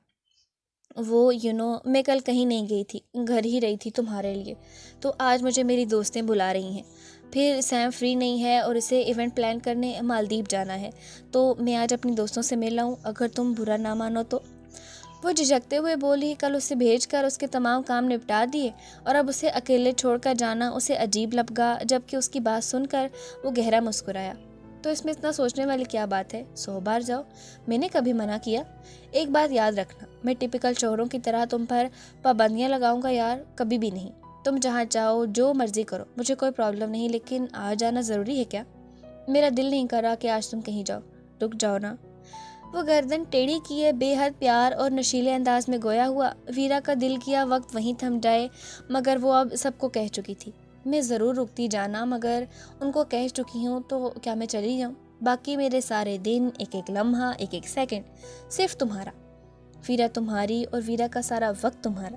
وہ میں کل کہیں نہیں گئی تھی، گھر ہی رہی تھی تمہارے لیے، تو آج مجھے میری دوستیں بلا رہی ہیں، پھر سیم فری نہیں ہے اور اسے ایونٹ پلان کرنے مالدیپ جانا ہے، تو میں آج اپنی دوستوں سے مل آؤں، اگر تم برا نہ مانو تو۔ وہ جھجکتے ہوئے بولی۔ کل اسے بھیج کر اس کے تمام کام نپٹا دیے اور اب اسے اکیلے چھوڑ کر جانا اسے عجیب لگا، جبکہ اس کی بات سن کر وہ گہرا مسکرایا۔ تو اس میں اتنا سوچنے والی کیا بات ہے، 100 بار جاؤ، میں نے کبھی منع کیا؟ ایک بات یاد رکھنا، میں ٹپیکل شوہروں کی طرح تم پر پابندیاں لگاؤں گا یار، کبھی بھی نہیں۔ تم جہاں چاہو جو مرضی کرو، مجھے کوئی پرابلم نہیں، لیکن آج جانا ضروری ہے کیا؟ میرا دل نہیں کر رہا کہ آج تم کہیں جاؤ، رک جاؤ نا۔ وہ گردن ٹیڑھی کیے بے حد پیار اور نشیلے انداز میں گویا ہوا۔ ویرا کا دل کیا وقت وہیں تھم جائے، مگر وہ اب سب کو کہہ چکی تھی۔ میں ضرور رکتی جانا، مگر ان کو کہہ چکی ہوں تو کیا میں چلی جاؤں؟ باقی میرے سارے دن، ایک ایک لمحہ، ایک ایک سیکنڈ صرف تمہارا، ویرا تمہاری اور ویرا کا سارا وقت تمہارا۔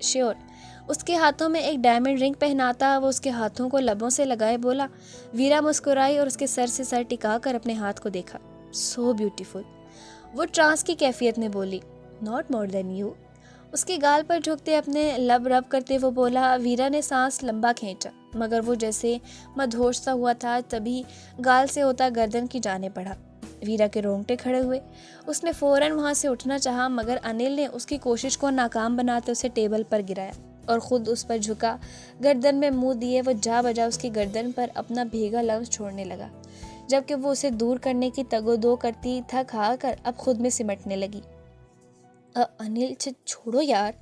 شیور، اس کے ہاتھوں میں ایک ڈائمنڈ رنگ پہناتا وہ اس کے ہاتھوں کو لبوں سے لگائے بولا۔ ویرا مسکرائی اور اس کے سر سے سر ٹکا کر اپنے ہاتھ کو دیکھا۔ سو بیوٹیفل، وہ ٹرانس کی کیفیت میں بولی۔ ناٹ مور دین یو، اس کے گال پر جھکتے اپنے لب رب کرتے وہ بولا۔ ویرا نے سانس لمبا کھینچا مگر وہ جیسے مدہوش سا ہوا تھا، تبھی گال سے ہوتا گردن کی جانب بڑھا۔ ویرا کے رونگٹے کھڑے ہوئے، اس نے فوراً وہاں سے اٹھنا چاہا مگر انل نے اس کی کوشش کو ناکام بناتے اسے ٹیبل پر گرایا اور خود اس پر جھکا، گردن میں منہ دیے وہ جا بجا اس کی گردن پر اپنا بھیگا لفظ چھوڑنے لگا، جبکہ وہ اسے دور کرنے کی تگ و دو کرتی تھک ہار کر اب خود میں سمٹنے لگی۔ انل چھوڑو یار،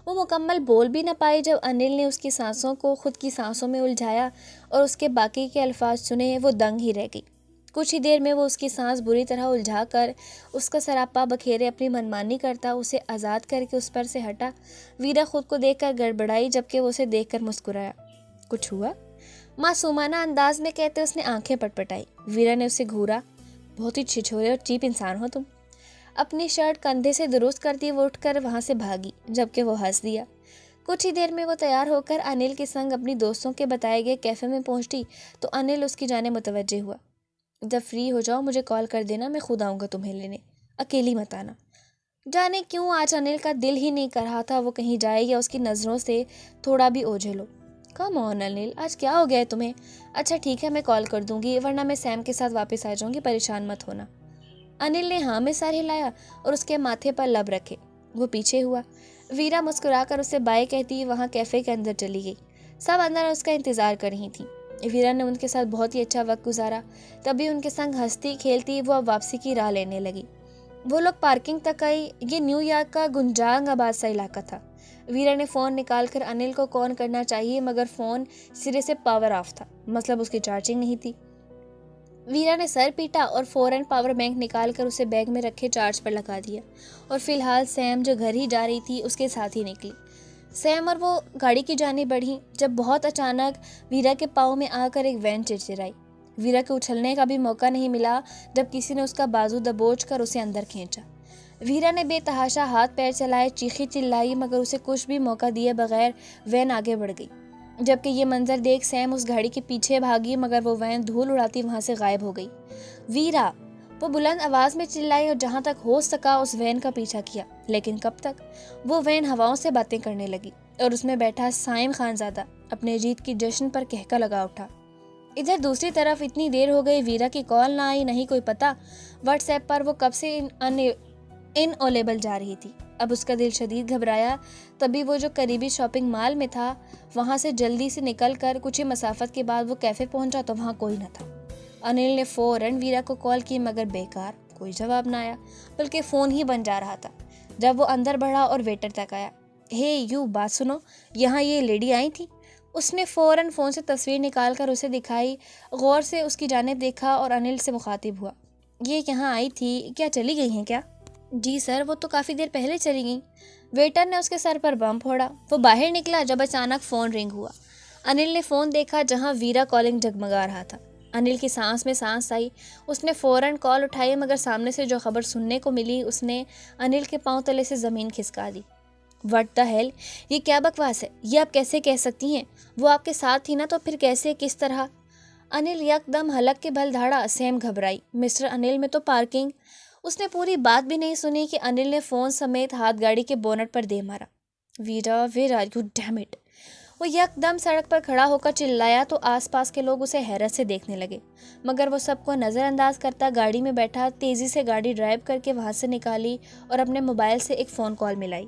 وہ مکمل بول بھی نہ پائی جب انل نے اس کی سانسوں کو خود کی سانسوں میں الجھایا اور اس کے باقی کے الفاظ سنے وہ دنگ ہی رہ گئی۔ کچھ ہی دیر میں وہ اس کی سانس بری طرح الجھا کر اس کا سراپا بکھیرے اپنی منمانی کرتا اسے آزاد کر کے اس پر سے ہٹا۔ ویرا خود کو دیکھ کر گڑبڑائی جبکہ وہ اسے دیکھ کر مسکرایا۔ کچھ ہوا؟ معصومانہ انداز میں کہتے اس نے آنکھیں پٹپٹائی۔ ویرا نے اسے گھورا۔ بہت ہی چھچھورے اور چیپ انسان ہو تم۔ اپنی شرٹ کندھے سے درست کرتی وہ اٹھ کر وہاں سے بھاگی جبکہ وہ ہنس دیا۔ کچھ ہی دیر میں وہ تیار ہو کر انل کے سنگ اپنی دوستوں کے بتائے گئے کیفے میں پہنچی تو انل اس کی جانب متوجہ ہوا۔ جب فری ہو جاؤ مجھے کال کر دینا، میں خود آؤں گا تمہیں لینے، اکیلی مت آنا۔ جانے کیوں آج انل کا دل ہی نہیں کر رہا تھا وہ کہیں جائے یا اس کی نظروں سے تھوڑا بھی اوجھل ہو۔ کم آن انل، آج کیا ہو گیا ہے تمہیں؟ اچھا ٹھیک ہے میں کال کر دوں گی ورنہ میں سیم کے ساتھ واپس آ جاؤں گی، پریشان مت ہونا۔ انل نے ہاں میں سر ہلایا اور اس کے ماتھے پر لب رکھے۔ وہ پیچھے ہوا۔ ویرا مسکرا کر اسے بائے کہتی وہاں کیفے کے اندر چلی گئی۔ سب اندر اس کا انتظار کر رہی تھیں۔ ویرا نے ان کے ساتھ بہت ہی اچھا وقت گزارا، تبھی ان کے سنگ ہنستی کھیلتی وہ اب واپسی کی راہ لینے لگی۔ وہ لوگ پارکنگ تک آئی۔ یہ نیو یارک کا گنجانگ آباد سا علاقہ تھا۔ ویرا نے فون نکال کر انل کو کال کرنا چاہیے مگر فون سرے سے پاور آف تھا، مطلب اس کی چارجنگ نہیں تھی۔ ویرا نے سر پیٹا اور فوراً پاور بینک نکال کر اسے بیگ میں رکھے چارج پر لگا دیا اور فی الحال سیم جو گھر ہی جا رہی تھی اس کے ساتھ ہی نکلی۔ سیم اور وہ گاڑی کی جانب بڑھی جب بہت اچانک ویرا کے پاؤں میں آ کر ایک وین چرچرائی۔ ویرا کے اچھلنے کا بھی موقع نہیں ملا جب کسی نے اس کا بازو دبوچ کر اسے اندر کھینچا۔ ویرا نے بے تحاشا ہاتھ پیر چلائے، چیخی چلائی مگر اسے کچھ بھی موقع دیے بغیر وین آگے بڑھ گئی، جبکہ یہ منظر دیکھ سیم اس گاڑی کے پیچھے بھاگی مگر وہ وین دھول اڑاتی وہاں سے غائب ہو گئی۔ ویرا، وہ بلند آواز میں چلائی اور جہاں تک ہو سکا اس وین کا پیچھا کیا، لیکن کب تک؟ وہ وین ہواؤں سے باتیں کرنے لگی اور اس میں بیٹھا سائم خانزادہ اپنے جیت کی جشن پر کہکا لگا اٹھا۔ ادھر دوسری طرف اتنی دیر ہو گئی ویرا کی کال نہ آئی، نہیں کوئی پتہ واٹس ایپ پر وہ کب سے ان اولیبل جا رہی تھی۔ اب اس کا دل شدید گھبرایا، تبھی وہ جو قریبی شاپنگ مال میں تھا وہاں سے جلدی سے نکل کر کچھ ہی مسافت کے بعد وہ کیفے پہنچا تو وہاں کوئی نہ تھا۔ انل نے فوراً ویرا کو کال کی مگر بیکار، کوئی جواب نہ آیا بلکہ فون ہی بن جا رہا تھا۔ جب وہ اندر بڑھا اور ویٹر تک آیا، ہے یو بات سنو، یہاں یہ لیڈی آئی تھی۔ اس نے فوراً فون سے تصویر نکال کر اسے دکھائی، غور سے اس کی جانب دیکھا اور انل سے مخاطب ہوا۔ یہ یہاں آئی تھی، کیا چلی گئی ہیں کیا؟ جی سر، وہ تو کافی دیر پہلے چلی گئیں۔ ویٹر نے اس کے سر پر بم پھوڑا۔ وہ باہر نکلا جب اچانک فون رنگ ہوا۔ انل نے فون دیکھا جہاں ویرا کالنگ جگمگا رہا تھا۔ انل کی سانس میں سانس آئی، اس نے فوراً کال اٹھائی مگر سامنے سے جو خبر سننے کو ملی اس نے انل کے پاؤں تلے سے زمین کھسکا دی۔ وٹ دا ہیل، یہ کیا بکواس ہے؟ یہ آپ کیسے کہہ سکتی ہیں؟ وہ آپ کے ساتھ تھی نا، تو پھر کیسے، کس طرح؟ انل یک دم حلق کے بھل دھاڑا۔ سیم گھبرائی۔ مسٹر انل، میں تو پارکنگ۔ اس نے پوری بات بھی نہیں سنی کہ انل نے فون سمیت ہاتھ گاڑی کے بونٹ پر دے مارا۔ Vera, where are you, damn it! وہ یک دم سڑک پر کھڑا ہو کر چلایا تو آس پاس کے لوگ اسے حیرت سے دیکھنے لگے مگر وہ سب کو نظر انداز کرتا گاڑی میں بیٹھا تیزی سے گاڑی ڈرائیو کر کے وہاں سے نکالی اور اپنے موبائل سے ایک فون کال ملائی۔